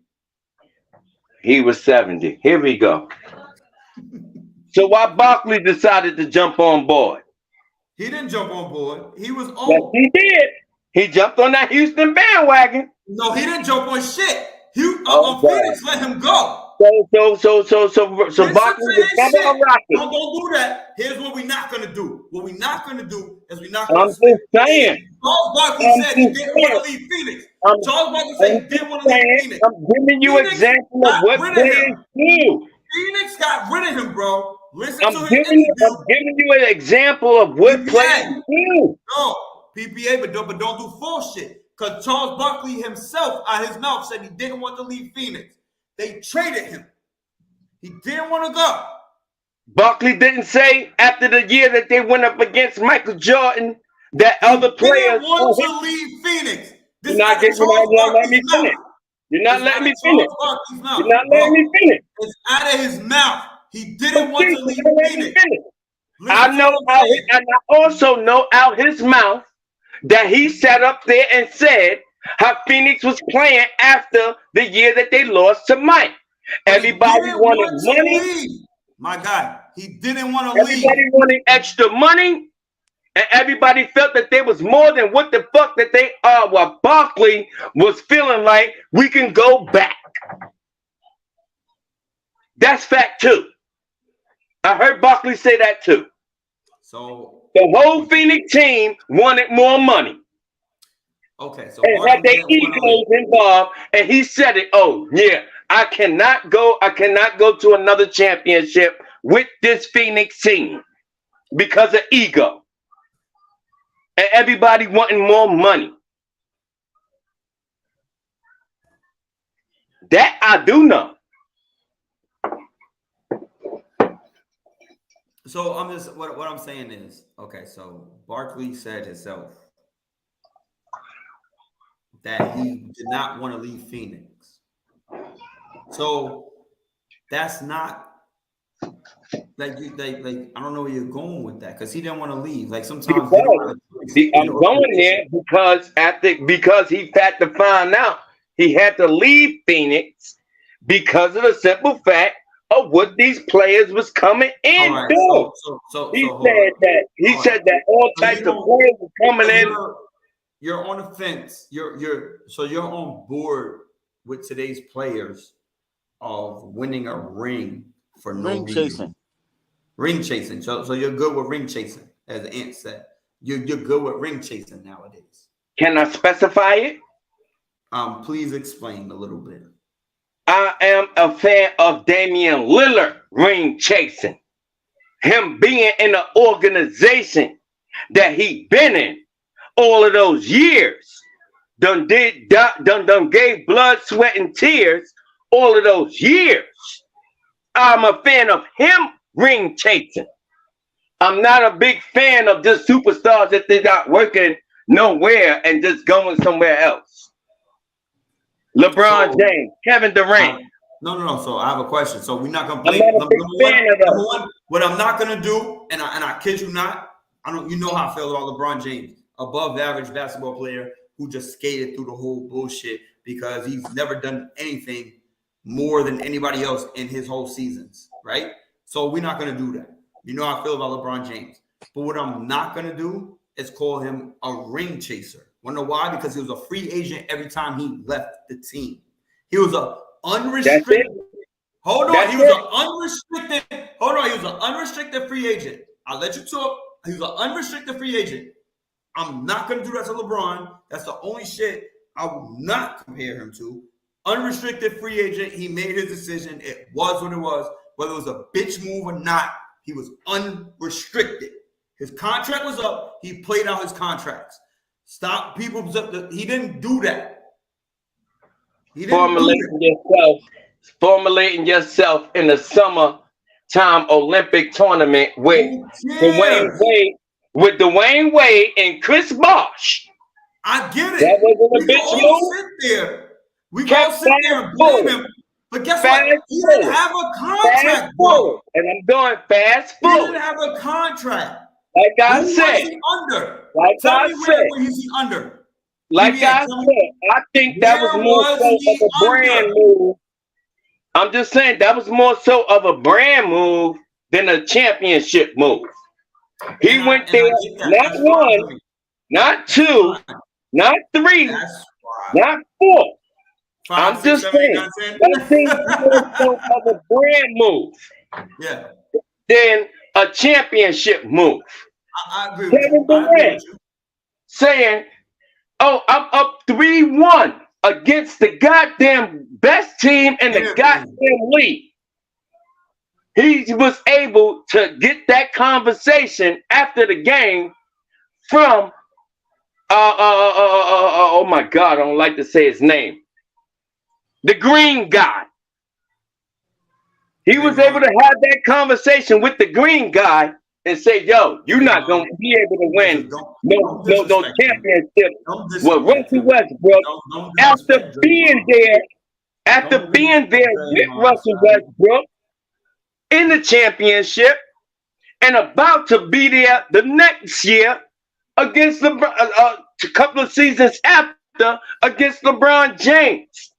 He was 70. Here we go. So why Barkley decided to jump on board? He didn't jump on board. He was Yes, old. he did. He jumped on that Houston bandwagon. No, he didn't jump on shit. Phoenix let him go. So Barkley was never a Rocket. Don't do that. Here's what we're not gonna do. What we're not gonna do is we're not gonna. I'm just saying. Charles Barkley said he didn't want to leave Phoenix. Charles Barkley said he didn't want to leave Phoenix. I'm giving you an example of what players do. Phoenix got rid of him, bro. I'm giving you an example of what players do. No, PPA, but don't do full shit. Because Charles Barkley himself, out his mouth, said he didn't want to leave Phoenix. They traded him. He didn't want to go. Barkley didn't say after the year that they went up against Michael Jordan that other players didn't want to leave Phoenix. You're not letting me finish. You're not letting me finish. It's out of his mouth. He didn't want to leave Phoenix. I also know out his mouth that he sat up there and said how Phoenix was playing after the year that they lost to Mike. Everybody wanted money. My guy, he didn't want to leave. Everybody wanted extra money. And everybody felt that there was more than what the fuck that they are. What Barkley was feeling like we can go back. That's fact too. I heard Barkley say that too. So The whole Phoenix team wanted more money. okay, so And had their egos involved, and he said it. Oh, yeah, I cannot go to another championship with this Phoenix team because of ego. And everybody wanting more money. That I do know. So I'm just what I'm saying is, okay, so Barkley said himself that he did not want to leave Phoenix. So that's not like I don't know where you're going with that because he didn't want to leave. Like sometimes they don't have a choice. I'm going there because he had to find out he had to leave Phoenix because of the simple fact of what these players was coming in All right, doing. so He hold on. said that all So types you of don't- players were coming in. You're on the fence. You're on board with today's players of winning a ring for no Ring reason. chasing. Ring chasing. So you're good with ring chasing, as Ant said. You're good with ring chasing nowadays. Can I specify it? Please explain a little bit. I am a fan of Damian Lillard ring chasing. Him being in the organization that he been in all of those years. Done gave blood, sweat, and tears all of those years. I'm a fan of him ring chasing. I'm not a big fan of just superstars that they're not working nowhere and just going somewhere else. LeBron James, Kevin Durant. No. So I have a question. So we're not gonna I'm play. not a big fan of Number those. one, what I'm not gonna do, and I kid you not, you know how I feel about LeBron James, above average basketball player who just skated through the whole bullshit because he's never done anything more than anybody else in his whole seasons, right? So we're not gonna do that. You know how I feel about LeBron James. But what I'm not gonna do is call him a ring chaser. Wanna know why? Because he was a free agent every time he left the team. He was a unrestricted. Hold on, he was an unrestricted free agent. I'll let you talk. He was an unrestricted free agent. I'm not gonna do that to LeBron. That's the only shit I will not compare him to. Unrestricted free agent. He made his decision. It was what it was. Whether it was a bitch move or not, he was unrestricted. His contract was up. He played out his contracts. Stop people. He didn't do that. Formulating yourself in the summertime Olympic tournament with Dwayne Wade and Chris Bosh. I get it. That wasn't a We bitch all move. sit there. We all sit there and blame him. But guess Fast what? He didn't have a contract, bro. And I'm going fast He forward. didn't have a contract. Like I Who said. was he under? Like Tell I me said. where he's under. Like I said, I think that was more so of a brand move. I'm just saying that was more so of a brand move than a championship move. He went there, not one, not two, not three, not four. I'm just saying, I think more so of a brand move than a championship move. I agree Kevin Durant saying, "Oh, I'm up 3-1 against the goddamn best team in the goddamn league." He was able to get that conversation after the game from oh my God, I don't like to say his name. The green guy. He was able to have that conversation with the green guy and say, "Yo, you're not gonna be able to win no championship with Russell Westbrook." After being there with Russell Westbrook in the championship and about to be there the next year against a couple of seasons after against LeBron James.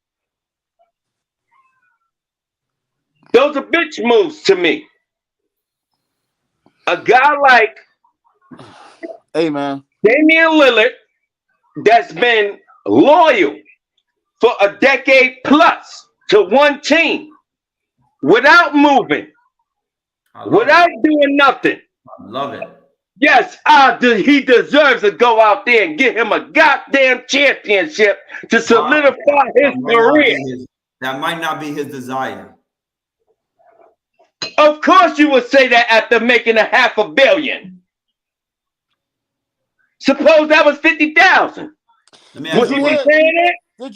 Those are bitch moves to me. A guy like Hey, man. Damian Lillard, that's been loyal for a decade plus to one team without moving, without doing nothing. I love it. Yes, he deserves to go out there and get him a goddamn championship to solidify his career. That might not be his desire. Of course you would say that after making $500 million. Suppose that was 50,000. Let me ask you saying that? Did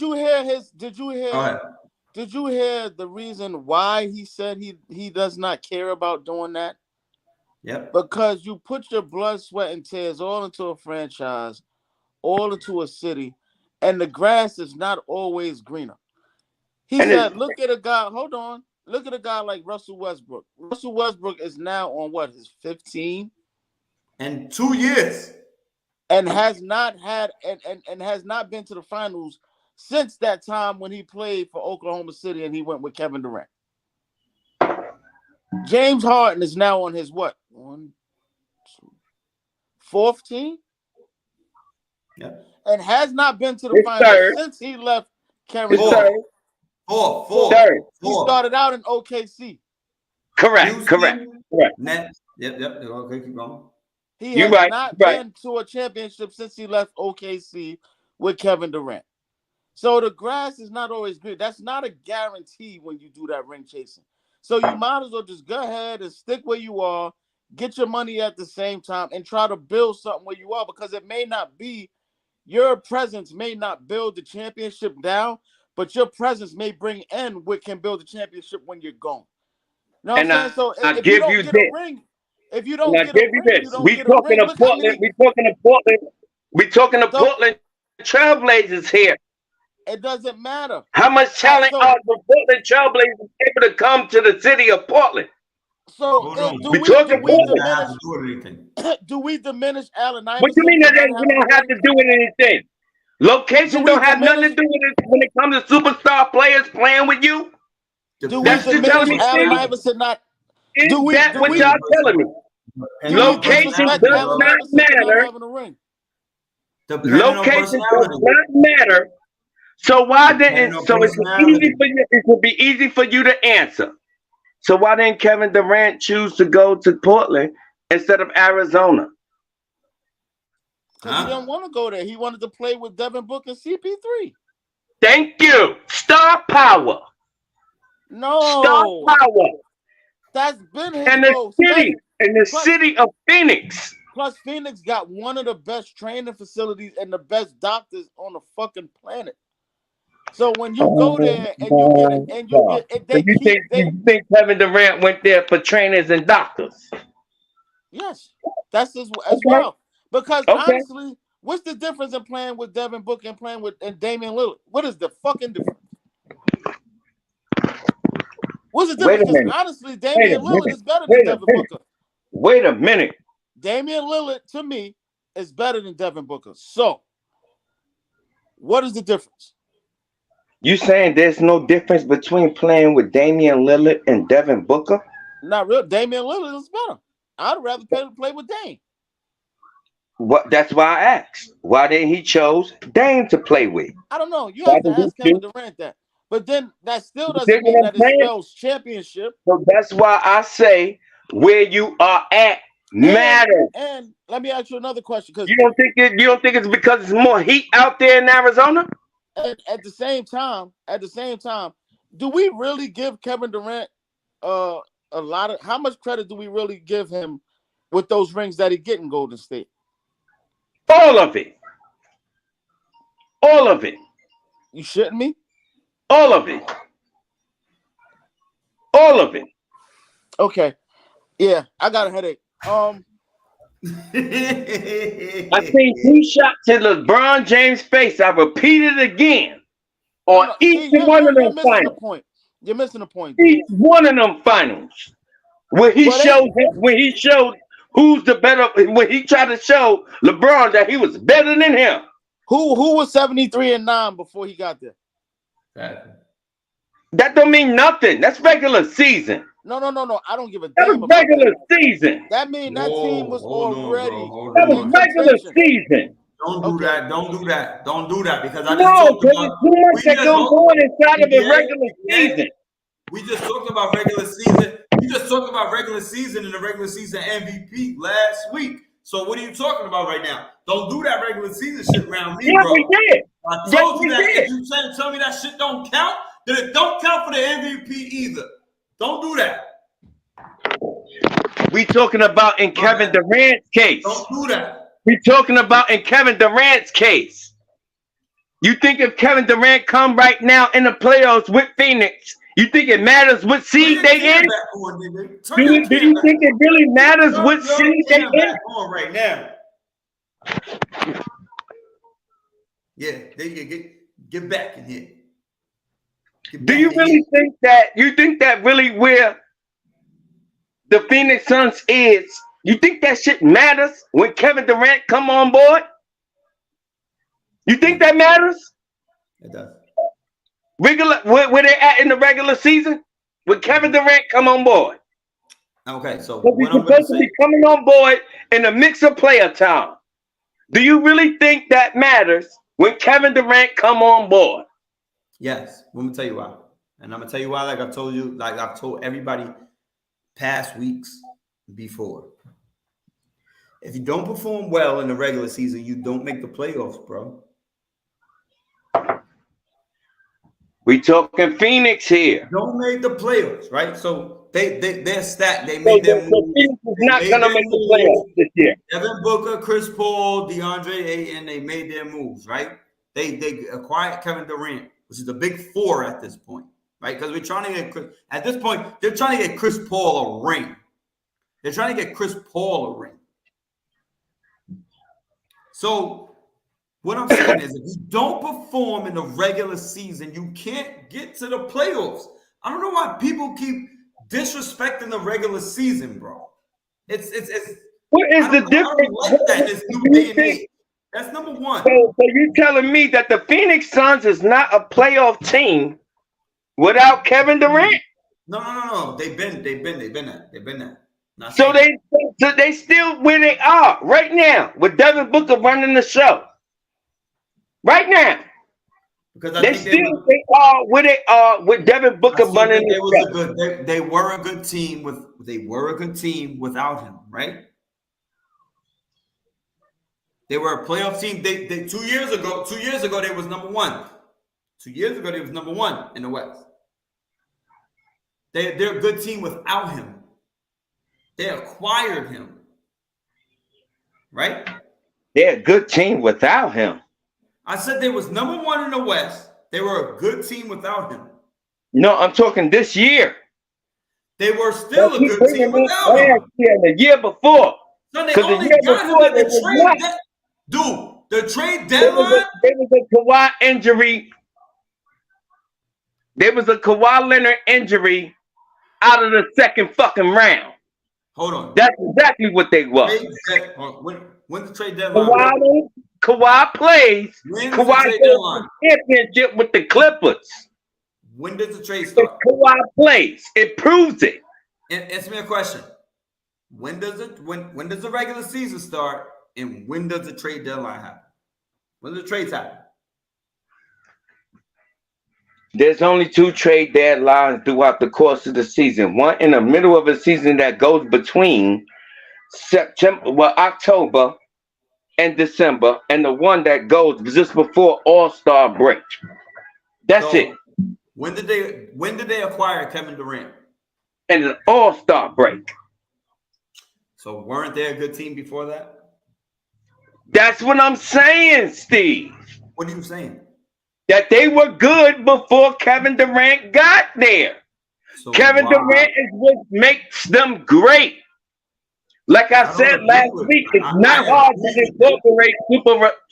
you hear the reason why he said he does not care about doing that? Yep. Because you put your blood, sweat, and tears all into a franchise, all into a city, and the grass is not always greener. He said, look at a guy, hold on. Look at a guy like Russell Westbrook. Russell Westbrook is now on what, his 15? And 2 years. And has not had and has not been to the finals since that time when he played for Oklahoma City and he went with Kevin Durant. James Harden is now on his what? 4th team? Yep. And has not been to the finals since he left Carolina. Four. He started out in OKC. Correct. Nets. Yep. Okay, keep going. He has not been to a championship since he left OKC with Kevin Durant. So the grass is not always green. That's not a guarantee when you do that ring chasing. So you might as well just go ahead and stick where you are, get your money at the same time, and try to build something where you are, because it may not be, your presence may not build the championship down, but your presence may bring in what can build the championship when you're gone. You know what I'm saying? So if you don't get a ring, if you don't get a ring, you don't get a ring. We talking to Portland Trailblazers here. It doesn't matter. How much talent are the Portland Trailblazers able to come to the city of Portland? So do we diminish Allen Iverson? What do you mean that we don't have to do with anything? Location don't have nothing to do with it when it comes to superstar players playing with you? Do we diminish Allen Iverson? Not. That's what y'all telling me. Location does not matter. Location does not matter. So why didn't? So it's easy for you. It would be easy for you to answer. So why didn't Kevin Durant choose to go to Portland instead of Arizona? Because he didn't want to go there. He wanted to play with Devin Booker and CP3. Thank you. Star power. No. Star power. That's been his city of Phoenix. Plus, Phoenix got one of the best training facilities and the best doctors on the fucking planet. So when you go there and you think Kevin Durant went there for trainers and doctors? Yes, that's as well. Because honestly, what's the difference in playing with Devin Booker and playing with Damian Lillard? What is the fucking difference? What's the difference? Because honestly, Damian Lillard is better than Devin Booker. Wait a minute. Damian Lillard, to me, is better than Devin Booker. So, what is the difference? You saying there's no difference between playing with Damian Lillard and Devin Booker? Not real. Damian Lillard is better. I'd rather play with Dame. What? That's why I asked. Why didn't he chose Dame to play with? I don't know. You have to ask Kevin Durant that. But then that still doesn't mean that it spells championship. So that's why I say where you are at matters. And let me ask you another question, because you don't think it's because it's more heat out there in Arizona? At the same time, do we really give Kevin Durant a lot of, how much credit do we really give him with those rings that he get in Golden State? All of it. All of it. You shitting me? All of it. All of it. Okay. Yeah, I got a headache. I seen 2 shots to LeBron James' face. I repeat it again on each one of them finals. You're missing the point. Each one of them finals, where he showed who's the better. When he tried to show LeBron that he was better than him. Who was 73-9 before he got there? That don't mean nothing. That's regular season. No. I don't give a That damn was about regular that. season. That mean that team was already That was in regular contention. season. Don't do Okay. that. Don't do that. Don't do that because I just No, talked there's about. too much We that just goes on inside of a PPA, regular season. We just talked about regular season. We just talked about regular season and the regular season MVP last week. So what are you talking about right now? Don't do that regular season shit around me, Yeah, bro. we did. I Yes, told we you that. did. If you trying to tell me that shit don't count, then it don't count for the MVP either. Don't do that. We talking about in Kevin Durant's case. Don't do that. We talking about in Kevin Durant's case. You think if Kevin Durant come right now in the playoffs with Phoenix, you think it matters what seed they in? Do you think it really matters what seed they in? Back on right now. Yeah, they get back in here. Do you really think that? You think that really where the Phoenix Suns is? You think that shit matters when Kevin Durant come on board? You think that matters? It does. Regular where they at in the regular season? When Kevin Durant come on board? Okay, so But what he's I'm gonna supposed to say. be coming on board in the mix of player time. Do you really think that matters when Kevin Durant come on board? Yes, let me tell you why. And I'm gonna tell you why, like I've told you, like I've told everybody past weeks before. If you don't perform well in the regular season, you don't make the playoffs, bro. We talking Phoenix here. Don't make the playoffs, right? So they're stacked. They made their So moves. Phoenix is They not made gonna their make the moves. playoffs this year. Devin Booker, Chris Paul, DeAndre Ayton, they made their moves, right? They acquired Kevin Durant, which is the big four at this point, right? Because we're trying to get at this point, they're trying to get Chris Paul a ring. They're trying to get Chris Paul a ring. So what I'm saying is, if you don't perform in the regular season, you can't get to the playoffs. I don't know why people keep disrespecting the regular season, bro. It's What is the I difference? don't like that in this new day and age. That's number one. So you telling me that the Phoenix Suns is not a playoff team without Kevin Durant? No. They've been there. Not So saying they still where they are right now with Devin Booker running the show. Right now, because I they think they are where they are with Devin Booker I still running think the show. they were a good team without him, right? They were a playoff team. They 2 years ago they was number one. 2 years ago they was number one in the West. They're a good team without him. They acquired him, right? They're a good team without him. I said they was number one in the West. They were a good team without him. No, I'm talking this year. They were still a good team without him. Last year, the year before. So they Because the only year got before him they at was the trade. not. Dude, the trade There deadline. was a Kawhi injury. There was a Kawhi Leonard injury out of the second fucking round. Hold on. That's exactly what they were. When the trade deadline? Kawhi plays. When does the Kawhi trade goes deadline? to the championship with the Clippers. When does the trade If start? Kawhi plays, it proves it. Answer me a question. When does the regular season start, and when does the trade deadline happen? When do the trades happen? There's only 2 trade deadlines throughout the course of the season. One in the middle of a season that goes between October and December, and the one that goes just before All-Star break. That's it. When did they acquire Kevin Durant? And an All-Star break. So weren't they a good team before that? That's what I'm saying, Steve. What are you saying? That they were good before Kevin Durant got there. So Kevin Durant is what makes them great. Like I said last week, it's not hard to incorporate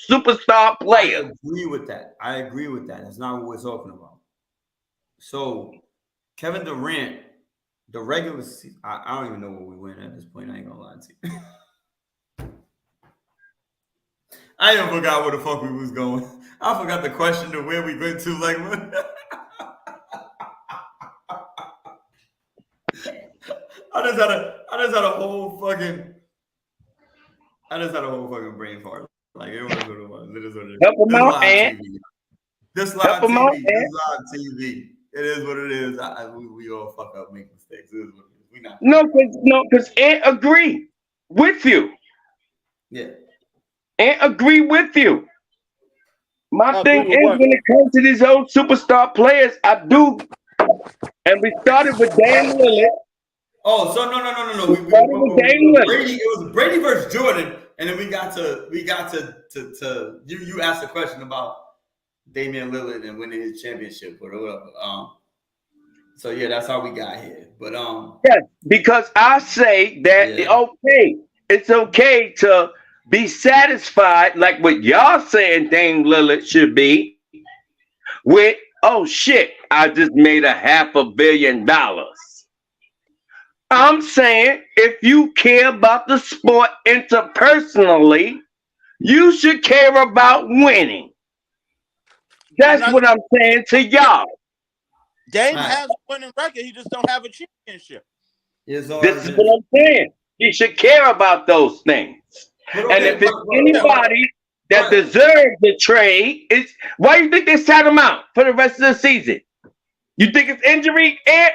superstar players. I agree with that. That's not what we're talking about. So Kevin Durant, the regular season, I don't even know where we went at this point. I ain't gonna lie to you. I even forgot where the fuck we was going. I forgot the question to where we went to. Like, I just had a whole fucking brain fart. Like it was what it was. It is what it is. Help him This out, live Ant. TV. This Help live him out, TV. Ant. This live TV. It is what it is. We all fuck up, make mistakes. It is what it is. We not. Because Ant agree with you. Yeah. Ant agree with you. My I thing agree with is, what? when it comes to these old superstar players, I do. And we started with Dan Lillard. Oh, so no. We started with Dame Lillard. Brady. It was Brady versus Jordan, and then we got to you asked a question about Damian Lillard and winning his championship or whatever. So yeah, that's how we got here. But Yes, because I say that it's okay to be satisfied, like what y'all saying Dame Lillard should be, with oh shit, I just made $500 million. I'm saying if you care about the sport interpersonally, you should care about winning. That's what I'm saying to y'all. Dame Right. has a winning record. He just don't have a championship. it's all This is what I'm saying. You should care about those things. But And if it's but- anybody that deserves the trade, it's why you think they sat him out for the rest of the season? You think it's injury, Ant?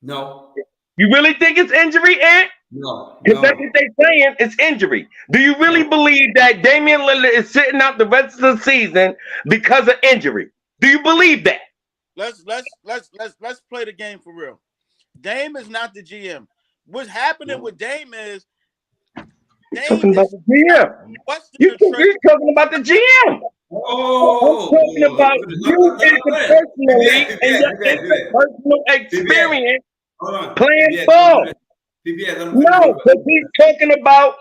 no, You really think it's injury, Ant? no, Because that's what they're saying, it's injury. Do you really believe that Damian Lillard is sitting out the rest of the season because of injury? Do you believe that? Let's play the game for real. Dame is not the GM. What's happening with Dame is Talking Dame about is the GM. requesting You the think trade. you're talking about the GM? I'm talking about you interpersonally and your interpersonal experience Hold on. playing ball. PPA, let him finish No, real quick. because he's talking about.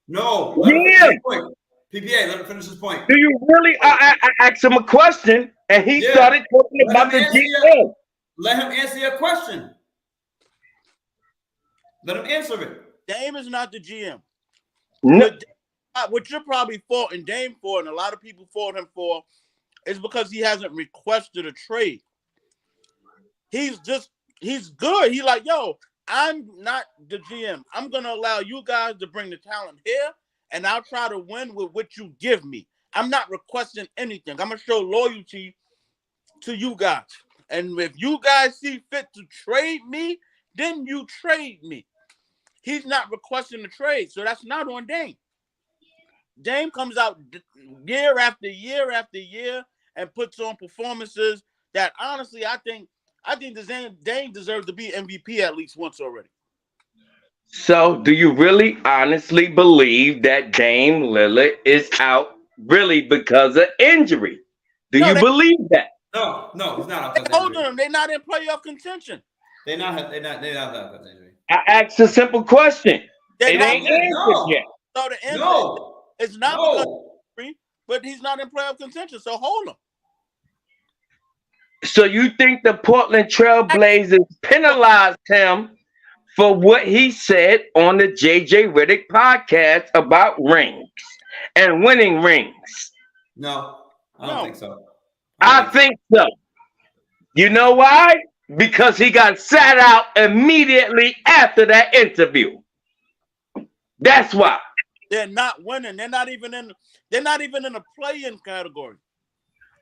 No, let him finish Yeah. his point. PPA, let him finish his point. Do you really? I asked him a question, and he Yeah. started talking Let about the him answer GM. Let him answer your question. Let him answer it. Dame is not the GM. No, What you're probably faulting Dame for, and a lot of people fault him for, is because he hasn't requested a trade. He's good. He like, yo, I'm not the GM. I'm gonna allow you guys to bring the talent here, and I'll try to win with what you give me. I'm not requesting anything. I'm gonna show loyalty to you guys. And if you guys see fit to trade me, then you trade me. He's not requesting a trade, so that's not on Dame. Dame comes out year after year after year and puts on performances that honestly I think Dame deserves to be MVP at least once already. So, do you really honestly believe that Dame Lillard is out really because of injury? Do No, you they- believe that? No, he's not. They holding them. They're not in playoff contention. They're not that injury. I asked a simple question. They're It not. ain't answered yet. So the answer No, is not because no. of injury, but he's not in playoff contention. So hold him. So you think the Portland Trail Blazers penalized him for what he said on the JJ Riddick podcast about rings and winning rings? No, I don't No. think so. I think so. You know why? Because he got sat out immediately after that interview. That's why. They're not winning. They're not even in a play-in category.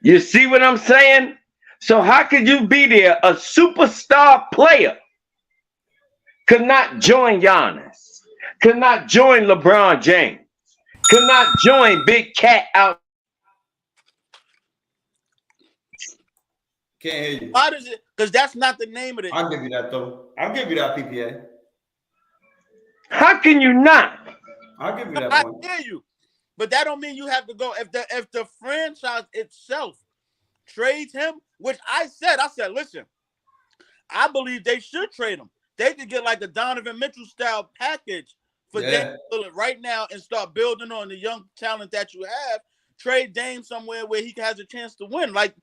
You see what I'm saying? So how could you be there? A superstar player could not join Giannis, could not join LeBron James, could not join Big Cat out. Can't hear you. Why does it? Because that's not the name of it. I'll give you that though. I'll give you that PPA. How can you not? I'll give you that I point. hear you, but that don't mean you have to go. If the franchise itself trades him, which I said, listen, I believe they should trade him. They could get like a Donovan Mitchell style package for Dame Lillard right now and start building on the young talent that you have. Trade Dame somewhere where he has a chance to win, like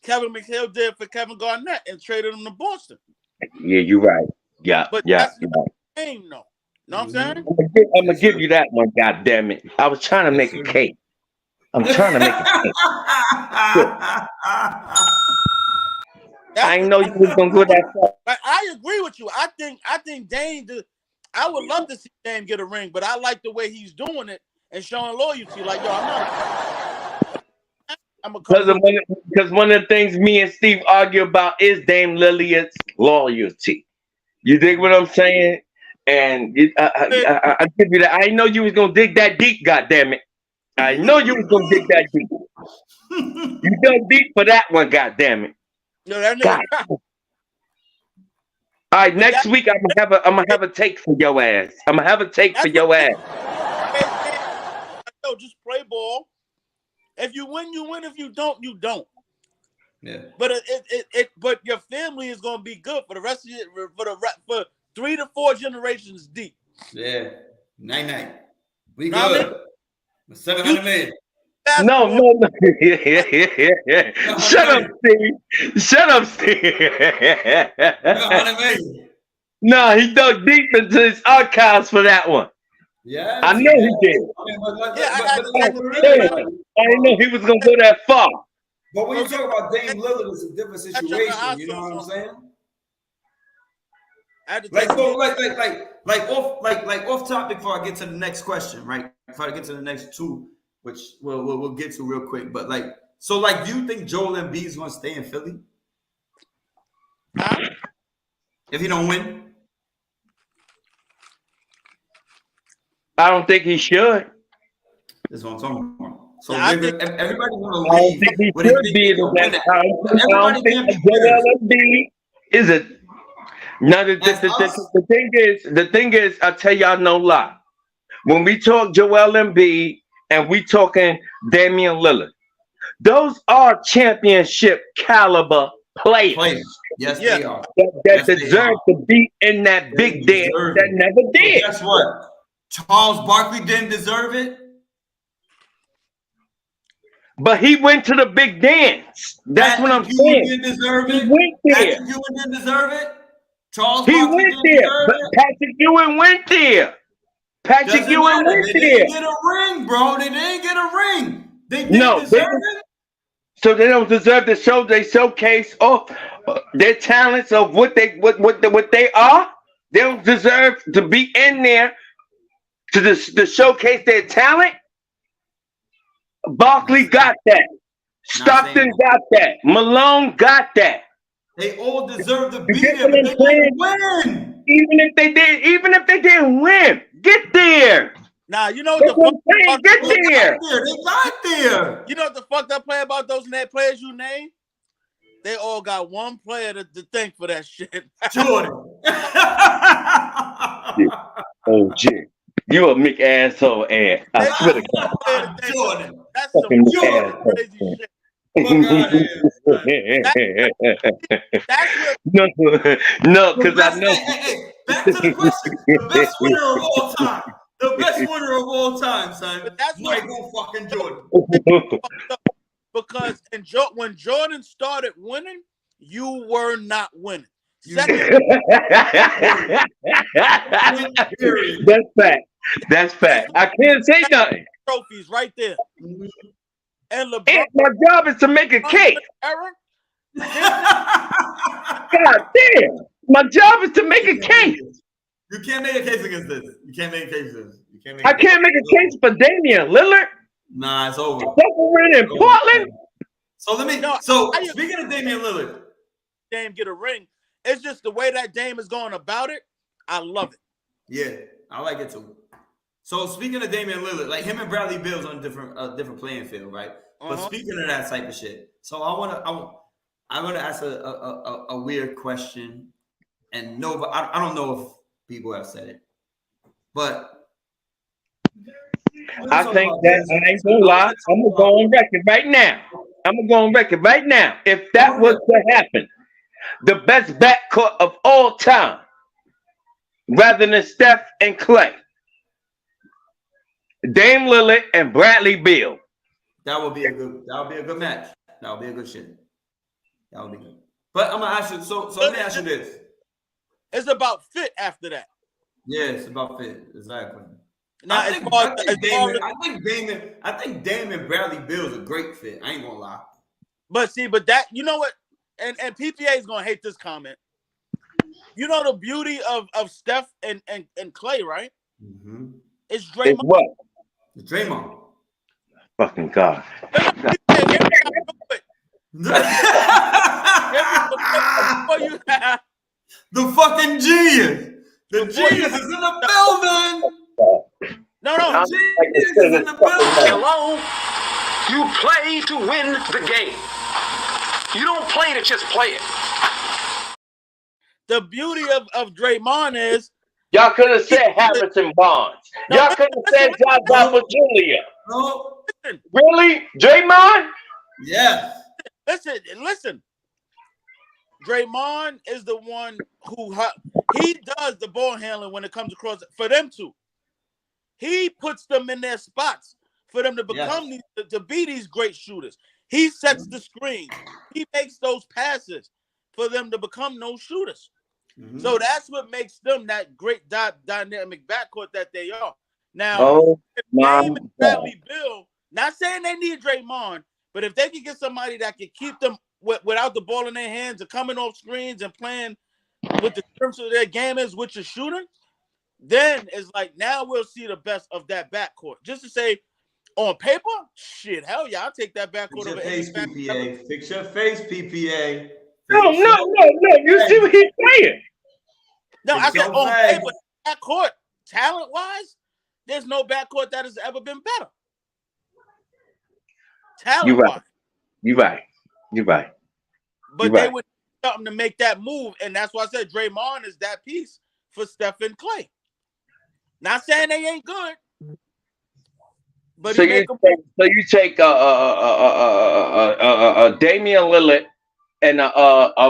Kevin McHale did for Kevin Garnett and traded him to Boston. Yeah, you're right. Yeah, But yeah. that's not Dame, though. Know what I'm saying? I'm gonna give you that one. God damn it! I was trying to make a cake. I'm trying to make a cake. I ain't know you was gonna go that far. But I agree with you. I think Dame. I would love to see Dame get a ring, but I like the way he's doing it and showing loyalty. Like, yo, I'm a Because one of the things me and Steve argue about is Dame Lillard's loyalty. You dig what I'm saying? And I give you that. I know you was gonna dig that deep. God damn it! I know you was gonna dig that deep. You dug deep for that one. God damn it! Yo, that God. nigga. All right, next week I'm gonna have a take for your ass. I'm gonna have a take for your ass. Yo, just play ball. If you win, you win. If you don't, you don't. Yeah. But but your family is gonna be good for the rest of it for 3 to 4 generations deep. Yeah. Night. We Nah, good. 700 million. No. Shut up, Steve. Shut up, Steve. 700 million. No, he dug deep into his archives for that one. Yeah. I know he did. I didn't know he was gonna go that far. But when you talk about Dame Lillard, it's a different situation. You know what I'm saying? Like off topic before I get to the next question, right? Before I get to the next two, which we'll get to real quick. But do you think Joel Embiid is gonna stay in Philly? If he don't win? I don't think he should. That's what I'm talking about. So Yeah, everybody want I to don't leave. think he with it should be being in a that. winner. I don't think Joel Embiid is it. Now the thing is, I tell y'all no lie. When we talk Joel Embiid and we talking Damian Lillard, those are championship caliber players. Yes, they are. That deserve to be in that big dance that never did. Guess what? Charles Barkley didn't deserve it. But he went to the big dance. That's what I'm saying. Didn't deserve it. He went there. Patrick Ewing didn't deserve it. Charles He Barkley went didn't there. deserve But it. Patrick Ewing went there. Patrick Ewing went They there. didn't get a ring, bro. They didn't get a ring. They didn't deserve it. So they don't deserve to show they showcase their talents of what they are. They don't deserve to be in there to showcase their talent. Barkley got that. Stockton got that. Malone got that. They all deserve to be get there, but what they I'm didn't win. Even if they didn't win, get there. Nah, you know That's what what I'm saying. Get there. They got there. You know what the fucked up play about those players you named? They all got one player to thank for that shit. Jordan. Oh, shit. You a Mick asshole, and I swear to God. Jordan. That's some Fucking crazy asshole. shit. No, because I know. Hey, back to the question. The best winner of all time. The best winner of all time, son. But that's Michael fucking Jordan. Because when Jordan started winning, you were not winning. That's fact. I can't say nothing. Trophies right there. And LeBron, and my job is to make a cake. God damn. My job is to make a case. You can't make a case against this. You can't make a case against this. I can't make a case for Damian Lillard. Nah, it's over. Suffering in Portland. So speaking of Damian Lillard, Dame get a ring. It's just the way that Dame is going about it. I love it. Yeah, I like it too. So speaking of Damian Lillard, like him and Bradley Beal's on a different playing field, right? But speaking of that type of shit, so I'm gonna ask a weird question, and I don't know if people have said it, but I think that I ain't gonna lie. I'm gonna go on record right now. If that was to happen, the best backcourt of all time, rather than Steph and Clay, Dame Lillard and Bradley Beal. That would be a good match. That would be a good shit. That would be good. But I'm gonna ask you. So let me ask you this. It's about fit after that. Yeah, it's about fit. Exactly. Now, I think Dame and Bradley Beal is a great fit. I ain't gonna lie. But that, you know what? and PPA is gonna hate this comment. You know the beauty of Steph and Clay, right? Mm-hmm. It's It's Draymond. what? Draymond. Fucking God. Before you have, The fucking genius. The Before you- genius is in the building. no, I'm The like genius the is in the building. Hello? You play to win the game. You don't play to just play it. the beauty of Draymond is Y'all could have said Harrison Barnes. Y'all could have said Zaza Pachulia. No. Really? Draymond? Yes. listen. Draymond is the one who he does the ball handling when it comes across for them two. He puts them in their spots for them to become to be these great shooters. He sets the screen. He makes those passes for them to become those shooters. Mm-hmm. So that's what makes them that great dynamic backcourt that they are. Now, if Dame and Bradley Beal, not saying they need Draymond, but if they can get somebody that can keep them without the ball in their hands and coming off screens and playing with the terms of their game is, which is shooting, then it's like now we'll see the best of that backcourt. Just to say, on paper, shit, hell yeah, I'll take that backcourt Fix your over face, any PPA. Fix your face, PPA. No. You see what he's saying? No, I It's said so on vague. paper, backcourt, talent-wise, there's no backcourt that has ever been better. Talent-wise. You're right. But they would do something to make that move, and that's why I said Draymond is that piece for Steph and Clay. Not saying they ain't good, but So you take Damian Lillard and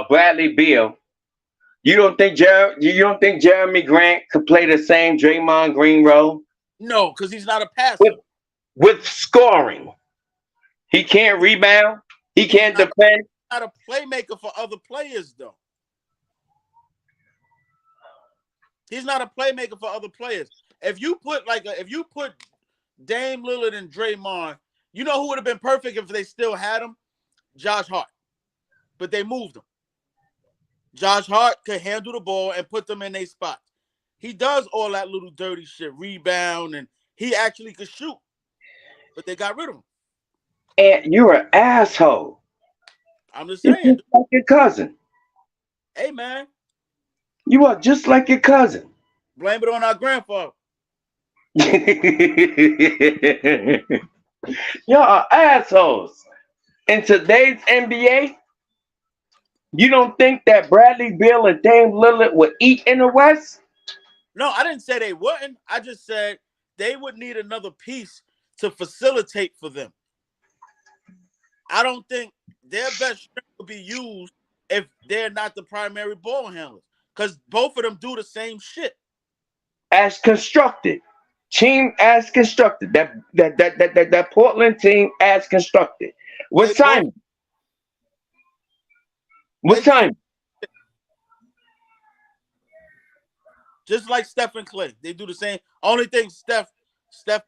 Bradley Beal. You don't think Jeremy Grant could play the same Draymond Green role? No, because he's not a passer. With scoring, he can't rebound. He can't defend. Not a playmaker for other players, though. He's not a playmaker for other players. If you put Dame Lillard and Draymond, you know who would have been perfect if they still had him? Josh Hart. But they moved him. Josh Hart could handle the ball and put them in their spots. He does all that little dirty shit, rebound, and he actually could shoot. But they got rid of him. And you're an asshole. I'm just You're saying. just like your cousin. Hey, man. You are just like your cousin. Blame it on our grandfather. Y'all are assholes. In today's NBA, you don't think that Bradley Beal and Dame Lillard would eat in the West? No, I didn't say they wouldn't. I just said they would need another piece to facilitate for them. I don't think their best strength will be used if they're not the primary ball handlers, because both of them do the same shit. As constructed. Team as constructed. That Portland team as constructed. What time? What time? Just like Steph and Clay. They do the same. Only thing Steph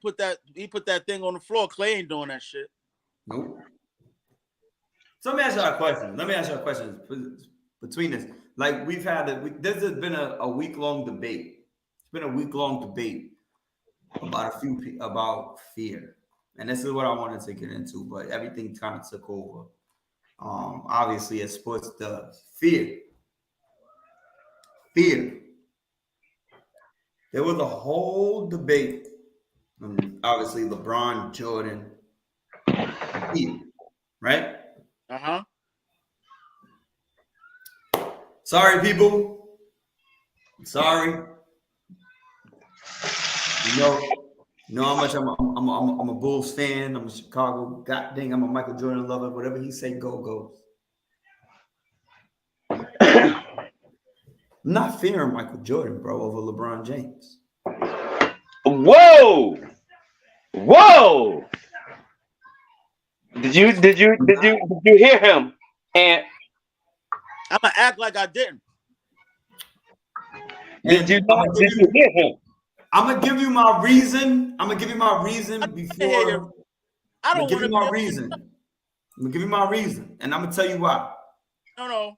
put that thing on the floor. Clay ain't doing that shit. Nope. So let me ask you a question. Between this. Like this has been a week-long debate. It's been a week-long debate about fear. And this is what I wanted to get into, but everything kind of took over. Obviously, as sports does. Fear. There was a whole debate. Obviously, LeBron, Jordan, fear, right? Uh-huh. Sorry, people. Sorry. You know how much I'm a Bulls fan. I'm a Chicago. God dang, I'm a Michael Jordan lover. Whatever he say, go. I'm not fearing Michael Jordan, bro, over LeBron James. Whoa! Did you hear him? And I'm gonna act like I didn't. did you hear him? I'm gonna give you my reason. I'm gonna give you my reason, and I'm gonna give you my reason, and I'm gonna tell you why. No.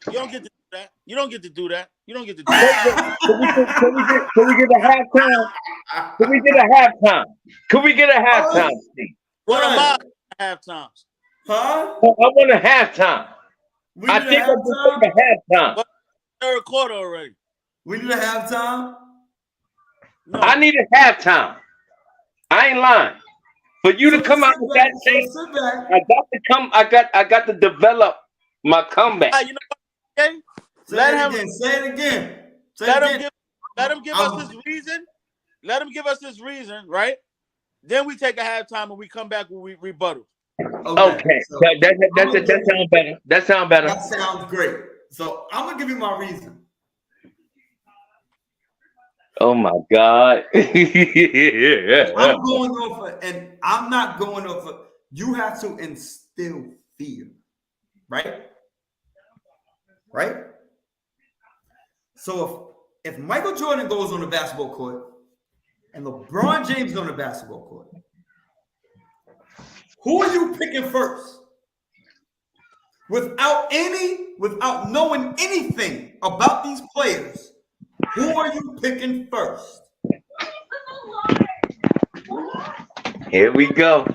You don't get to do that. You don't get to do that. You don't get to do that. Can we get a halftime? Can we get a halftime? Can we get a halftime, Steve? What am I at halftimes? Huh? I want a halftime. We I need think a I'm halftime. going to halftime. What? Third quarter already. We need a halftime. No. I need a halftime. I ain't lying. For you to come out with that thing, Sit back. I got to come. I got to develop my comeback. You know what? Okay? Say Let it him- again. Say it again. Say Let it him again. give us his reason. Let him give us his reason, right? Then we take a halftime and we come back when we rebuttal. Okay, so that sounds better. That sounds better. that sounds great. So I'm gonna give you my reason. Oh my God. I'm going off, and I'm not going off. You have to instill fear, right? Right. So if Michael Jordan goes on the basketball court and LeBron James is on the basketball court, who are you picking first? Without knowing anything about these players, who are you picking first? Here we go.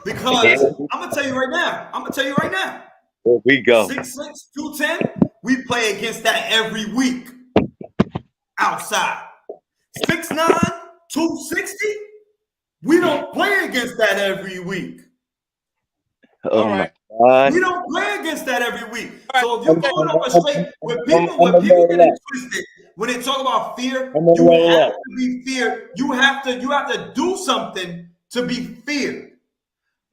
Because I'm gonna tell you right now. Here we go. 6'6", 210, we play against that every week. Outside. 6'9", 260, we don't play against that every week. Oh All my right. God. We don't play against that every week. All So if you're right. going on a straight, when people get it twisted, when they talk about fear, you have to be feared. You have to do something to be feared.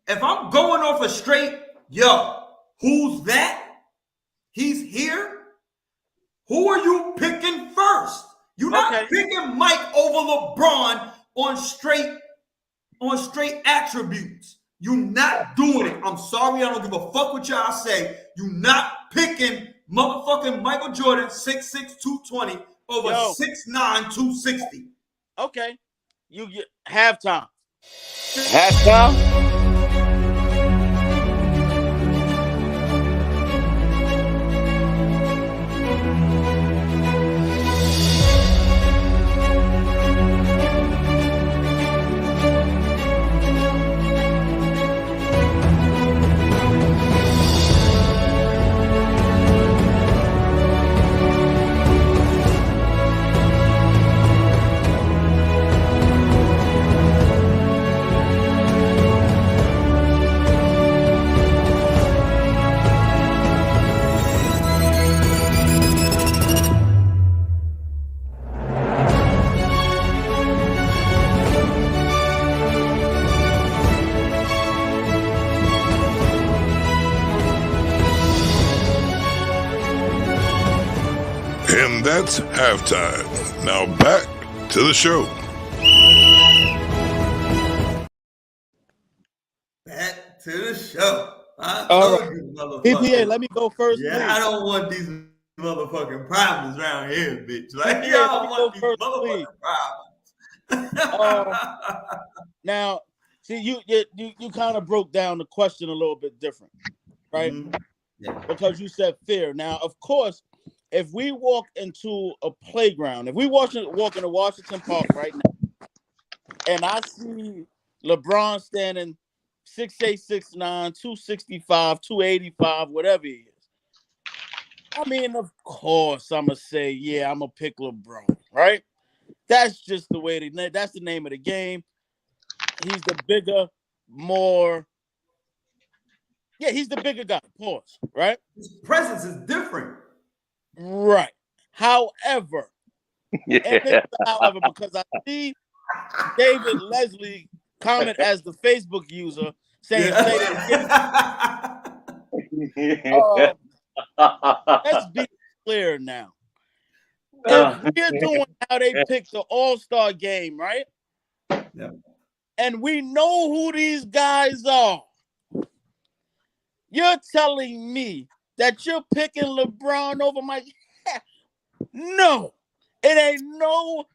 If I'm going off a straight, yo, who's that? He's here. Who are you picking first? You're not picking Mike over LeBron on straight attributes. You're not doing it. I'm sorry, I don't give a fuck what y'all say. You're not picking motherfucking Michael Jordan 6'6", 220 over 6'9", 260. Okay. You get halftime. Halftime? And that's halftime. Now back to the show. Back to the show. I All told you, motherfucker. PPA, let me go first, Yeah, please. I don't want these motherfucking problems around here, bitch. Like, PPA, y'all let me want go these first, motherfucking please. problems. Now, see, you kind of broke down the question a little bit different, right? Mhm. Yeah. Because you said fear. Now, of course, if we walk into a playground, if we walk into Washington Park right now, and I see LeBron standing 6'8", 6'9", 265, 285, whatever he is, I mean, of course, I'm gonna say, yeah, I'm gonna pick LeBron, right? That's just the way that's the name of the game. He's the bigger, more. Yeah, he's the bigger guy. Pause. Right. His presence is different. Right. However, however, because I see David Leslie comment as the Facebook user saying, let's be clear now. If we're doing how they picked the All-Star game, right? Yeah. And we know who these guys are. You're telling me that you're picking LeBron over Mike? No, it ain't no.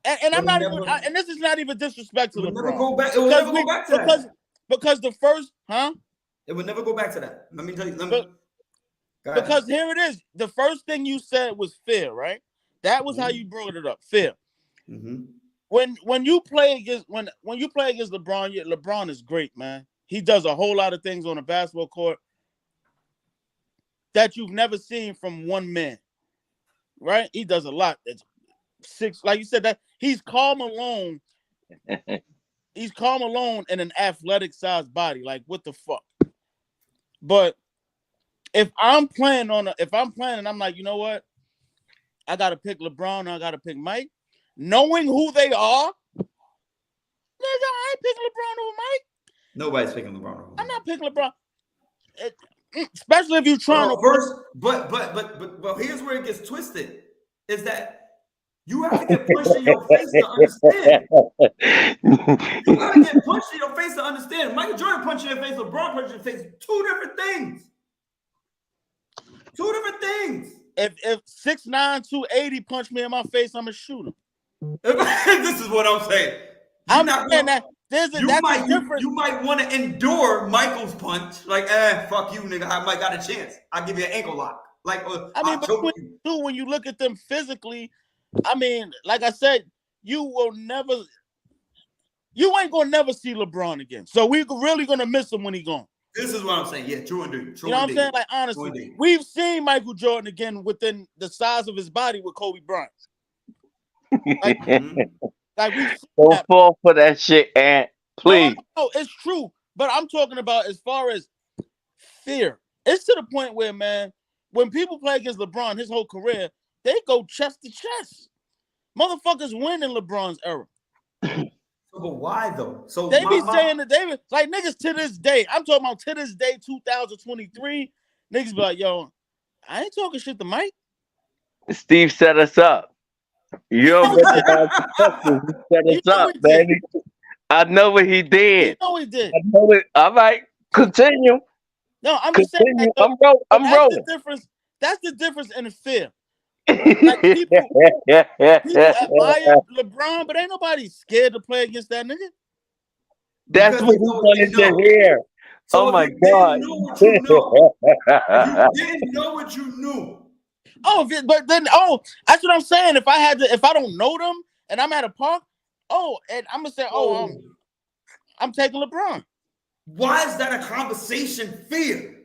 And I'm not even. And this is not even disrespect to LeBron. Never go back. It will never go back to that. Because the first, It would never go back to that. Let me tell you. Because here it is. The first thing you said was fear, right? That was how you brought it up. Fear. Mm-hmm. When you play against LeBron, LeBron is great, man. He does a whole lot of things on a basketball court that you've never seen from one man, right? He does a lot. It's six, like you said, that he's calm alone. He's calm alone in an athletic sized body. Like, what the fuck? But if I'm playing and I'm like, you know what? I gotta pick LeBron, or I gotta pick Mike, knowing who they are. Nigga, I ain't picking LeBron over Mike. Nobody's picking LeBron over. I'm not picking LeBron. Especially if you're trying to first, but here's where it gets twisted: is that you have to get punched in your face to understand. You gotta get punched in your face to understand. Michael Jordan punched in your face, LeBron punched in your face. Two different things. Two different things. If 6'9", 280 punch me in my face, I'm gonna shoot him. This is what I'm saying. I'm not saying that. That's a difference. You might want to endure Michael's punch. Like, fuck you, nigga. I might got a chance. I'll give you an ankle lock. Like, I mean, but when you look at them physically, I mean, like I said, you ain't gonna never see LeBron again. So we're really gonna miss him when he's gone. This is what I'm saying. Yeah, true indeed. You know what I'm saying? Like, honestly, we've seen Michael Jordan again within the size of his body with Kobe Bryant. Like we've seen Don't that. fall for that shit, Ant. Please. No, it's true. But I'm talking about as far as fear. It's to the point where, man, when people play against LeBron, his whole career, they go chest to chest. Motherfuckers win in LeBron's era. But why though? So they be saying that they be like niggas to this day. I'm talking about to this day, 2023. Niggas be like, yo, I ain't talking shit to Mike. Steve set us up. You're set us up, baby. I know what he did. You know he did. I know it. All right, continue. No, I'm just saying. That, I'm rolling. That's the difference in the fear. Like people admire LeBron, but ain't nobody scared to play against that nigga. That's what we wanted to hear. So oh my God! You didn't know what you knew. Oh, but then that's what I'm saying. If I don't know them and I'm at a park, and I'm gonna say, I'm taking LeBron. Why is that a conversation? Fear.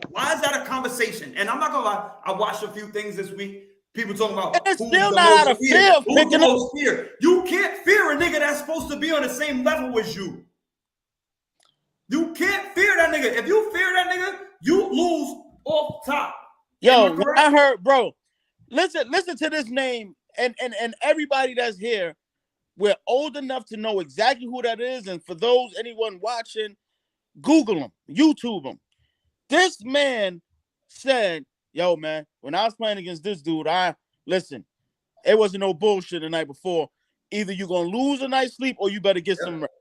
Why is that a conversation? And I'm not gonna lie, I watched a few things this week. People talking about it's still not out of fear. Who's the most fear? You can't fear a nigga that's supposed to be on the same level as you. You can't fear that nigga. If you fear that nigga, you lose off top. Yo, I heard, bro. Listen to this name, and everybody that's here. We're old enough to know exactly who that is, and for anyone watching, Google him, YouTube him. This man said, yo, man, when I was playing against this dude, it wasn't no bullshit the night before. Either you're going to lose a night's sleep or you better get some rest.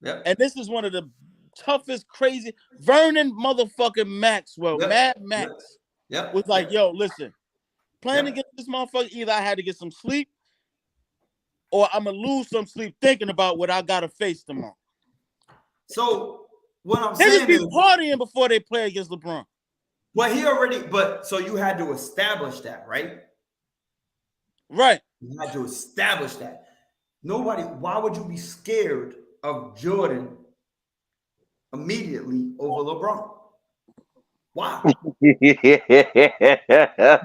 Yep. And this is one of the toughest, crazy, Vernon motherfucking Maxwell, Mad Max, was like, yo, listen, playing against this motherfucker, either I had to get some sleep or I'm going to lose some sleep thinking about what I got to face tomorrow. So, what I'm saying is partying before they play against LeBron. Well, so you had to establish that, right? Right. You had to establish that. Why would you be scared of Jordan immediately over LeBron? Why? Not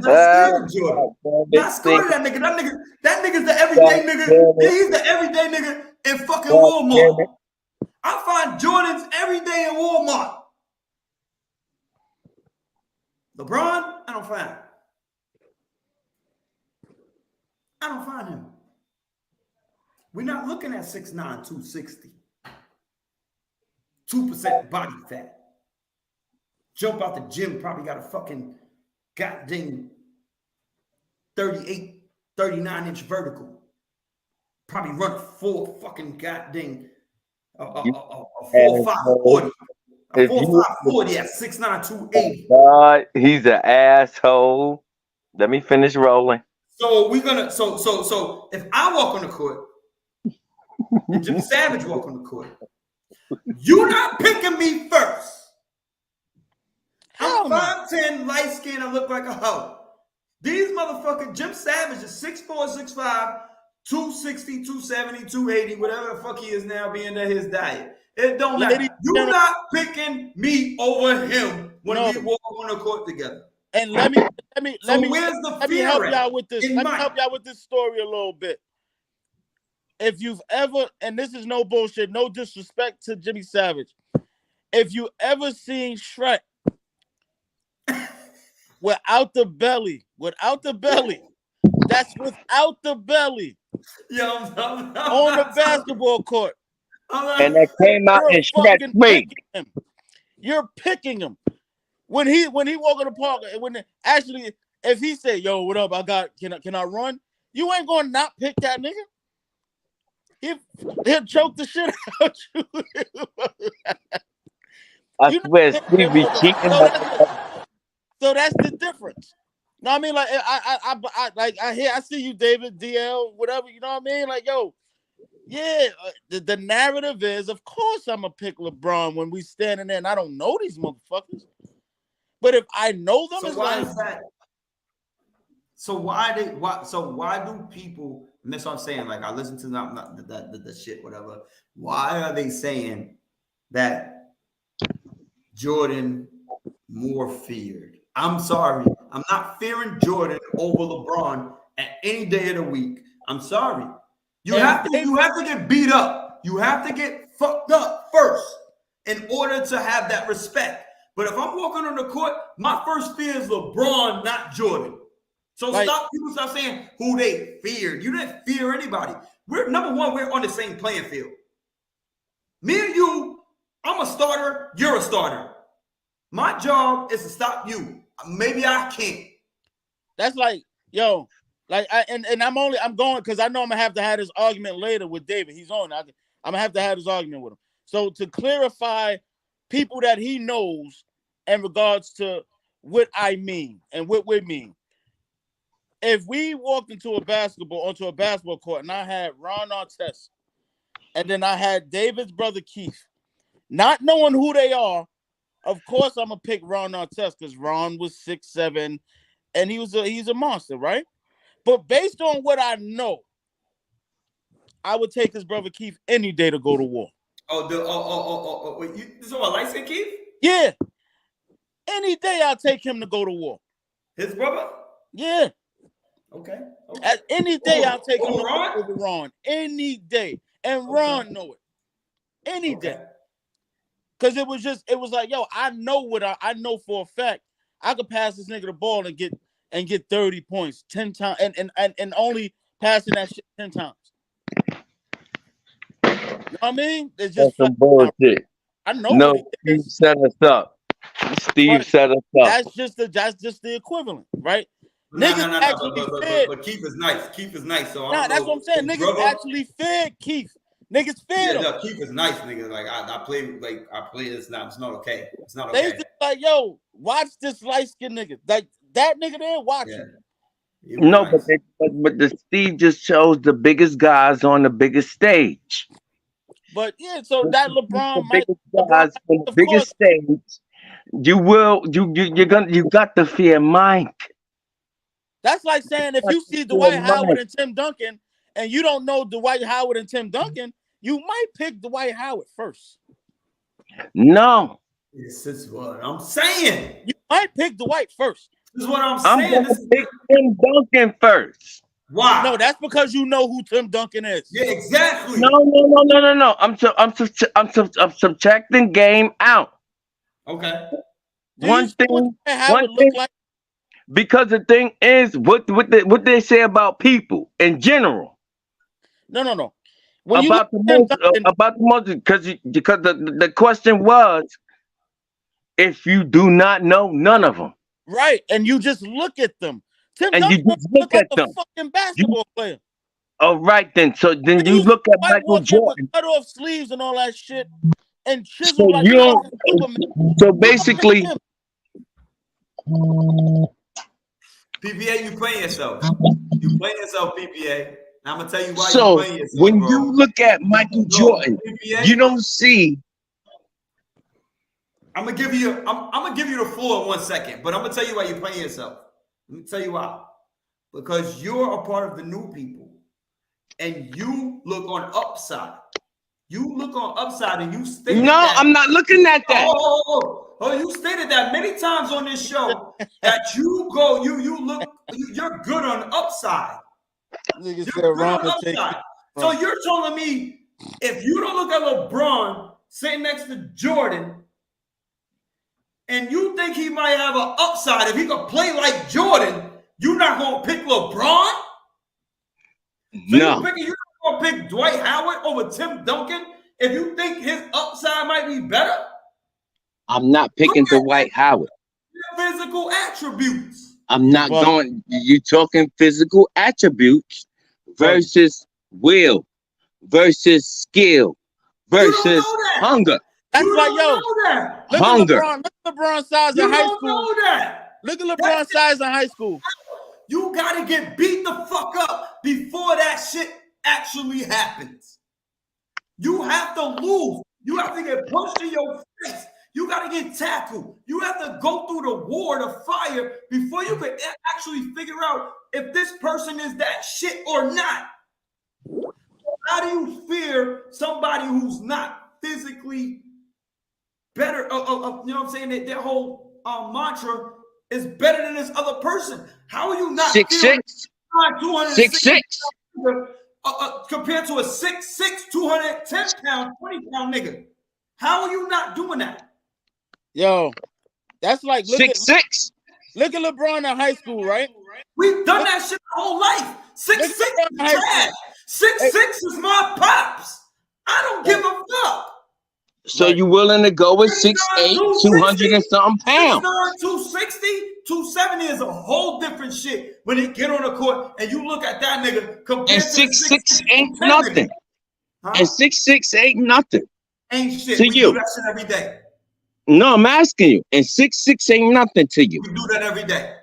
scared of Jordan. Not scared of that nigga. That nigga's the everyday nigga. He's the everyday nigga in fucking Walmart. I find Jordans every day in Walmart. LeBron, I don't find him. We're not looking at 6'9", 260. 2% body fat. Jump out the gym, probably got a fucking goddamn 38, 39-inch vertical. Probably run a 4 fucking goddamn a 4.5 40. A 4.5 40 at 6'9", 280. God, he's an asshole. Let me finish rolling. So we're gonna so if I walk on the court and Jim Savage walk on the court, you're not picking me first. I'm 5'10", 5'10", light skin, and look like a hoe. These motherfuckers, Jim Savage is 6'4", 6'5", 260, 270, 280, whatever the fuck he is now, being that his diet. It don't matter. You're not picking me over him when we walk on the court together. And let me where's the fear help at? y'all with this. Let me help y'all with this story a little bit. If you've ever, and this is no bullshit, no disrespect to Jimmy Savage, if you ever seen Shrek without the belly, that's without the belly, on the basketball court, and that came out in Shrek 3. You're picking him when he walk in the park. Actually, if he say, "Yo, what up? Can I run?" You ain't gonna not pick that nigga. He'll choke the shit out you. I swear, Steve be cheating. So that's the difference. You know what I mean? Like I see you, David, DL, whatever. You know what I mean? Like, yo, yeah. The narrative is, of course, I'm gonna pick LeBron when we standing there and I don't know these motherfuckers. But if I know them, so why is that? So why do people? And that's what I'm saying. Like I listen to the shit, whatever. Why are they saying that Jordan more feared? I'm sorry. I'm not fearing Jordan over LeBron at any day of the week. I'm sorry. You have to get beat up. You have to get fucked up first in order to have that respect. But if I'm walking on the court, my first fear is LeBron, not Jordan. So people stop saying who they feared. You didn't fear anybody. We're number one, we're on the same playing field. Me and you, I'm a starter, you're a starter. My job is to stop you. Maybe I can't. That's like, yo, like I'm going because I know I'm gonna have to have this argument later with David. He's on. I'm gonna have to have this argument with him. So to clarify people that he knows in regards to what I mean and what we mean. If we walked onto a basketball court and I had Ron Artest and then I had David's brother Keith, not knowing who they are, of course I'm gonna pick Ron Artest because Ron was 6'7", and he's a monster, right? But based on what I know, I would take his brother Keith any day to go to war. Wait, you talking about light-skinned Keith? Yeah. Any day I'll take him to go to war. His brother? Yeah. Okay. At any day I'll take him Ron? over Ron. Any day. And Ron know it. Any day. Because it was like, yo, I know I know for a fact I could pass this nigga the ball and get 30 points 10 times and only passing that shit 10 times. You know what I mean? It's just some bullshit. I know. No, Steve set us up. Steve set us up. That's just the equivalent, right? No. But Keith is nice. Keith is nice. So that's what I'm saying. Niggas actually fed Keith. Niggas fed him. No, Keith is nice, nigga. Like I play. It's not okay. It's not okay. They just like, yo, watch this light skinned nigga. Like that nigga there, watch him. No, nice. but the Steve just chose the biggest guys on the biggest stage. But yeah, so that LeBron might guys on the biggest stage. You got to fear Mike. That's like saying if you see Dwight Howard and Tim Duncan and you don't know Dwight Howard and Tim Duncan, you might pick Dwight Howard first. No. This is what I'm saying. You might pick Dwight first. This is what I'm saying. I'm going to pick Tim Duncan first. Why? No, that's because you know who Tim Duncan is. Yeah, exactly. No. I'm subtracting game out. Okay. One thing. Because the thing is, what they say about people in general. No. About the most, because the question was, if you do not know none of them, right? And you just look at them. Tim and Duncan you just look at them. Fucking basketball player. All right, then. So then you look at Michael Jordan, cut off sleeves and all that shit, and chisel so like Superman. So basically. PPA, you playing yourself. You playing yourself, PPA. Now I'm gonna tell you why you playing yourself. When you look at Michael Jordan, PPA, you don't see. I'm gonna give you the floor in 1 second, but I'm gonna tell you why you're playing yourself. Let me tell you why. Because you're a part of the new people, and you look on upside. You look on upside, and you stated that. I'm not looking at that. Oh, you stated that many times on this show that you're good on upside. Nigga said You're good Ron on would take upside. So you're telling me if you don't look at LeBron sitting next to Jordan, and you think he might have an upside if he could play like Jordan, you're not gonna pick LeBron? So No. you're not gonna pick Dwight Howard over Tim Duncan if you think his upside might be better? I'm not picking Dwight Howard. Physical attributes. I'm not going. You talking physical attributes versus will, versus skill, versus hunger. That's You like, don't yo, know that. look Hunger. at LeBron's size You in high don't school. know that. Look at LeBron's size in high school. You gotta get beat the fuck up before that shit actually happens. You have to lose. You have to get punched in your face. You gotta get tackled. You have to go through the war, the fire, before you can actually figure out if this person is that shit or not. How do you fear somebody who's not physically better? You know what I'm saying? Their whole mantra is better than this other person. How are you not 6'6", 6'6". Compared to a 6'6", 210 pound, 20 pound nigga? How are you not doing that? Yo, that's like 6'6". Look at LeBron in high school, right? We've done that shit our whole life. 6'6" is trash. 6'6" is my pops. I don't give a fuck. So you willing to go with 6'8", 200 and something pounds? 6'9", 260, 270 is a whole different shit when they get on the court and you look at that nigga compared And to 6'6" ain't nothing. Huh? And 6'6" ain't nothing. Ain't shit. To We you. do that shit every day. No, I'm asking you. And 6'6" ain't nothing to you. We do that every day.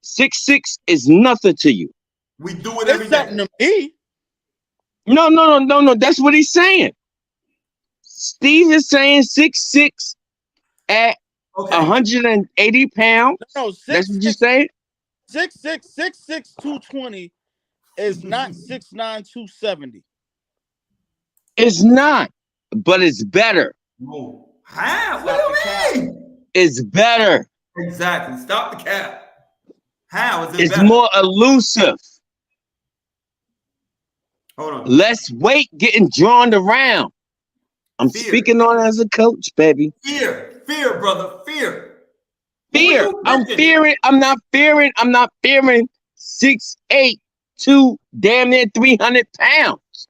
6'6" is nothing to you. We do it every It's something day. to me. No. That's what he's saying. Steve is saying 6'6" at 180 pounds. No, That's what you say? 6'6", 220 is not 6'9", 270. It's not, but it's better. No. How? What do you mean? It's better. Exactly. Stop the cap. How is it It's better? more elusive. Hold on. Less weight getting drawn around. I'm Fear. speaking on as a coach, baby. Fear, brother, fear. Fear. What are you I'm thinking? fearing. I'm not fearing 6'8", 2 damn near 300 pounds.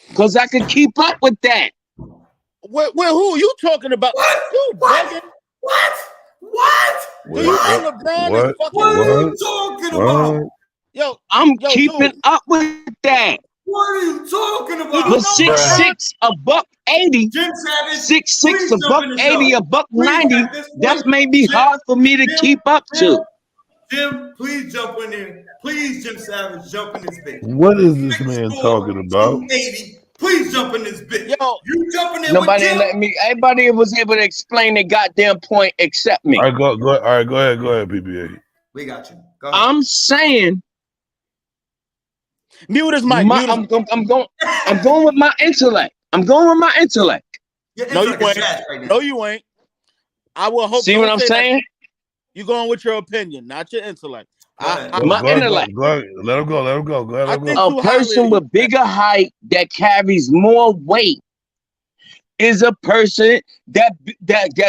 Because I could keep up with that. Who you talking about? What? You What? bugging. What? Do you think LeBron What? is fucking? What are you talking about? Yo, I'm Yo, keeping dude. up with that. What are you talking about? But 6'6", $180, Jim Savage, 6'6", please jump in the $180, show. $190. Please, at this That point, may be Jim, hard for me to keep up to. Jim, please jump in there. Please, Jim Savage, jump in this bitch. What is this man talking about? 280. Please jump in this bitch. Yo. You jump in there Nobody with Jim. let me. Everybody was able to explain their goddamn point except me. All right, go ahead, PPA. We got you. Go ahead. I'm saying, mute his mic. I'm going with my intellect. I'm going with my intellect. Your No, you intellect is ain't. trash right now. No, you ain't. I will hope. See what I'm saying? You going with your opinion, not your intellect. Go ahead. My intellect. Go ahead. Let him go. Let him go. Go ahead. Let him I go. think- A person with bigger height that carries more weight is a person that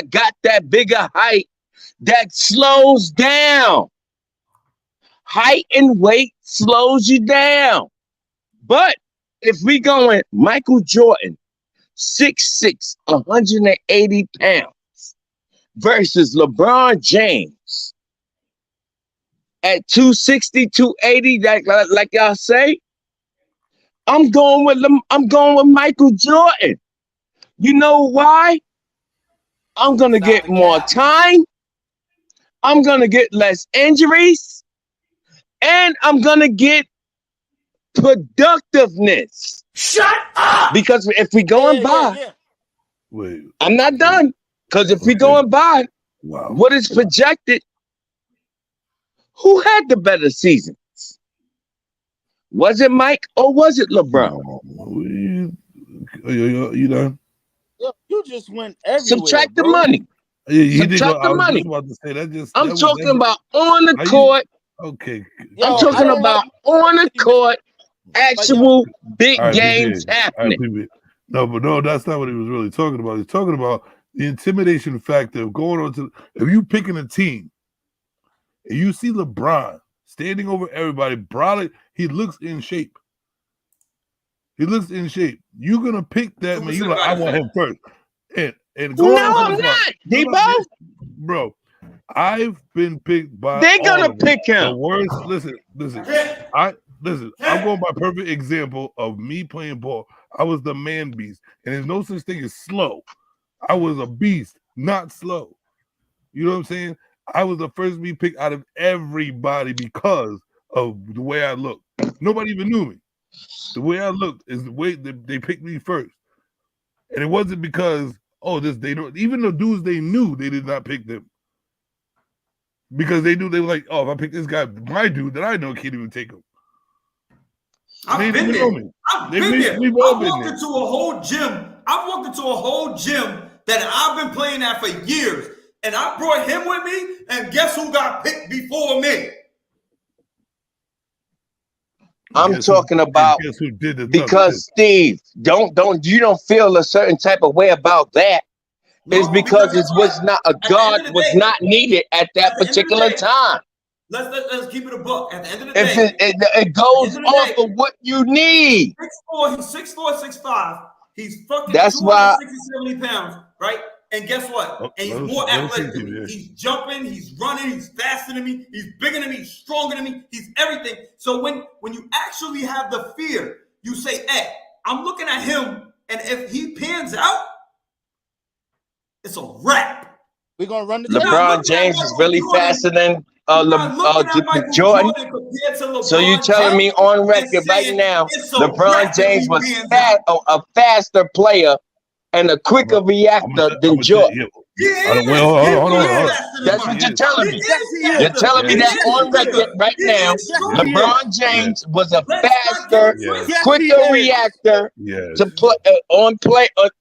got that bigger height that slows down. Height and weight slows you down. But if we going Michael Jordan, 6'6", 180 pounds, versus LeBron James at 260, 280, like y'all say, I'm going with Michael Jordan. You know why? I'm gonna get more time. I'm gonna get less injuries, and I'm gonna get productiveness. Shut up. Because if we going by, Wait. I'm not done. Because if we're going by what is projected, who had the better seasons? Was it Mike or was it LeBron? You done? You just went everywhere. Subtract the bro. money. Subtract the money. I'm talking about on the court. Okay. I'm talking about on the court, actual big games happening. No, but no, that's not what he was really talking about. He's talking about the intimidation factor of going on to, if you picking a team and you see LeBron standing over everybody, probably he looks in shape. He looks in shape. You're gonna pick that man. You like, I want him first. And no, I'm not, Debo. Bro, I've been picked by. They're gonna pick him. The worst. Listen. I'm going by perfect example of me playing ball. I was the man beast, and there's no such thing as slow. I was a beast, not slow. You know what I'm saying? I was the first to be picked out of everybody because of the way I looked. Nobody even knew me. The way I looked is the way that they picked me first. And it wasn't because, they don't, even the dudes they knew, they did not pick them. Because they knew, they were like, if I pick this guy, my dude that I know can't even take him. I've been there. I've walked into a whole gym that I've been playing at for years. And I brought him with me, and guess who got picked before me? I'm talking about because Steve, you don't feel a certain type of way about that. It's because it was not a guard was not needed at that particular time. Let's keep it a buck. At the end of the day, it goes off of what you need. 6'4", he's 6'4", 6'5". He's fucking that's 70 pounds, right? And guess what? And he's more athletic than me. He's jumping, he's running, he's faster than me, he's bigger than me, he's stronger than me, he's everything. So when you actually have the fear, you say, hey, I'm looking at him, and if he pans out, it's a wrap. We're gonna run the LeBron James is really faster than Jordan. So you telling me on record right now, LeBron James was a faster player and a quicker reactor than Jordan. Hold on. That's what you're telling me. You're telling me that on record right now, LeBron James was a faster, quicker reactor to play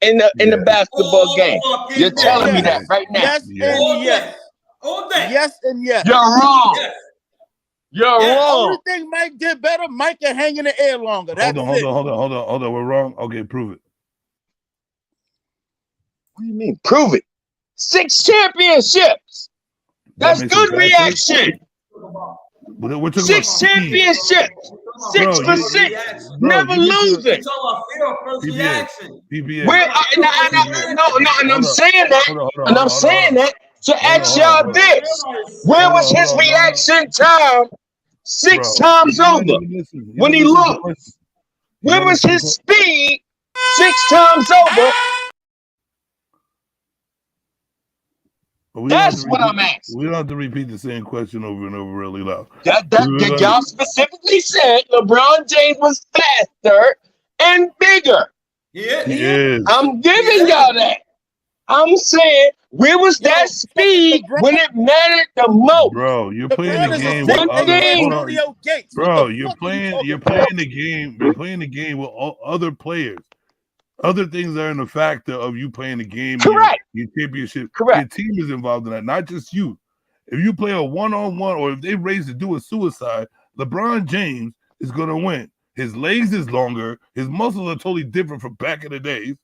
in the basketball game. You're telling me that right now. Yes and yes. All day. Yes and yes. You're wrong. Yes. You're The wrong. only thing Mike did better, Mike can hang in the air longer. That's Hold on. We're wrong. Okay, prove it. What do you mean? Prove it. 6 championships. That's good reaction. We're talking 6 championships. 6 for 6. Never losing. And I'm saying that to ask y'all this. Where was his reaction time 6 times over? When he looked. Where was his speed 6 times over? That's what I'm asking. We don't have to repeat the same question over and over really loud. Y'all specifically said LeBron James was faster and bigger. Yeah. I'm giving y'all that. I'm saying, where was that speed when it mattered the most? Bro, you're playing the game with you're playing the game with other players. Other things are in the factor of you playing the game. Correct. Your championship. Correct. Your team is involved in that, not just you. If you play a one-on-one or if they raise to do a suicide, LeBron James is going to win. His legs is longer. His muscles are totally different from back in the days.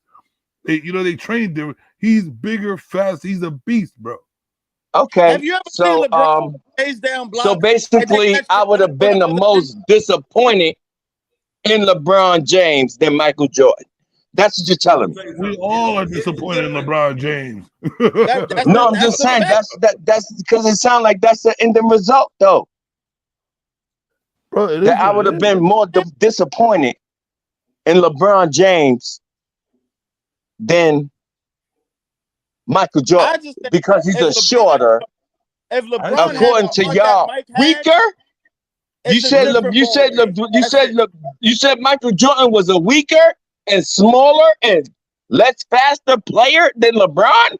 They trained different. He's bigger, fast. He's a beast, bro. Okay. Have you ever seen LeBron face down block? So basically, I would have been the most disappointed in LeBron James than Michael Jordan. That's what you're telling me. We all are disappointed in LeBron James. I'm just saying that's because it sounds like that's the ending result, though. Bro, that I would have been more disappointed in LeBron James than Michael Jordan because he's a shorter. According to y'all, weaker. You said Michael Jordan was a weaker and smaller and less faster player than LeBron?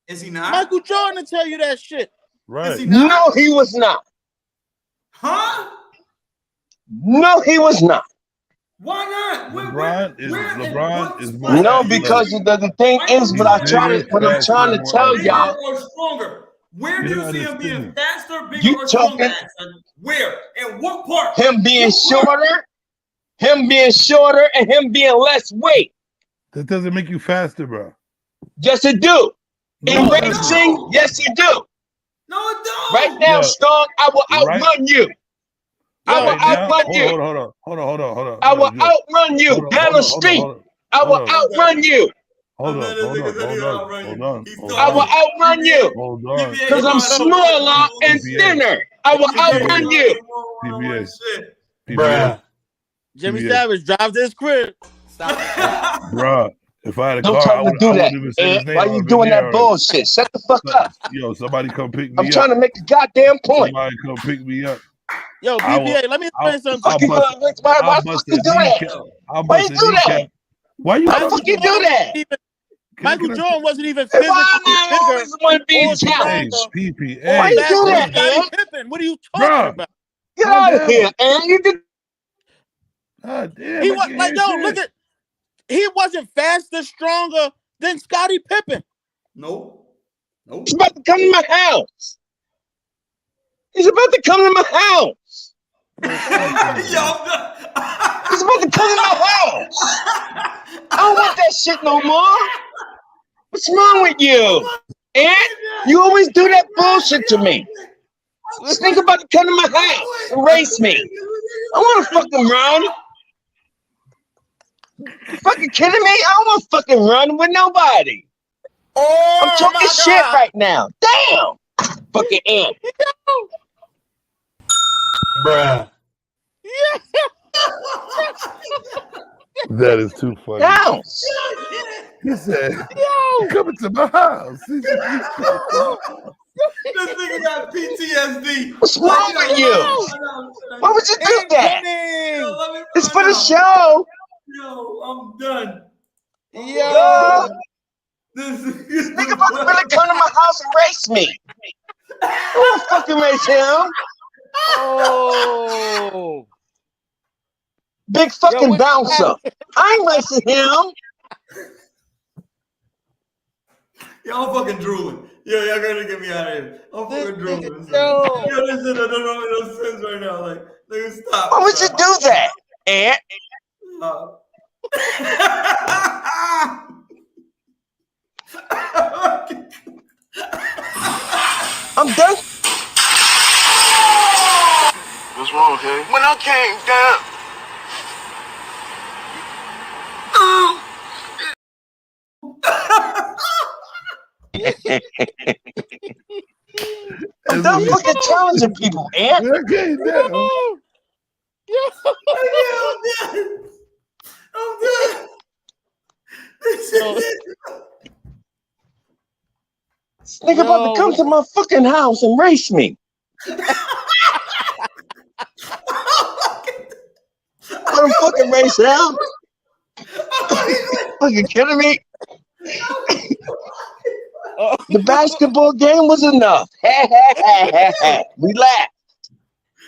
Is he not? Michael Jordan will tell you that shit. Right. Is he not? No, he was not. Huh? No, he was not. Why not? LeBron is more No, athletic. because the thing is, what I'm trying to tell y'all. Or stronger. Where do you see him being faster, bigger, You or stronger? talking- Where? In what part? Him being What part? shorter, and him being less weight. That doesn't make you faster, bro. Yes, it do. In No, it doesn't. racing, yes, it do. No, it don't. Right now, Yeah. Strong, I will Right. outrun you. I will Right now, outrun you. Hold on. I will outrun you down the street. I will outrun you. Hold on. I will outrun you. Hold on. Because I'm smaller and thinner. I will outrun you. PBS. Jimmy PBS. Savage drives this crib. Bruh, if I had a Don't car, tell I me to would do I that. wouldn't even say his Ant. name. Why I you would've doing been that there bullshit? Shut the fuck up. Yo, somebody come pick me I'm up. trying to make a goddamn point. Somebody come pick me up. Yo, I will- BPA, let me explain I'll something. Fuck you, bust- why I'll the fuck bust you a do that? kneecap. I'll Why bust you a do that? kneecap. Why you? Why the fuck you do that? Michael Can I- Jordan wasn't even Why physically am I bigger always one being or challenged? stronger PPA. Why or you faster do than that, Scottie Ant? Pippen. What are you talking Bruh. about? Get Calm out of down. here, Ant. You did. God damn, He I was can't like, hear yo, shit. look at, he wasn't faster, stronger than Scottie Pippen. Nope. He's about to come to my house. He's about to come to my house. He's about to come to my house. I don't want that shit no more. What's wrong with you? Ant, you always do that bullshit to me. This nigga about to come to my house and race me. I want to fucking run. You fucking kidding me? I don't want to fucking run with nobody. I'm talking shit right now. Damn. Fucking Ant. Bruh. That is too funny. House. He said, "Yo, coming to my house." This nigga got PTSD. What's wrong with you? Why would you do that? Incoming! It's for the show. Yo, I'm done. Yo! This Nigga about to really come to my house and race me. I don't fucking race him. Oh! Big fucking bouncer. I ain't racing him. Y'all fucking drooling. Yo, y'all gotta get me out of here. I'm fucking drooling. Yo. Yo, this shit, I don't know what no sense right now. Like, nigga, stop. Why would you do that, Ant? I'm done. What's wrong, okay? When I came down. I'm done fucking challenging people, Ant. Okay, now. I'm done. This shit. This nigga about to come to my fucking house and race me. I don't fucking race him. Fucking kidding me? The basketball game was enough. We laughed.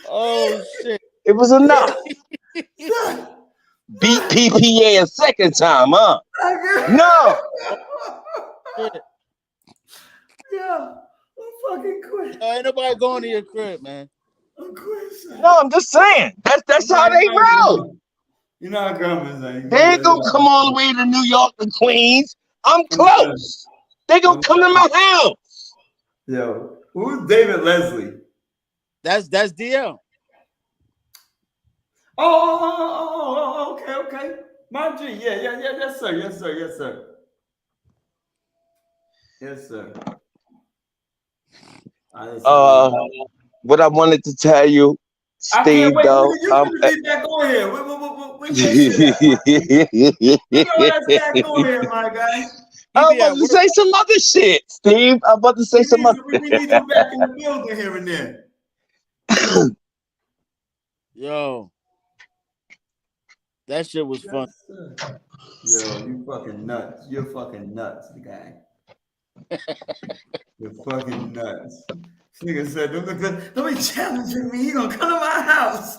Oh shit! It was enough. Beat PPA a second time, huh? No. Yeah, I'm fucking quit. Ain't nobody going to your crib, man. I'm quit. No, I'm just saying. That's how they roll. You're not coming, man. They ain't gonna come all the way to New York and Queens. I'm close. They gonna come to my house. Yo, who's David Leslie? That's DL. Oh, okay. My G, yeah, yes, sir. Yes, sir. What I wanted to tell you, Steve, though. You get back on here. We back on here, my guy. I was about to say some other shit, Steve. I was about to say some other We need you back in the building here and there. Yo, that shit was fun. Yo, you fucking nuts. You're fucking nuts, the guy. You're fucking nuts. This nigga said, don't be challenging me. You gonna come to my house.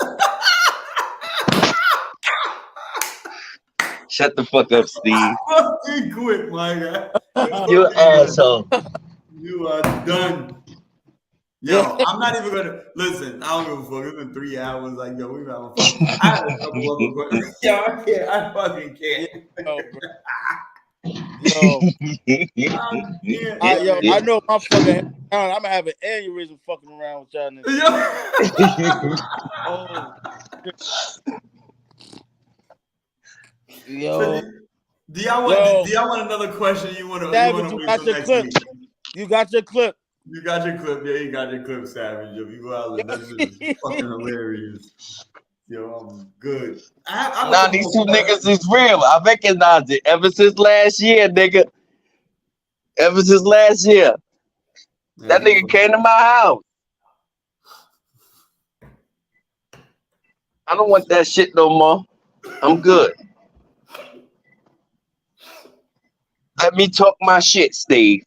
Shut the fuck up, Steve. Fucking quit, my guy. You asshole. You are done. Yo, I'm not even gonna listen. I don't give a fuck. It's been 3 hours. Like, yo, we've having fun. I had a couple other questions. Yo, I can't. I fucking can't. I know my fucking. I'm gonna have an aneurysm fucking around with y'all niggas. Yo. Do y'all want another question? You want to got your next clip. week? You got your clip. You got your clip. Yeah, you got your clip, Savage. Yo, you out. This is fucking hilarious. Yo, I'm good. Nah, these two niggas is real. I recognize it ever since last year, nigga. Ever since last year. That nigga came to my house. I don't want that shit no more. I'm good. Let me talk my shit, Steve.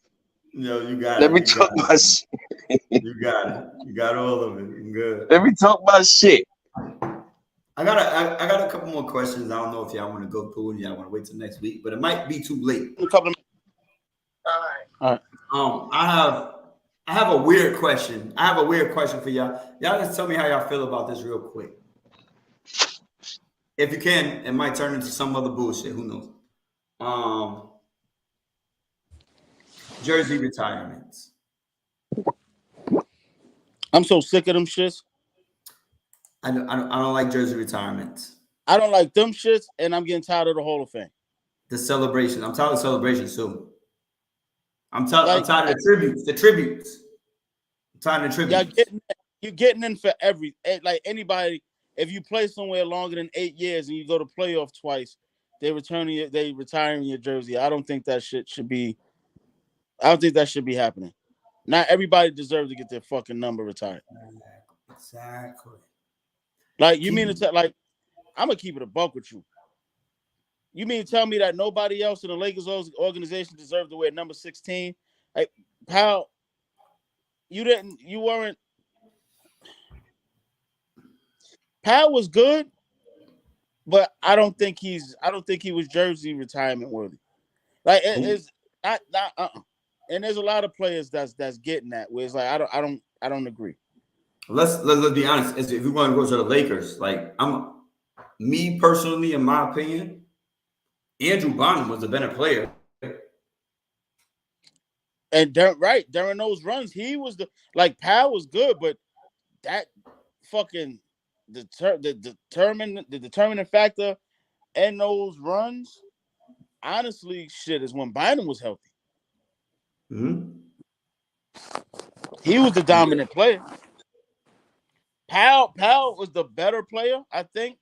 Yo, you got Let it. me talk my shit. You got it. You got all of it. I'm good. Let me talk my shit. I got a couple more questions. I don't know if y'all want to go through and y'all want to wait till next week, but it might be too late. A couple of all right. I have a weird question. I have a weird question for y'all. Y'all just tell me how y'all feel about this real quick. If you can, it might turn into some other bullshit. Who knows? Jersey retirements. I'm so sick of them shits. I don't like jersey retirements. I don't like them shits, and I'm getting tired of the Hall of Fame. The celebration. I'm tired of celebrations too. I'm tired of the tributes. The tributes. I'm tired of the tributes. You're getting in for like anybody. If you play somewhere longer than 8 years and you go to playoff twice, they retiring your jersey. I don't think that shit should be. I don't think that should be happening. Not everybody deserves to get their fucking number retired. Exactly. Like, you mean to tell, like, I'm gonna keep it a buck with you. You mean to tell me that nobody else in the Lakers organization deserved to wear number 16? Like, pal, you weren't. Pal was good, but I don't think he was jersey retirement worthy. Like, it's not. And there's a lot of players that's getting that, where it's like I don't agree. Let's be honest. If we want to go to the Lakers, like me personally, in my opinion, Andrew Bynum was a better player. And during those runs, he was Powell was good, but that fucking the determining factor in those runs, honestly, shit, is when Bynum was healthy. Mm-hmm. He was the dominant player. Powell was the better player, I think,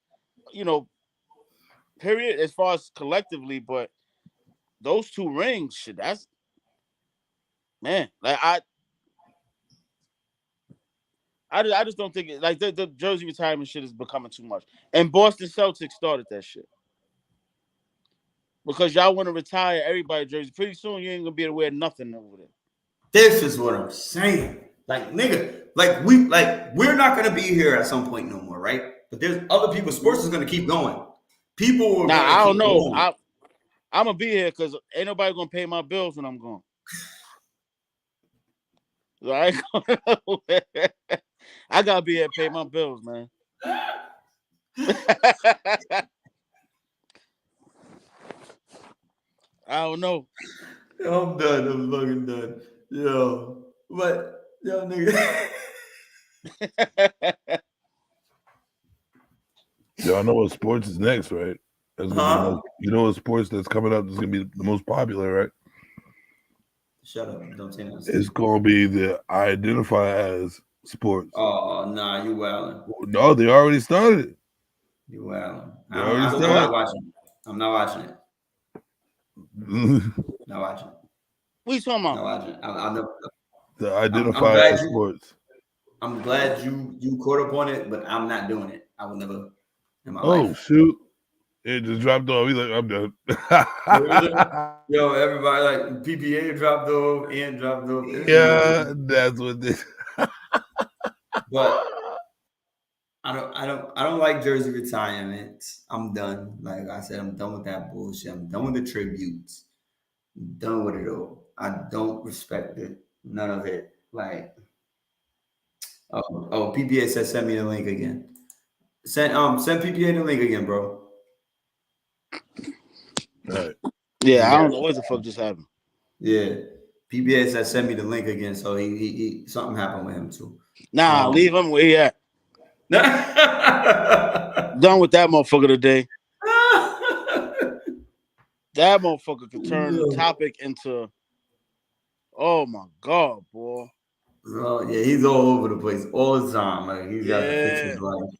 period, as far as collectively, but those two rings, shit, that's, man, like, I just don't think it, like, the jersey retirement shit is becoming too much. And Boston Celtics started that shit. Because y'all want to retire everybody jersey. Pretty soon you ain't gonna be able to wear nothing over there. This is what I'm saying. Like, nigga, we're not gonna be here at some point no more, right? But there's other people. Sports is gonna keep going. People. I don't know. I'm gonna be here because ain't nobody gonna pay my bills when I'm gone. Right? I gotta be here to pay my bills, man. I don't know. I'm done. I'm fucking done. Yo, nigga. Y'all know what sports is next, right? That's gonna be you know what sports that's coming up is gonna be the most popular, right? Shut up! Don't say that. It's gonna be the I identify as sports. Oh nah, you wildin'. No, they already started. You wildin'. I'm not watching it. Not watching it. What you talking about? Not watching it. I'll never. The identify as sports. I'm glad you caught up on it, but I'm not doing it. I will never in my life. life. Shoot. It just dropped off. He's like, I'm done. Yo, everybody like PPA dropped off and dropped off. Yeah, that's what this. But I don't like jersey retirement. I'm done. Like I said, I'm done with that bullshit. I'm done with the tributes. I'm done with it all. I don't respect it. None of it. Like, PPA said send me the link again. Send PPA the link again, bro. Right. Yeah, I don't know what the fuck just happened. Yeah. PPA said send me the link again, so he something happened with him too. Nah, leave him where he at. Done with that motherfucker today. That motherfucker could turn the topic into, oh my god, boy. Oh yeah, he's all over the place all the time. Like he's got to fix his life.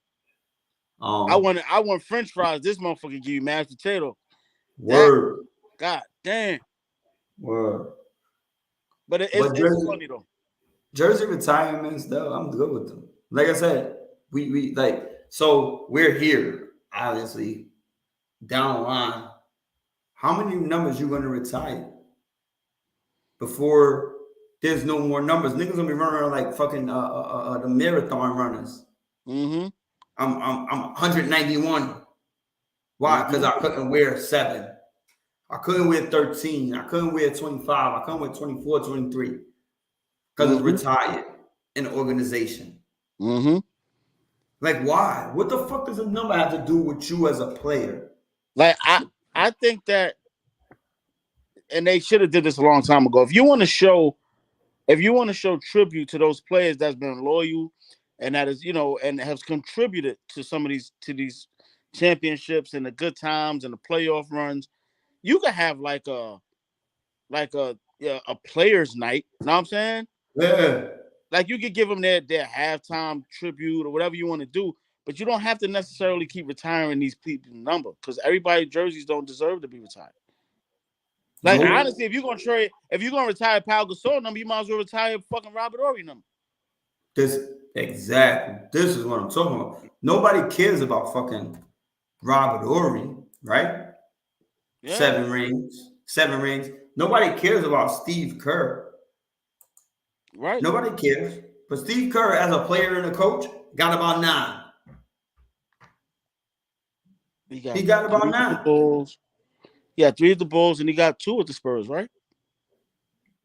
I want French fries. This motherfucker give you mashed potato. Word. God damn. Word. But it's funny though. Jersey retirements though, I'm good with them. Like I said, we like so we're here, obviously, down the line. How many numbers you gonna retire before there's no more numbers? Niggas gonna be running around like fucking the marathon runners. Mm-hmm. I'm 191. Why? Because I couldn't wear 7. I couldn't wear 13. I couldn't wear 25. I couldn't wear 24, 23. Because it's retired in the organization. Mm-hmm. Like, why? What the fuck does a number have to do with you as a player? Like, I think that, and they should have did this a long time ago. If you want to show tribute to those players that's been loyal and that is, and has contributed to some of these championships and the good times and the playoff runs, you could have like a players' night. You know what I'm saying? Yeah. Like you could give them their halftime tribute or whatever you want to do, but you don't have to necessarily keep retiring these people's number because everybody's jerseys don't deserve to be retired. Like honestly, if you're gonna retire Pau Gasol number, you might as well retire fucking Robert Horry number. This is what I'm talking about. Nobody cares about fucking Robert Horry, right? Yeah. 7 rings. Nobody cares about Steve Kerr. Right. Nobody cares. But Steve Kerr, as a player and a coach, got about 9. He got about 9. Bulls. He had 3 at the Bulls, and he got 2 at the Spurs, right?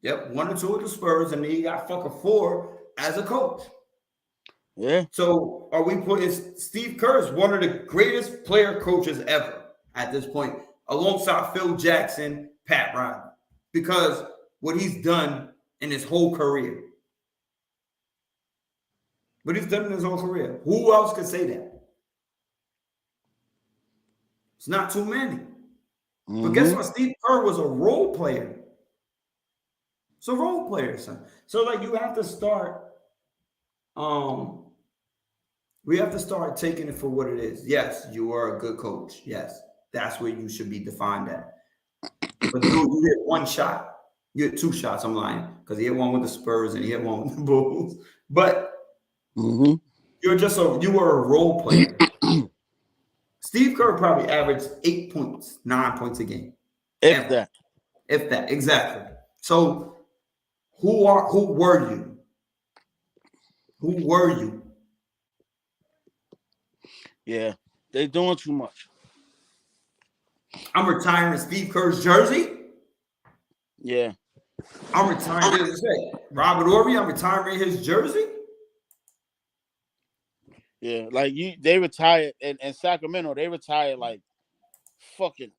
Yep, 1 or 2 at the Spurs, and then he got fucking 4 as a coach. Yeah. So are we putting Steve Kerr is one of the greatest player coaches ever at this point, alongside Phil Jackson, Pat Riley, because what he's done in his whole career. What he's done in his whole career. Who else could say that? It's not too many. Mm-hmm. But guess what? Steve Kerr was a role player. It's a role player, son. So like you have to start. We have to start taking it for what it is. Yes, you are a good coach. Yes, that's where you should be defined at. But dude, you hit 1 shot. You hit 2 shots. I'm lying because he hit 1 with the Spurs and he hit 1 with the Bulls. But you were a role player. Steve Kerr probably averaged 8 points, 9 points a game. If that, exactly. So who were you? Who were you? Yeah, they doing too much. I'm retiring Steve Kerr's jersey. Yeah. I'm retiring Robert Horry. I'm retiring his jersey. Yeah, like they retired in Sacramento. They retired like fucking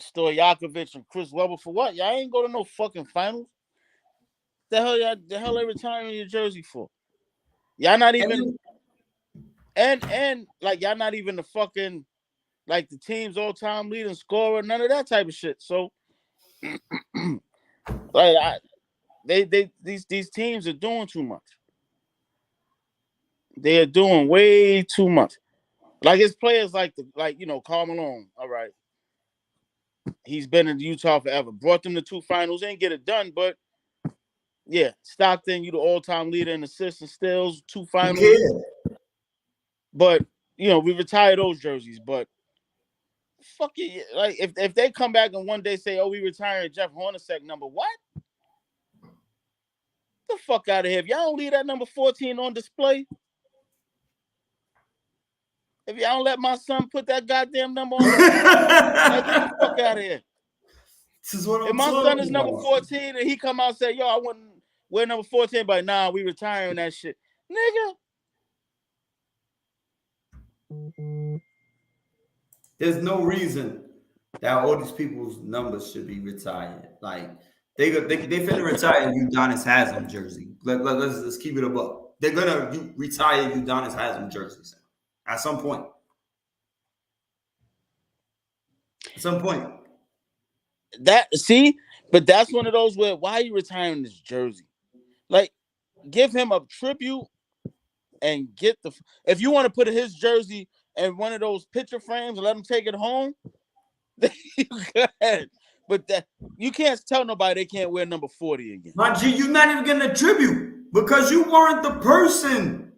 Stojakovic and Chris Webber for what? Y'all ain't go to no fucking finals. The hell they retiring your jersey for? Y'all not even and like y'all not even the fucking like the team's all-time leading scorer, none of that type of shit. So like these teams are doing too much. They are doing way too much. Like it's players like Karl Malone. All right, he's been in Utah forever. Brought them to 2 finals, ain't get it done, but yeah, Stockton, you the all-time leader in assists and steals, 2 finals. Yeah. But we retire those jerseys. But Fuck you. Like if they come back and one day say, "Oh, we retiring Jeff Hornacek number," what? The fuck out of here! If y'all don't leave that number 14 on display, if y'all don't let my son put that goddamn number on display, like, get the fuck out of here. This is what I'm If my son talking is number about. 14 and he come out and say, "Yo, I want to wear number 14," but nah, we retiring that shit, nigga. There's no reason that all these people's numbers should be retired. Like they finna retire Udonis Haslam jersey. Let's keep it above. They're gonna retire Udonis Haslam jerseys at some point. At some point. But that's one of those where why are you retiring this jersey? Like, give him a tribute and get the. If you want to put his jersey in one of those picture frames and let him take it home, then you go ahead. But that you can't tell nobody they can't wear number 40 again. My G, you're not even getting a tribute because you weren't the person.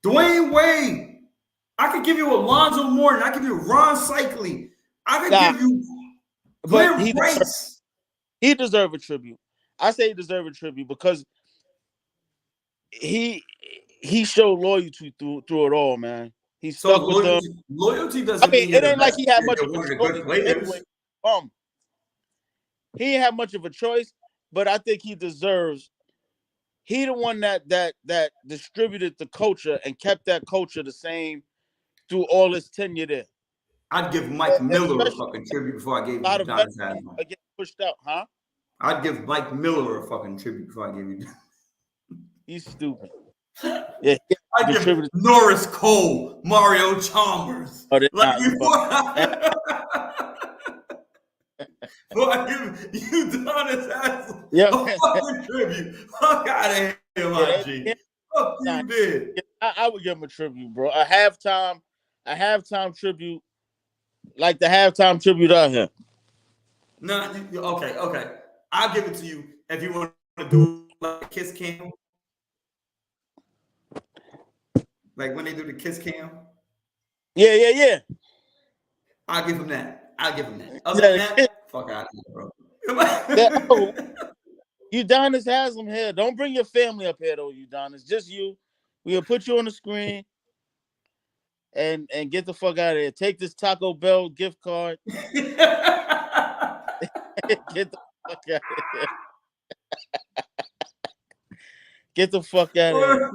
Dwayne Wade. I could give you Alonzo Mourning. I could give you Ron Cycli. I could give you Glenn Rice. He deserves a tribute. I say he deserves a tribute because he showed loyalty through it all, man. He stuck with them. Loyalty doesn't. I mean, it ain't like he had much of a choice. He didn't have much of a choice, but I think he deserves. He the one that distributed the culture and kept that culture the same through all his tenure there. I'd give Mike Miller a fucking tribute before I gave you Udonis Haslam. Get pushed out, huh? I'd give Mike Miller a fucking tribute before I gave you. He's stupid. Yeah, I'd give Norris Cole, Mario Chalmers. Oh, I give Udonis Haslam a fucking tribute. Fuck out of here, my G. Fuck you did. I would give him a tribute, bro. A halftime tribute, like the halftime tribute out here. No, okay. I'll give it to you if you want to do like Kiss Cam. Like when they do the Kiss Cam. Yeah. I'll give him that. Other than that, fuck out of here, bro. Udonis Haslam here. Don't bring your family up here, though, Udonis. Just you. We'll put you on the screen and get the fuck out of here. Take this Taco Bell gift card. Get the fuck out of here. Get the fuck out of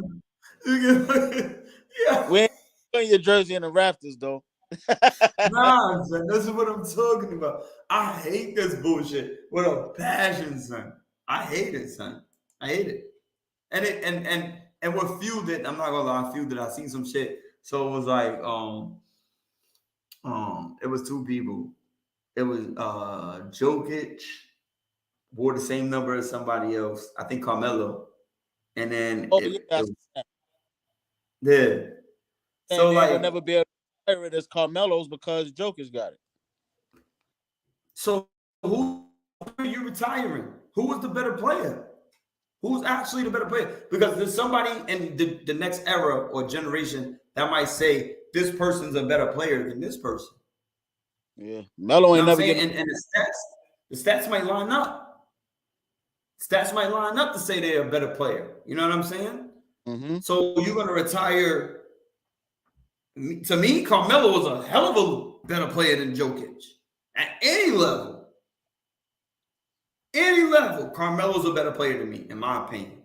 here. Yeah. We ain't putting your jersey in the rafters, though. Nah, son, this is what I'm talking about. I hate this bullshit with a passion, son. I hate it, son. I hate it. And what fueled it, I'm not gonna lie, I seen some shit. So it was like, it was two people. It was Jokic wore the same number as somebody else. I think Carmelo. And then So like will never be able to wear it as Carmelo's because Joker's got it. So who are you retiring? Who was the better player? Who's actually the better player? Because there's somebody in the next era or generation that might say this person's a better player than this person. Yeah, Melo ain't never getting. And the stats might line up. Stats might line up to say they're a better player. You know what I'm saying? Mm-hmm. So you're gonna retire. To me, Carmelo was a hell of a better player than Jokic at any level. Any level, Carmelo's a better player than me, in my opinion.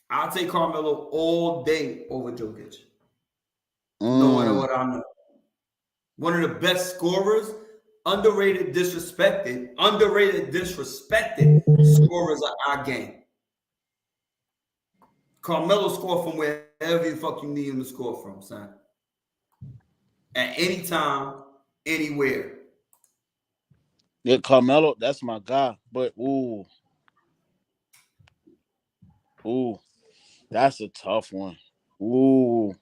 I'll take Carmelo all day over Jokic. No matter what I know. One of the best scorers, underrated, disrespected scorers of our game. Carmelo score from wherever the fuck you need him to score from, son. At any time, anywhere. Yeah, Carmelo, that's my guy. But ooh, that's a tough one. Ooh.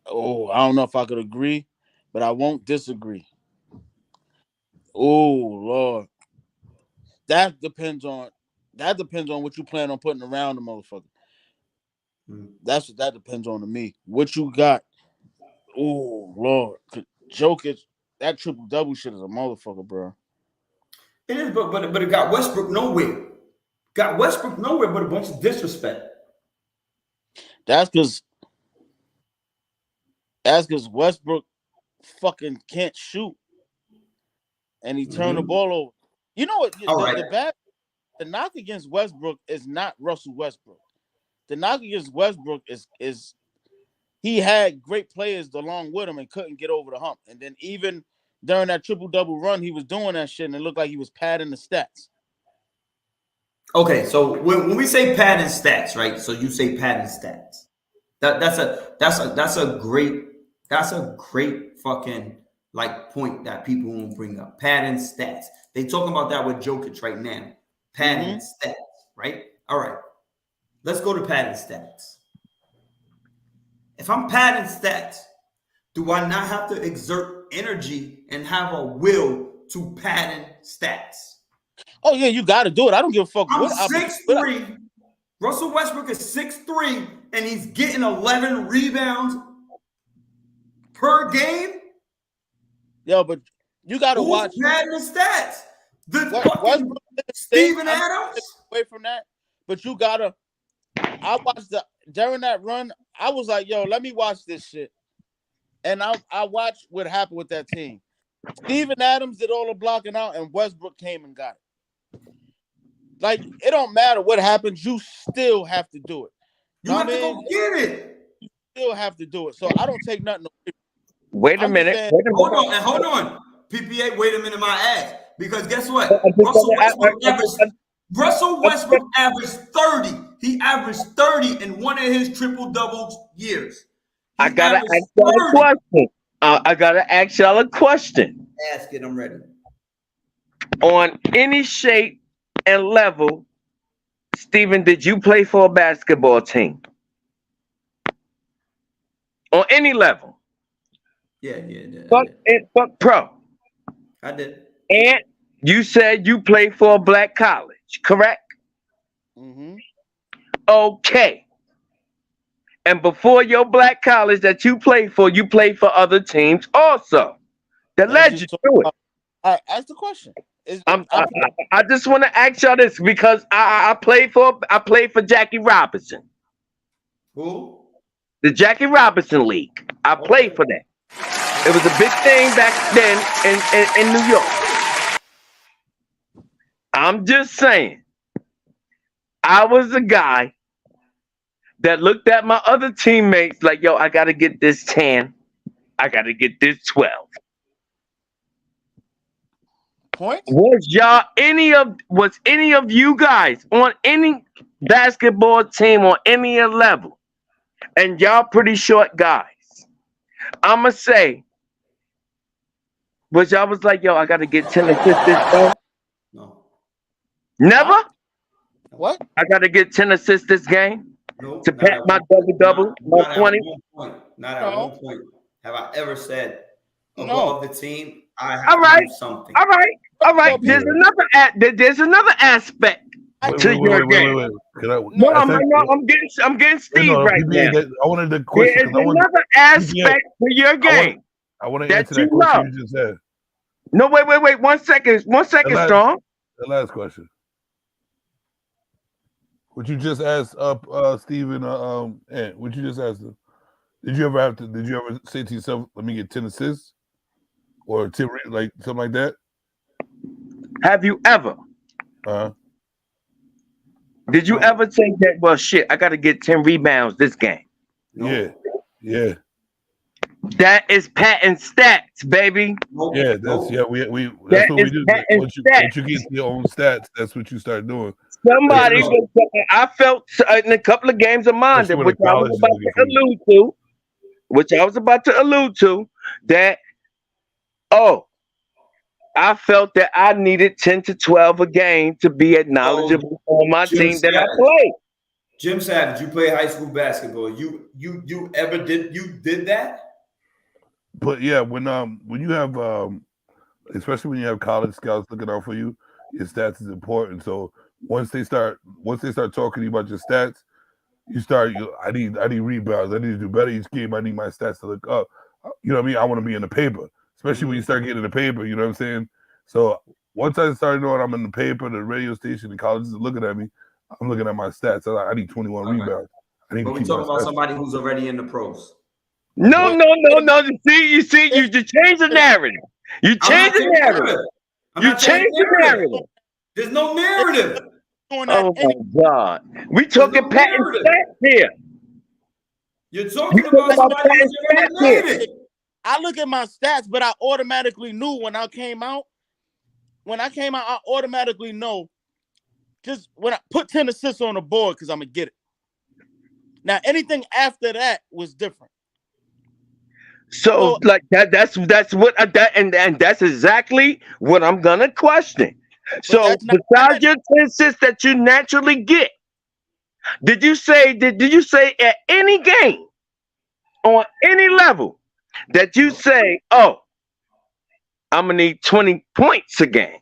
Oh, I don't know if I could agree, but I won't disagree. Oh, Lord. That depends on That depends on what you plan on putting around the motherfucker. That's what that depends on to me. What you got? Oh Lord, Jokic, that triple double shit is a motherfucker, bro. It is, but it got Westbrook nowhere. Got Westbrook nowhere but a bunch of disrespect. That's because Westbrook fucking can't shoot, and he turned the ball over. You know what? The knock against Westbrook is not Russell Westbrook. The knock against Westbrook is he had great players along with him and couldn't get over the hump. And then even during that triple-double run, he was doing that shit, and it looked like he was padding the stats. Okay, so when we say padding stats, right? So you say padding stats. That's a great fucking like point that people won't bring up. Padding stats. They talking about that with Jokic right now. Padding stats, right? All right. Let's go to padding stats. If I'm padding stats, do I not have to exert energy and have a will to padding stats? Oh yeah, you got to do it. I don't give a fuck. I'm 6'3". Russell Westbrook is 6'3", and he's getting 11 rebounds per game. Yo, but you got to watch. Who's padding the stats? The fucking Steven Adams. Away from that, but you gotta. I watched during that run. I was like, yo, let me watch this shit, and I watched what happened with that team. Steven Adams did all the blocking out, and Westbrook came and got it. Like, it don't matter what happens, you still have to do it. You have to go get it. You still have to do it. So I don't take nothing away. Wait a minute. Hold on. PPA, wait a minute, my ass. Because guess what? Russell Westbrook averaged 30. He averaged 30 in one of his triple-double years. I gotta ask y'all a question. I gotta ask y'all a question. Ask it, I'm ready. On any shape and level, Steven, did you play for a basketball team? On any level? Yeah. Fuck pro. I did. And you said you played for a black college, correct? Mm-hmm. Okay. And before your black college that you played for other teams also. That led you to it. All right, ask the question. I just want to ask y'all this because I played for Jackie Robinson. Who? The Jackie Robinson League. I played for that. It was a big thing back then in New York. I'm just saying, I was a guy that looked at my other teammates like, yo, I got to get this 10. I got to get this 12. Point? Was any of you guys on any basketball team on any level? And y'all pretty short guys. I'ma say, y'all was like, yo, I got to get 10 assists this game? No. Never? What? I got to get 10 assists this game? No, to pat my double, my 20? Not at one point have I ever said above the team, I have to do something. All right. There's another aspect to your game. I'm getting Steve right now. I wanted the question. There's another aspect to your game. I want to answer that question you just said. No, wait. 1 second, Strong. The last question. What you just asked Steven, what you just asked him? Did you ever say to yourself, let me get 10 assists? Or 10, like something like that? Have you ever? Did you ever think that, well, shit, I got to get 10 rebounds this game? No. Yeah. That is patent stats, baby. Yeah, that's what we do. Once you get your own stats, that's what you start doing. I felt in a couple of games of mine, which I was about to allude to, that I felt that I needed 10 to 12 a game to be knowledgeable on my team that I played. Jim Savage, you play high school basketball. You did that? But yeah, when you have especially when you have college scouts looking out for you, your stats is important. So once they start talking to you about your stats, I need rebounds. I need to do better each game. I need my stats to look up. You know what I mean? I want to be in the paper, especially when you start getting in the paper. You know what I'm saying? So once I started knowing I'm in the paper, the radio station, the colleges are looking at me, I'm looking at my stats. I need 21 rebounds. I need but to we keep talking my about stats. somebody who's already in the pros. No. You changed the narrative. You changed the narrative. You changed the narrative. There's no narrative. Oh my God. We talking patent stats here. You're talking about somebody who's already made it. I look at my stats, but I automatically knew when I came out. When I came out, I automatically know. Just when I put 10 assists on the board, because I'm gonna get it. Now, anything after that was different. So like that's what and that's exactly what I'm gonna question. So besides your 10 assists that you naturally get, did you say at any game on any level that you say, oh, I'm gonna need 20 points a game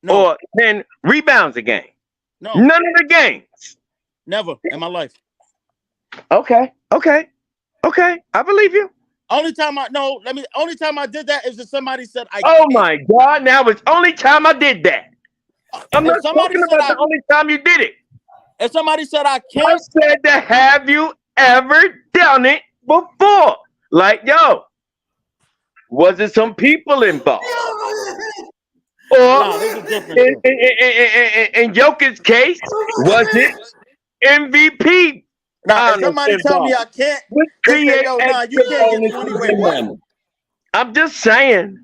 or 10 rebounds a game? No, none of the games. Never in my life. Okay. I believe you. Only time I did that is if somebody said I Oh my God, now it's only time I did that. I'm not talking about the only time you did it. If somebody said I can't, I said to have you ever done it before? Like, yo, was it some people involved? Or in Jokic's case, was it MVP? Now, if somebody tell me I can't, they say, yo, nah, you can't get 20 what? I'm just saying.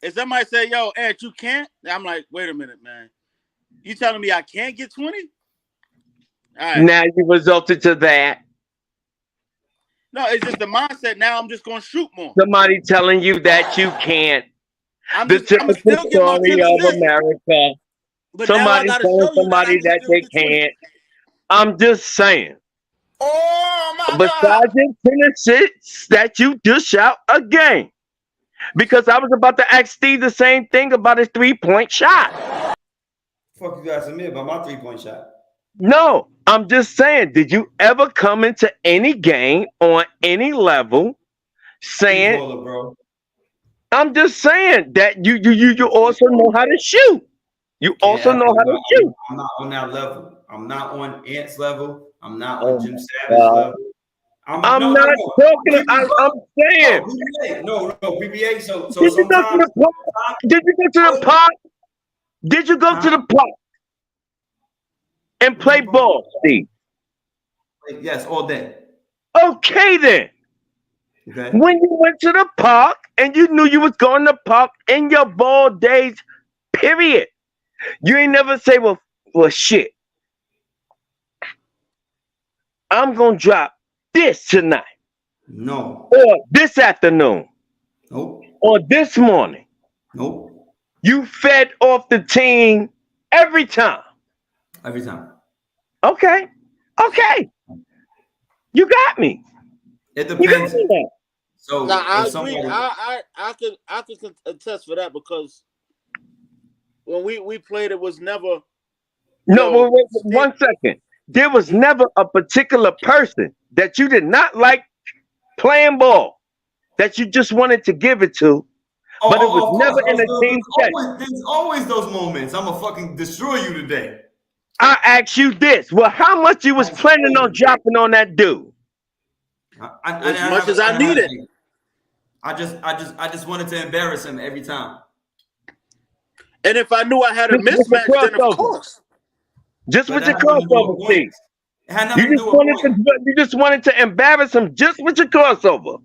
If somebody say, yo, Ed, you can't, I'm like, wait a minute, man. You telling me I can't get 20? All right. Now you resulted to that. No, it's just the mindset. Now I'm just going to shoot more. Somebody telling you that you can't. The typical story of America. But somebody telling somebody that they can't. I'm just saying. Oh my Besides God. your 10 assists that you dish out a game. Because I was about to ask Steve the same thing about his 3-point shot. Fuck you asking me about my 3-point shot? No, I'm just saying, did you ever come into any game on any level saying, baller, bro. I'm just saying that you also know how to shoot. You also know how to shoot. I'm not on that level. I'm not on Ant's level. I'm not on Jim Savage level. I'm not talking. I'm saying. No, PBA. So did you go to the park? Did you go to the park? Did you go to the park and play ball, Steve? Yes, all day. Okay then. Okay. When you went to the park and you knew you was going to park in your ball days, period. You ain't never say, well, shit. I'm gonna drop this tonight. No. Or this afternoon. Nope. Or this morning. Nope. You fed off the team every time. Every time. Okay. You got me. It depends. So now, I agree. I could attest for that because when we played, it was never. No, wait, 1 second. There was never a particular person that you did not like playing ball that you just wanted to give it to, but it was never in a team set. There's always those moments. I'm gonna fucking destroy you today. I asked you this. Well, how much you was planning on dropping on that dude? As much as I needed. I just wanted to embarrass him every time. And if I knew I had a mismatch, then of course. Just with your crossover, Steve. You just wanted to embarrass him just with your crossover.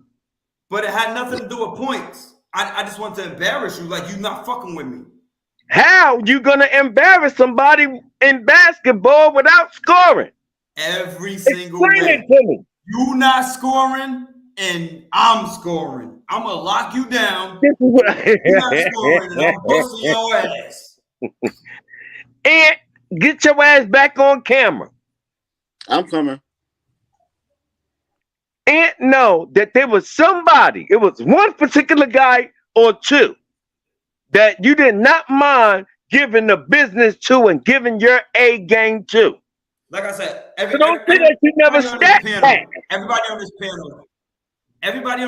But it had nothing to do with points. I just wanted to embarrass you, like you not fucking with me. How you gonna embarrass somebody in basketball without scoring? Every single Explain way. it to me. You not scoring and I'm scoring. I'm gonna lock you down. You not scoring and I'm busting your ass. And get your ass back on camera. I'm coming. And know that there was somebody, it was one particular guy or two that you did not mind giving the business to and giving your A game to. Like I said, So don't say that you never stat that. everybody on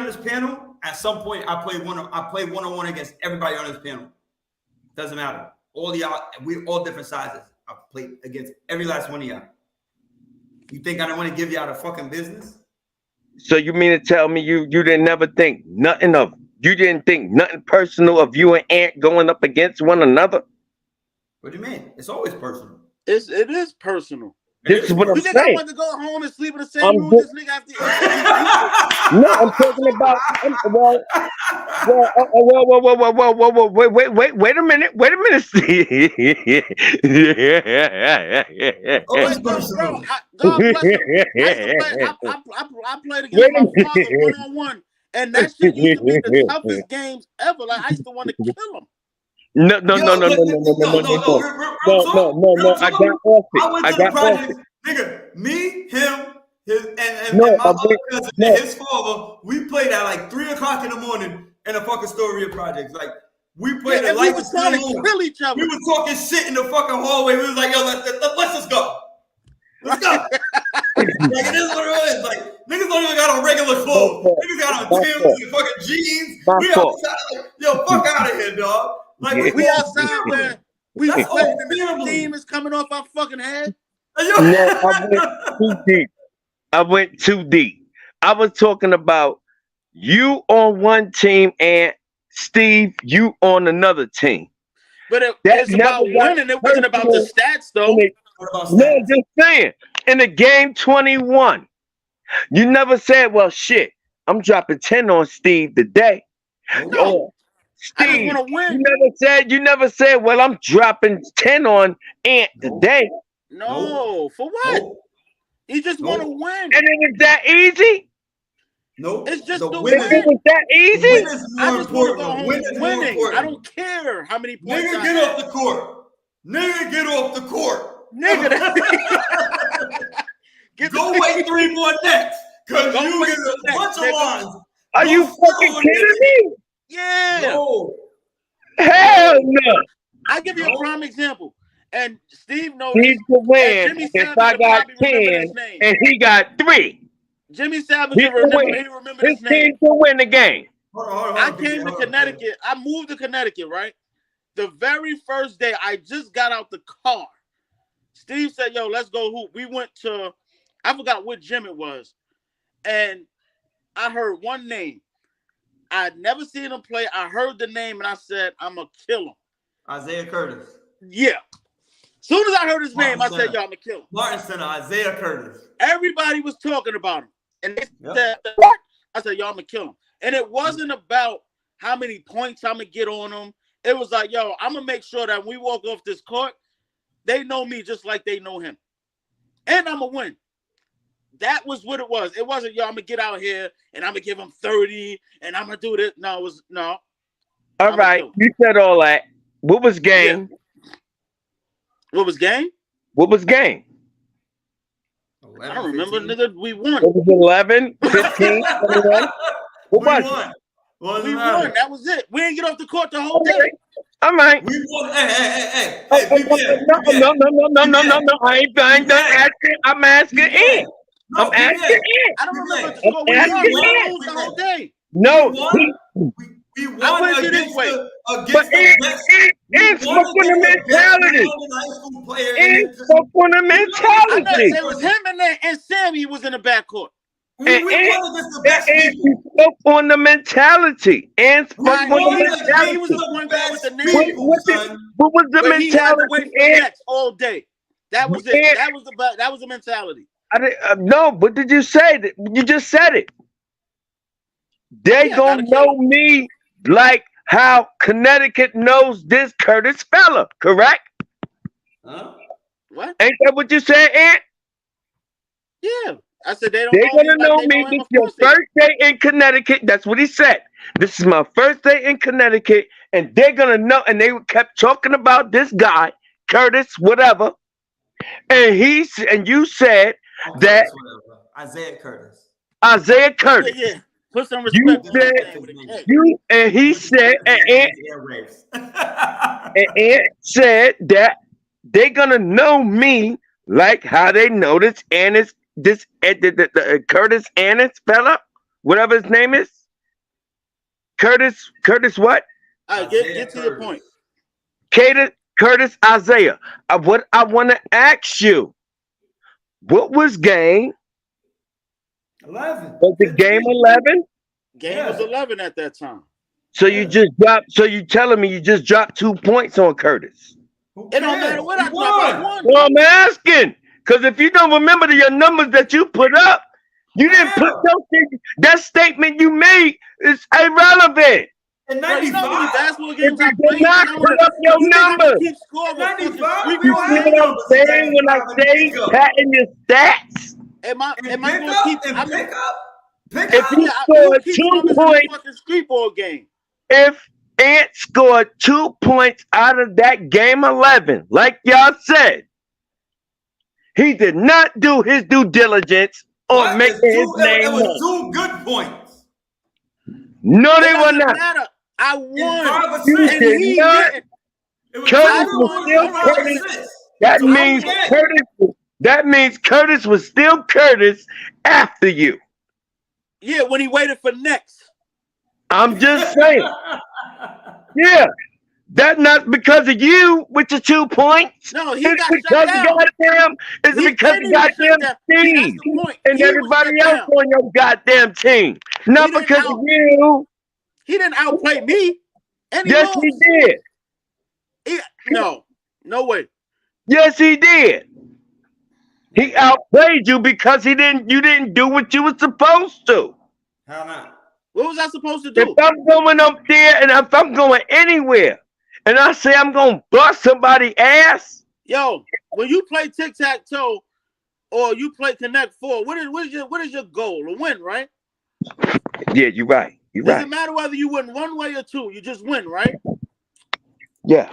this panel, at some point, I play one-on-one against everybody on this panel. Doesn't matter. All y'all, we all different sizes. I played against every last one of y'all. You think I don't want to give y'all the fucking business? So you mean to tell me you didn't never think nothing of, you didn't think nothing personal of you and Ant going up against one another? What do you mean? It's always personal. It is personal. This is what I'm You think I saying. want to go home and sleep in the same room with this nigga after? No, I'm talking about. Wait a minute, Steve. Always Bro, personal. God bless him. I played against my father one-on-one, and that shit used to be the toughest games ever. Like I used to want to kill him. No. I got off it. I went to the project, nigga. Me, him, and No, my other cousin and his father. We played at like 3:00 in the morning in a fucking Storia project. Like we played Yeah, at and we like was trying to kill each other. we were talking shit in the fucking hallway. We was like, yo, let's just go. Let's go. Like it is what it is. Like niggas don't even got on regular clothes. Niggas got on Timbs and fucking jeans. We outside like, yo, fuck out of here, dog. Like We outside where we That's sweating all and the family. steam is coming off our fucking head. I went too deep. I was talking about you on one team and Steve, you on another team. But That's it's about never got winning. It wasn't about the stats, though. No, just saying. In the game 21, you never said, well, shit, I'm dropping 10 on Steve today. No. I just Steve, want to win. you never said, well, I'm dropping 10 on Ant today. No, for what? You just want to win. And it was that easy? No, It's just the the win. win. It was that easy? Win is I more just want to important. go home Win is more winning. important. I don't care how many points Nigga, I get have. off the court. Nigga, get off the court. Nigga, Go wait 3 more next. Because Go you wait get a next, bunch of nigga. lines. Are you fucking kidding me? Yeah. No. Hell no. I give you a prime example. And Steve knows He could win Jimmy if Savage I will got probably remember 10 this name. and he got 3. Jimmy Savage He will could remember, win. he remember His this name. team could win the game. Hold I on, came to hold on. Connecticut. I moved to Connecticut, right? The very first day I just got out the car, Steve said, yo, let's go hoop. We went to, I forgot what gym it was. And I heard one name. I'd never seen him play. I heard the name and I said, I'm going to kill him. Isaiah Curtis. Yeah. Soon as I heard his name, I Martin said, Center. yo, I'm going to kill him. Martin Center, Isaiah Curtis. Everybody was talking about him. And they Yep. said, what? I said, yo, I'm going to kill him. And it wasn't about how many points I'm going to get on him. It was like, yo, I'm going to make sure that when we walk off this court, they know me just like they know him. And I'm going to win. That was what it was. It wasn't, yo, I'm going to get out here and I'm going to give him 30 and I'm going to do this. No, it was, no. All right. You said all that. What was game? Yeah. What was game? What was game? 11, I don't remember, 15. nigga. We won. It was 11, 15, 21. What We was it? won. We won. That was it. We didn't get off the court the whole day. All right. We won. Hey, No. I ain't done asking. I'm asking Ian. I'm asking Ian. I don't remember the score. We asking won. We Ian. lost the whole day. No. We won I went to against this way. But Ian spoke on the mentality. Ian spoke on the I know mentality. it was him and Sammy was in the backcourt. We won against the best And people. he spoke on the mentality. And spoke Right, on he the was mentality. the point guard with the What, name. what was the But he had to mentality? wait for the next all day. That was it. And- That was the mentality. No, but did you say that? You just said it. They Yeah, gonna gotta kill know me like how Connecticut knows this Curtis fella, correct? Huh? What? Ain't that what you said, Ant? Yeah. I said they don't They're know gonna me know like they me. know him. This Of your course they- first day in Connecticut. That's what he said. This is my first day in Connecticut, and they're gonna know. And they kept talking about this guy, Curtis, whatever. And you said that Isaiah Curtis. Isaiah Curtis. Yeah. Put some You respect on said- his name with a K. He said, and And Ant said that they're gonna know me like how they know this Annis, Curtis Annis fella, whatever his name is. Curtis what? All right, get to your point. Curtis Isaiah. What I want to ask you, what was game? 11. Was it game 11? Game was 11 at that time. So you just dropped. So you telling me you just dropped 2 points on Curtis? It don't matter what I drop. I won. Well, I'm asking because if you don't remember your numbers that you put up, you didn't put those. That statement you made is irrelevant. In Bro, you know how many 95, basketball games I If you played? did not put up your You think I'm numbers. gonna keep scoring with fucking 95, sweep we You don't numbers? see what I'm saying when I say patting your stats? Am I and gonna keep? I'm pick up. If he you scored keep 2 numbers in the points, fucking street ball game. if Ant scored 2 points out of that game 11, like y'all said, he did not do his due diligence on making his name It known. was 2 good points. No, they It were doesn't not. matter. I And won, 5 You assists. and did he not. didn't. It was Curtis 2 was points still and 5 Curtis. assists. That So I means won. Curtis. That means Curtis was still Curtis after you. Yeah, when he waited for next. I'm just saying. Yeah, that's not because of you with your 2 points. No, he It's got because shut of down. goddamn. It's He because didn't of even shut goddamn down. See, that's team the point. and He was everybody shut else down. on your goddamn team. Not He didn't because of out- you. He didn't outplay me. And he Yes, lost. he did. No way. Yes, he did. He outplayed you because you didn't do what you were supposed to. How not? What was I supposed to If do? I'm going up there and if I'm going anywhere and I say I'm going to bust somebody's ass, Yo, when you play tic-tac-toe or you play Connect Four, what is your goal? To win, right? yeah, you're right. You're Doesn't right. matter whether you win one way or two. You just win, right? Yeah.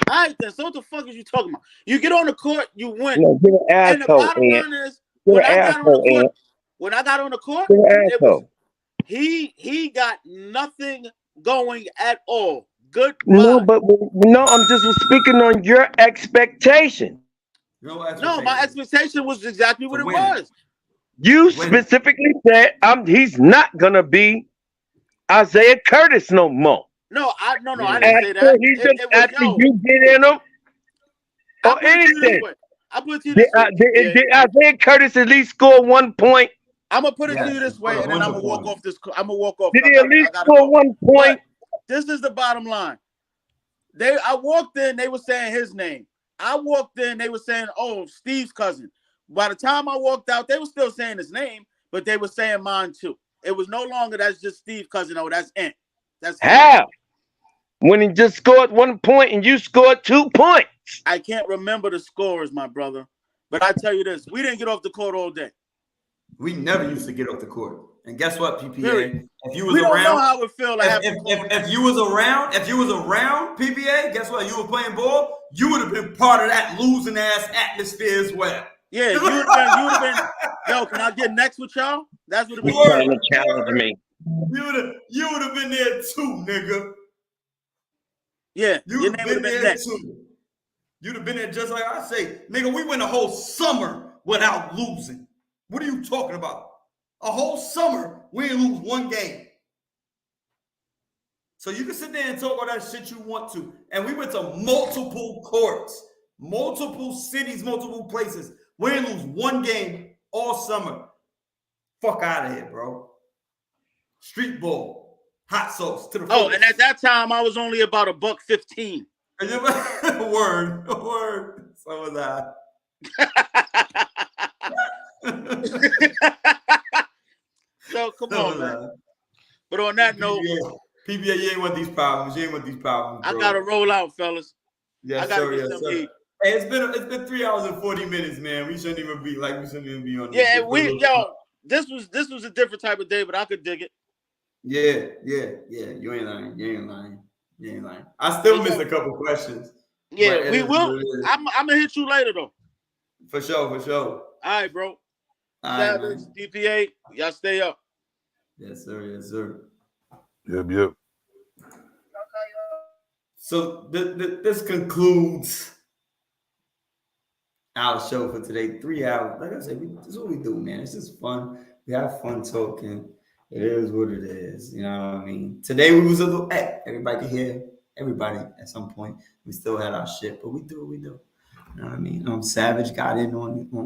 All right, then. So what the fuck is you talking about? You get on the court, you win. No, you're an And the asshole, bottom Ant. line is, You're when an I got on the asshole, court, Ant. You're an it was asshole. he got nothing going at all. Goodbye. No, but no, I'm just speaking on your expectation. No, my expectation was exactly what it was. You specifically said he's not gonna be Isaiah Curtis no more. No, I didn't say After that. after you get in him or anything. I put it to you this way. Did Isaiah Curtis at least score 1 point? I'm gonna put it to you this way, and then I'm gonna walk off this. I'm gonna walk off. Did he at least score 1 point? This is the bottom line. I walked in, they were saying his name. I walked in, they were saying, "Oh, Steve's cousin." By the time I walked out, they were still saying his name, but they were saying mine too. It was no longer that's just Steve's cousin. Oh, that's Ant. That's how? When he just scored 1 point and you scored 2 points. I can't remember the scores, my brother. But I tell you this, we didn't get off the court all day. We never used to get off the court. And guess what, PPA? Period. If you was We don't around, know how it feel to have if you was around, PPA, guess what? You were playing ball, you would have been part of that losing ass atmosphere as well. Yeah, you would have been. Yo, can I get next with y'all? That's what it You was. trying to challenge me. You would have been there too, nigga. Yeah, You your would name have would been have been there next. too. You'd have been there just like I say. Nigga, we went a whole summer without losing. What are you talking about? A whole summer, we didn't lose one game. So you can sit there and talk all that shit you want to. And we went to multiple courts, multiple cities, multiple places. We didn't lose one game all summer. Fuck out of here, bro. Street ball, hot sauce to the Oh, and at that time, I was only about $1.15. Word. So was I. So come on, man. But on that note, PBA, you ain't want these problems. Bro. I gotta roll out, fellas. Yes, I gotta sir. get Yes, some sir. heat. Hey, it's been 3 hours and 40 minutes, man. We shouldn't even be on this. Yeah, this was a different type of day, but I could dig it. Yeah. You ain't lying. I still missed a couple questions. Yeah, we will. I'm gonna hit you later though. For sure. All right, bro. All Savage, right, DPA, y'all stay up. yes, sir. Yep. So this concludes our show for today. 3 hours. Like I said, this is what we do, man. It's just fun. We have fun talking. It is what it is. You know what I mean? Today we was a little, everybody could hear everybody at some point. We still had our shit, but we do what we do. You know what I mean? Savage got in on the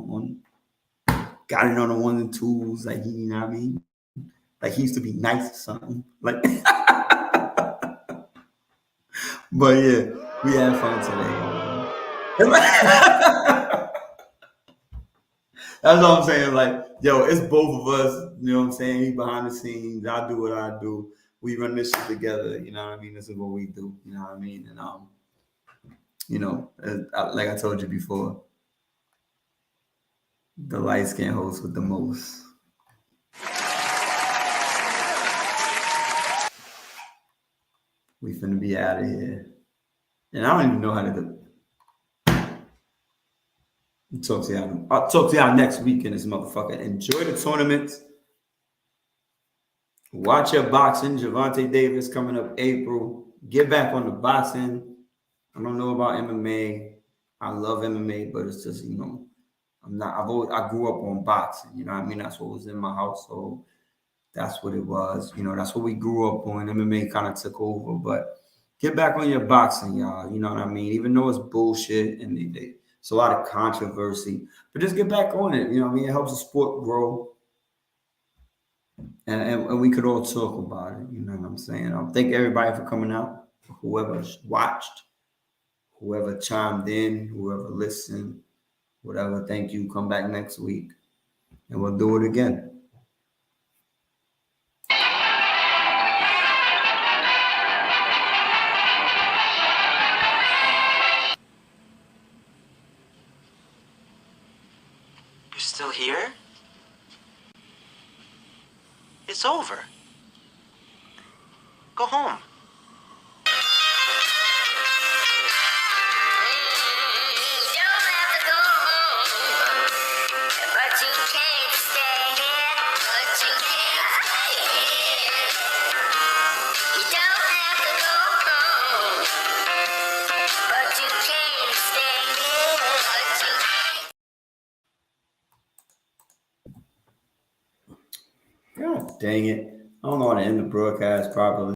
ones and twos, like he, you know what I mean? Like he used to be nice or something. Like but yeah, we had fun today. That's all I'm saying. Like, yo, it's both of us. You know what I'm saying? He behind the scenes. I do what I do. We run this shit together. You know what I mean? This is what we do. You know what I mean? And you know, like I told you before, the light skin host with the most. We finna be out of here. And I don't even know how to do it. I'll talk to y'all next week in this motherfucker. Enjoy the tournaments. Watch your boxing. Gervonta Davis coming up April. Get back on the boxing. I don't know about MMA. I love MMA, but it's just, you know, I grew up on boxing. You know what I mean? That's what was in my household. That's what it was. You know, that's what we grew up on. MMA kind of took over, but get back on your boxing, y'all. You know what I mean? Even though it's bullshit and it's a lot of controversy, but just get back on it. You know what I mean? It helps the sport grow. And we could all talk about it. You know what I'm saying? Thank everybody for coming out. Whoever watched, whoever chimed in, whoever listened, whatever. Thank you. Come back next week and we'll do it again. You're still here? It's over. Go home. God dang it. I don't know how to end the broadcast properly.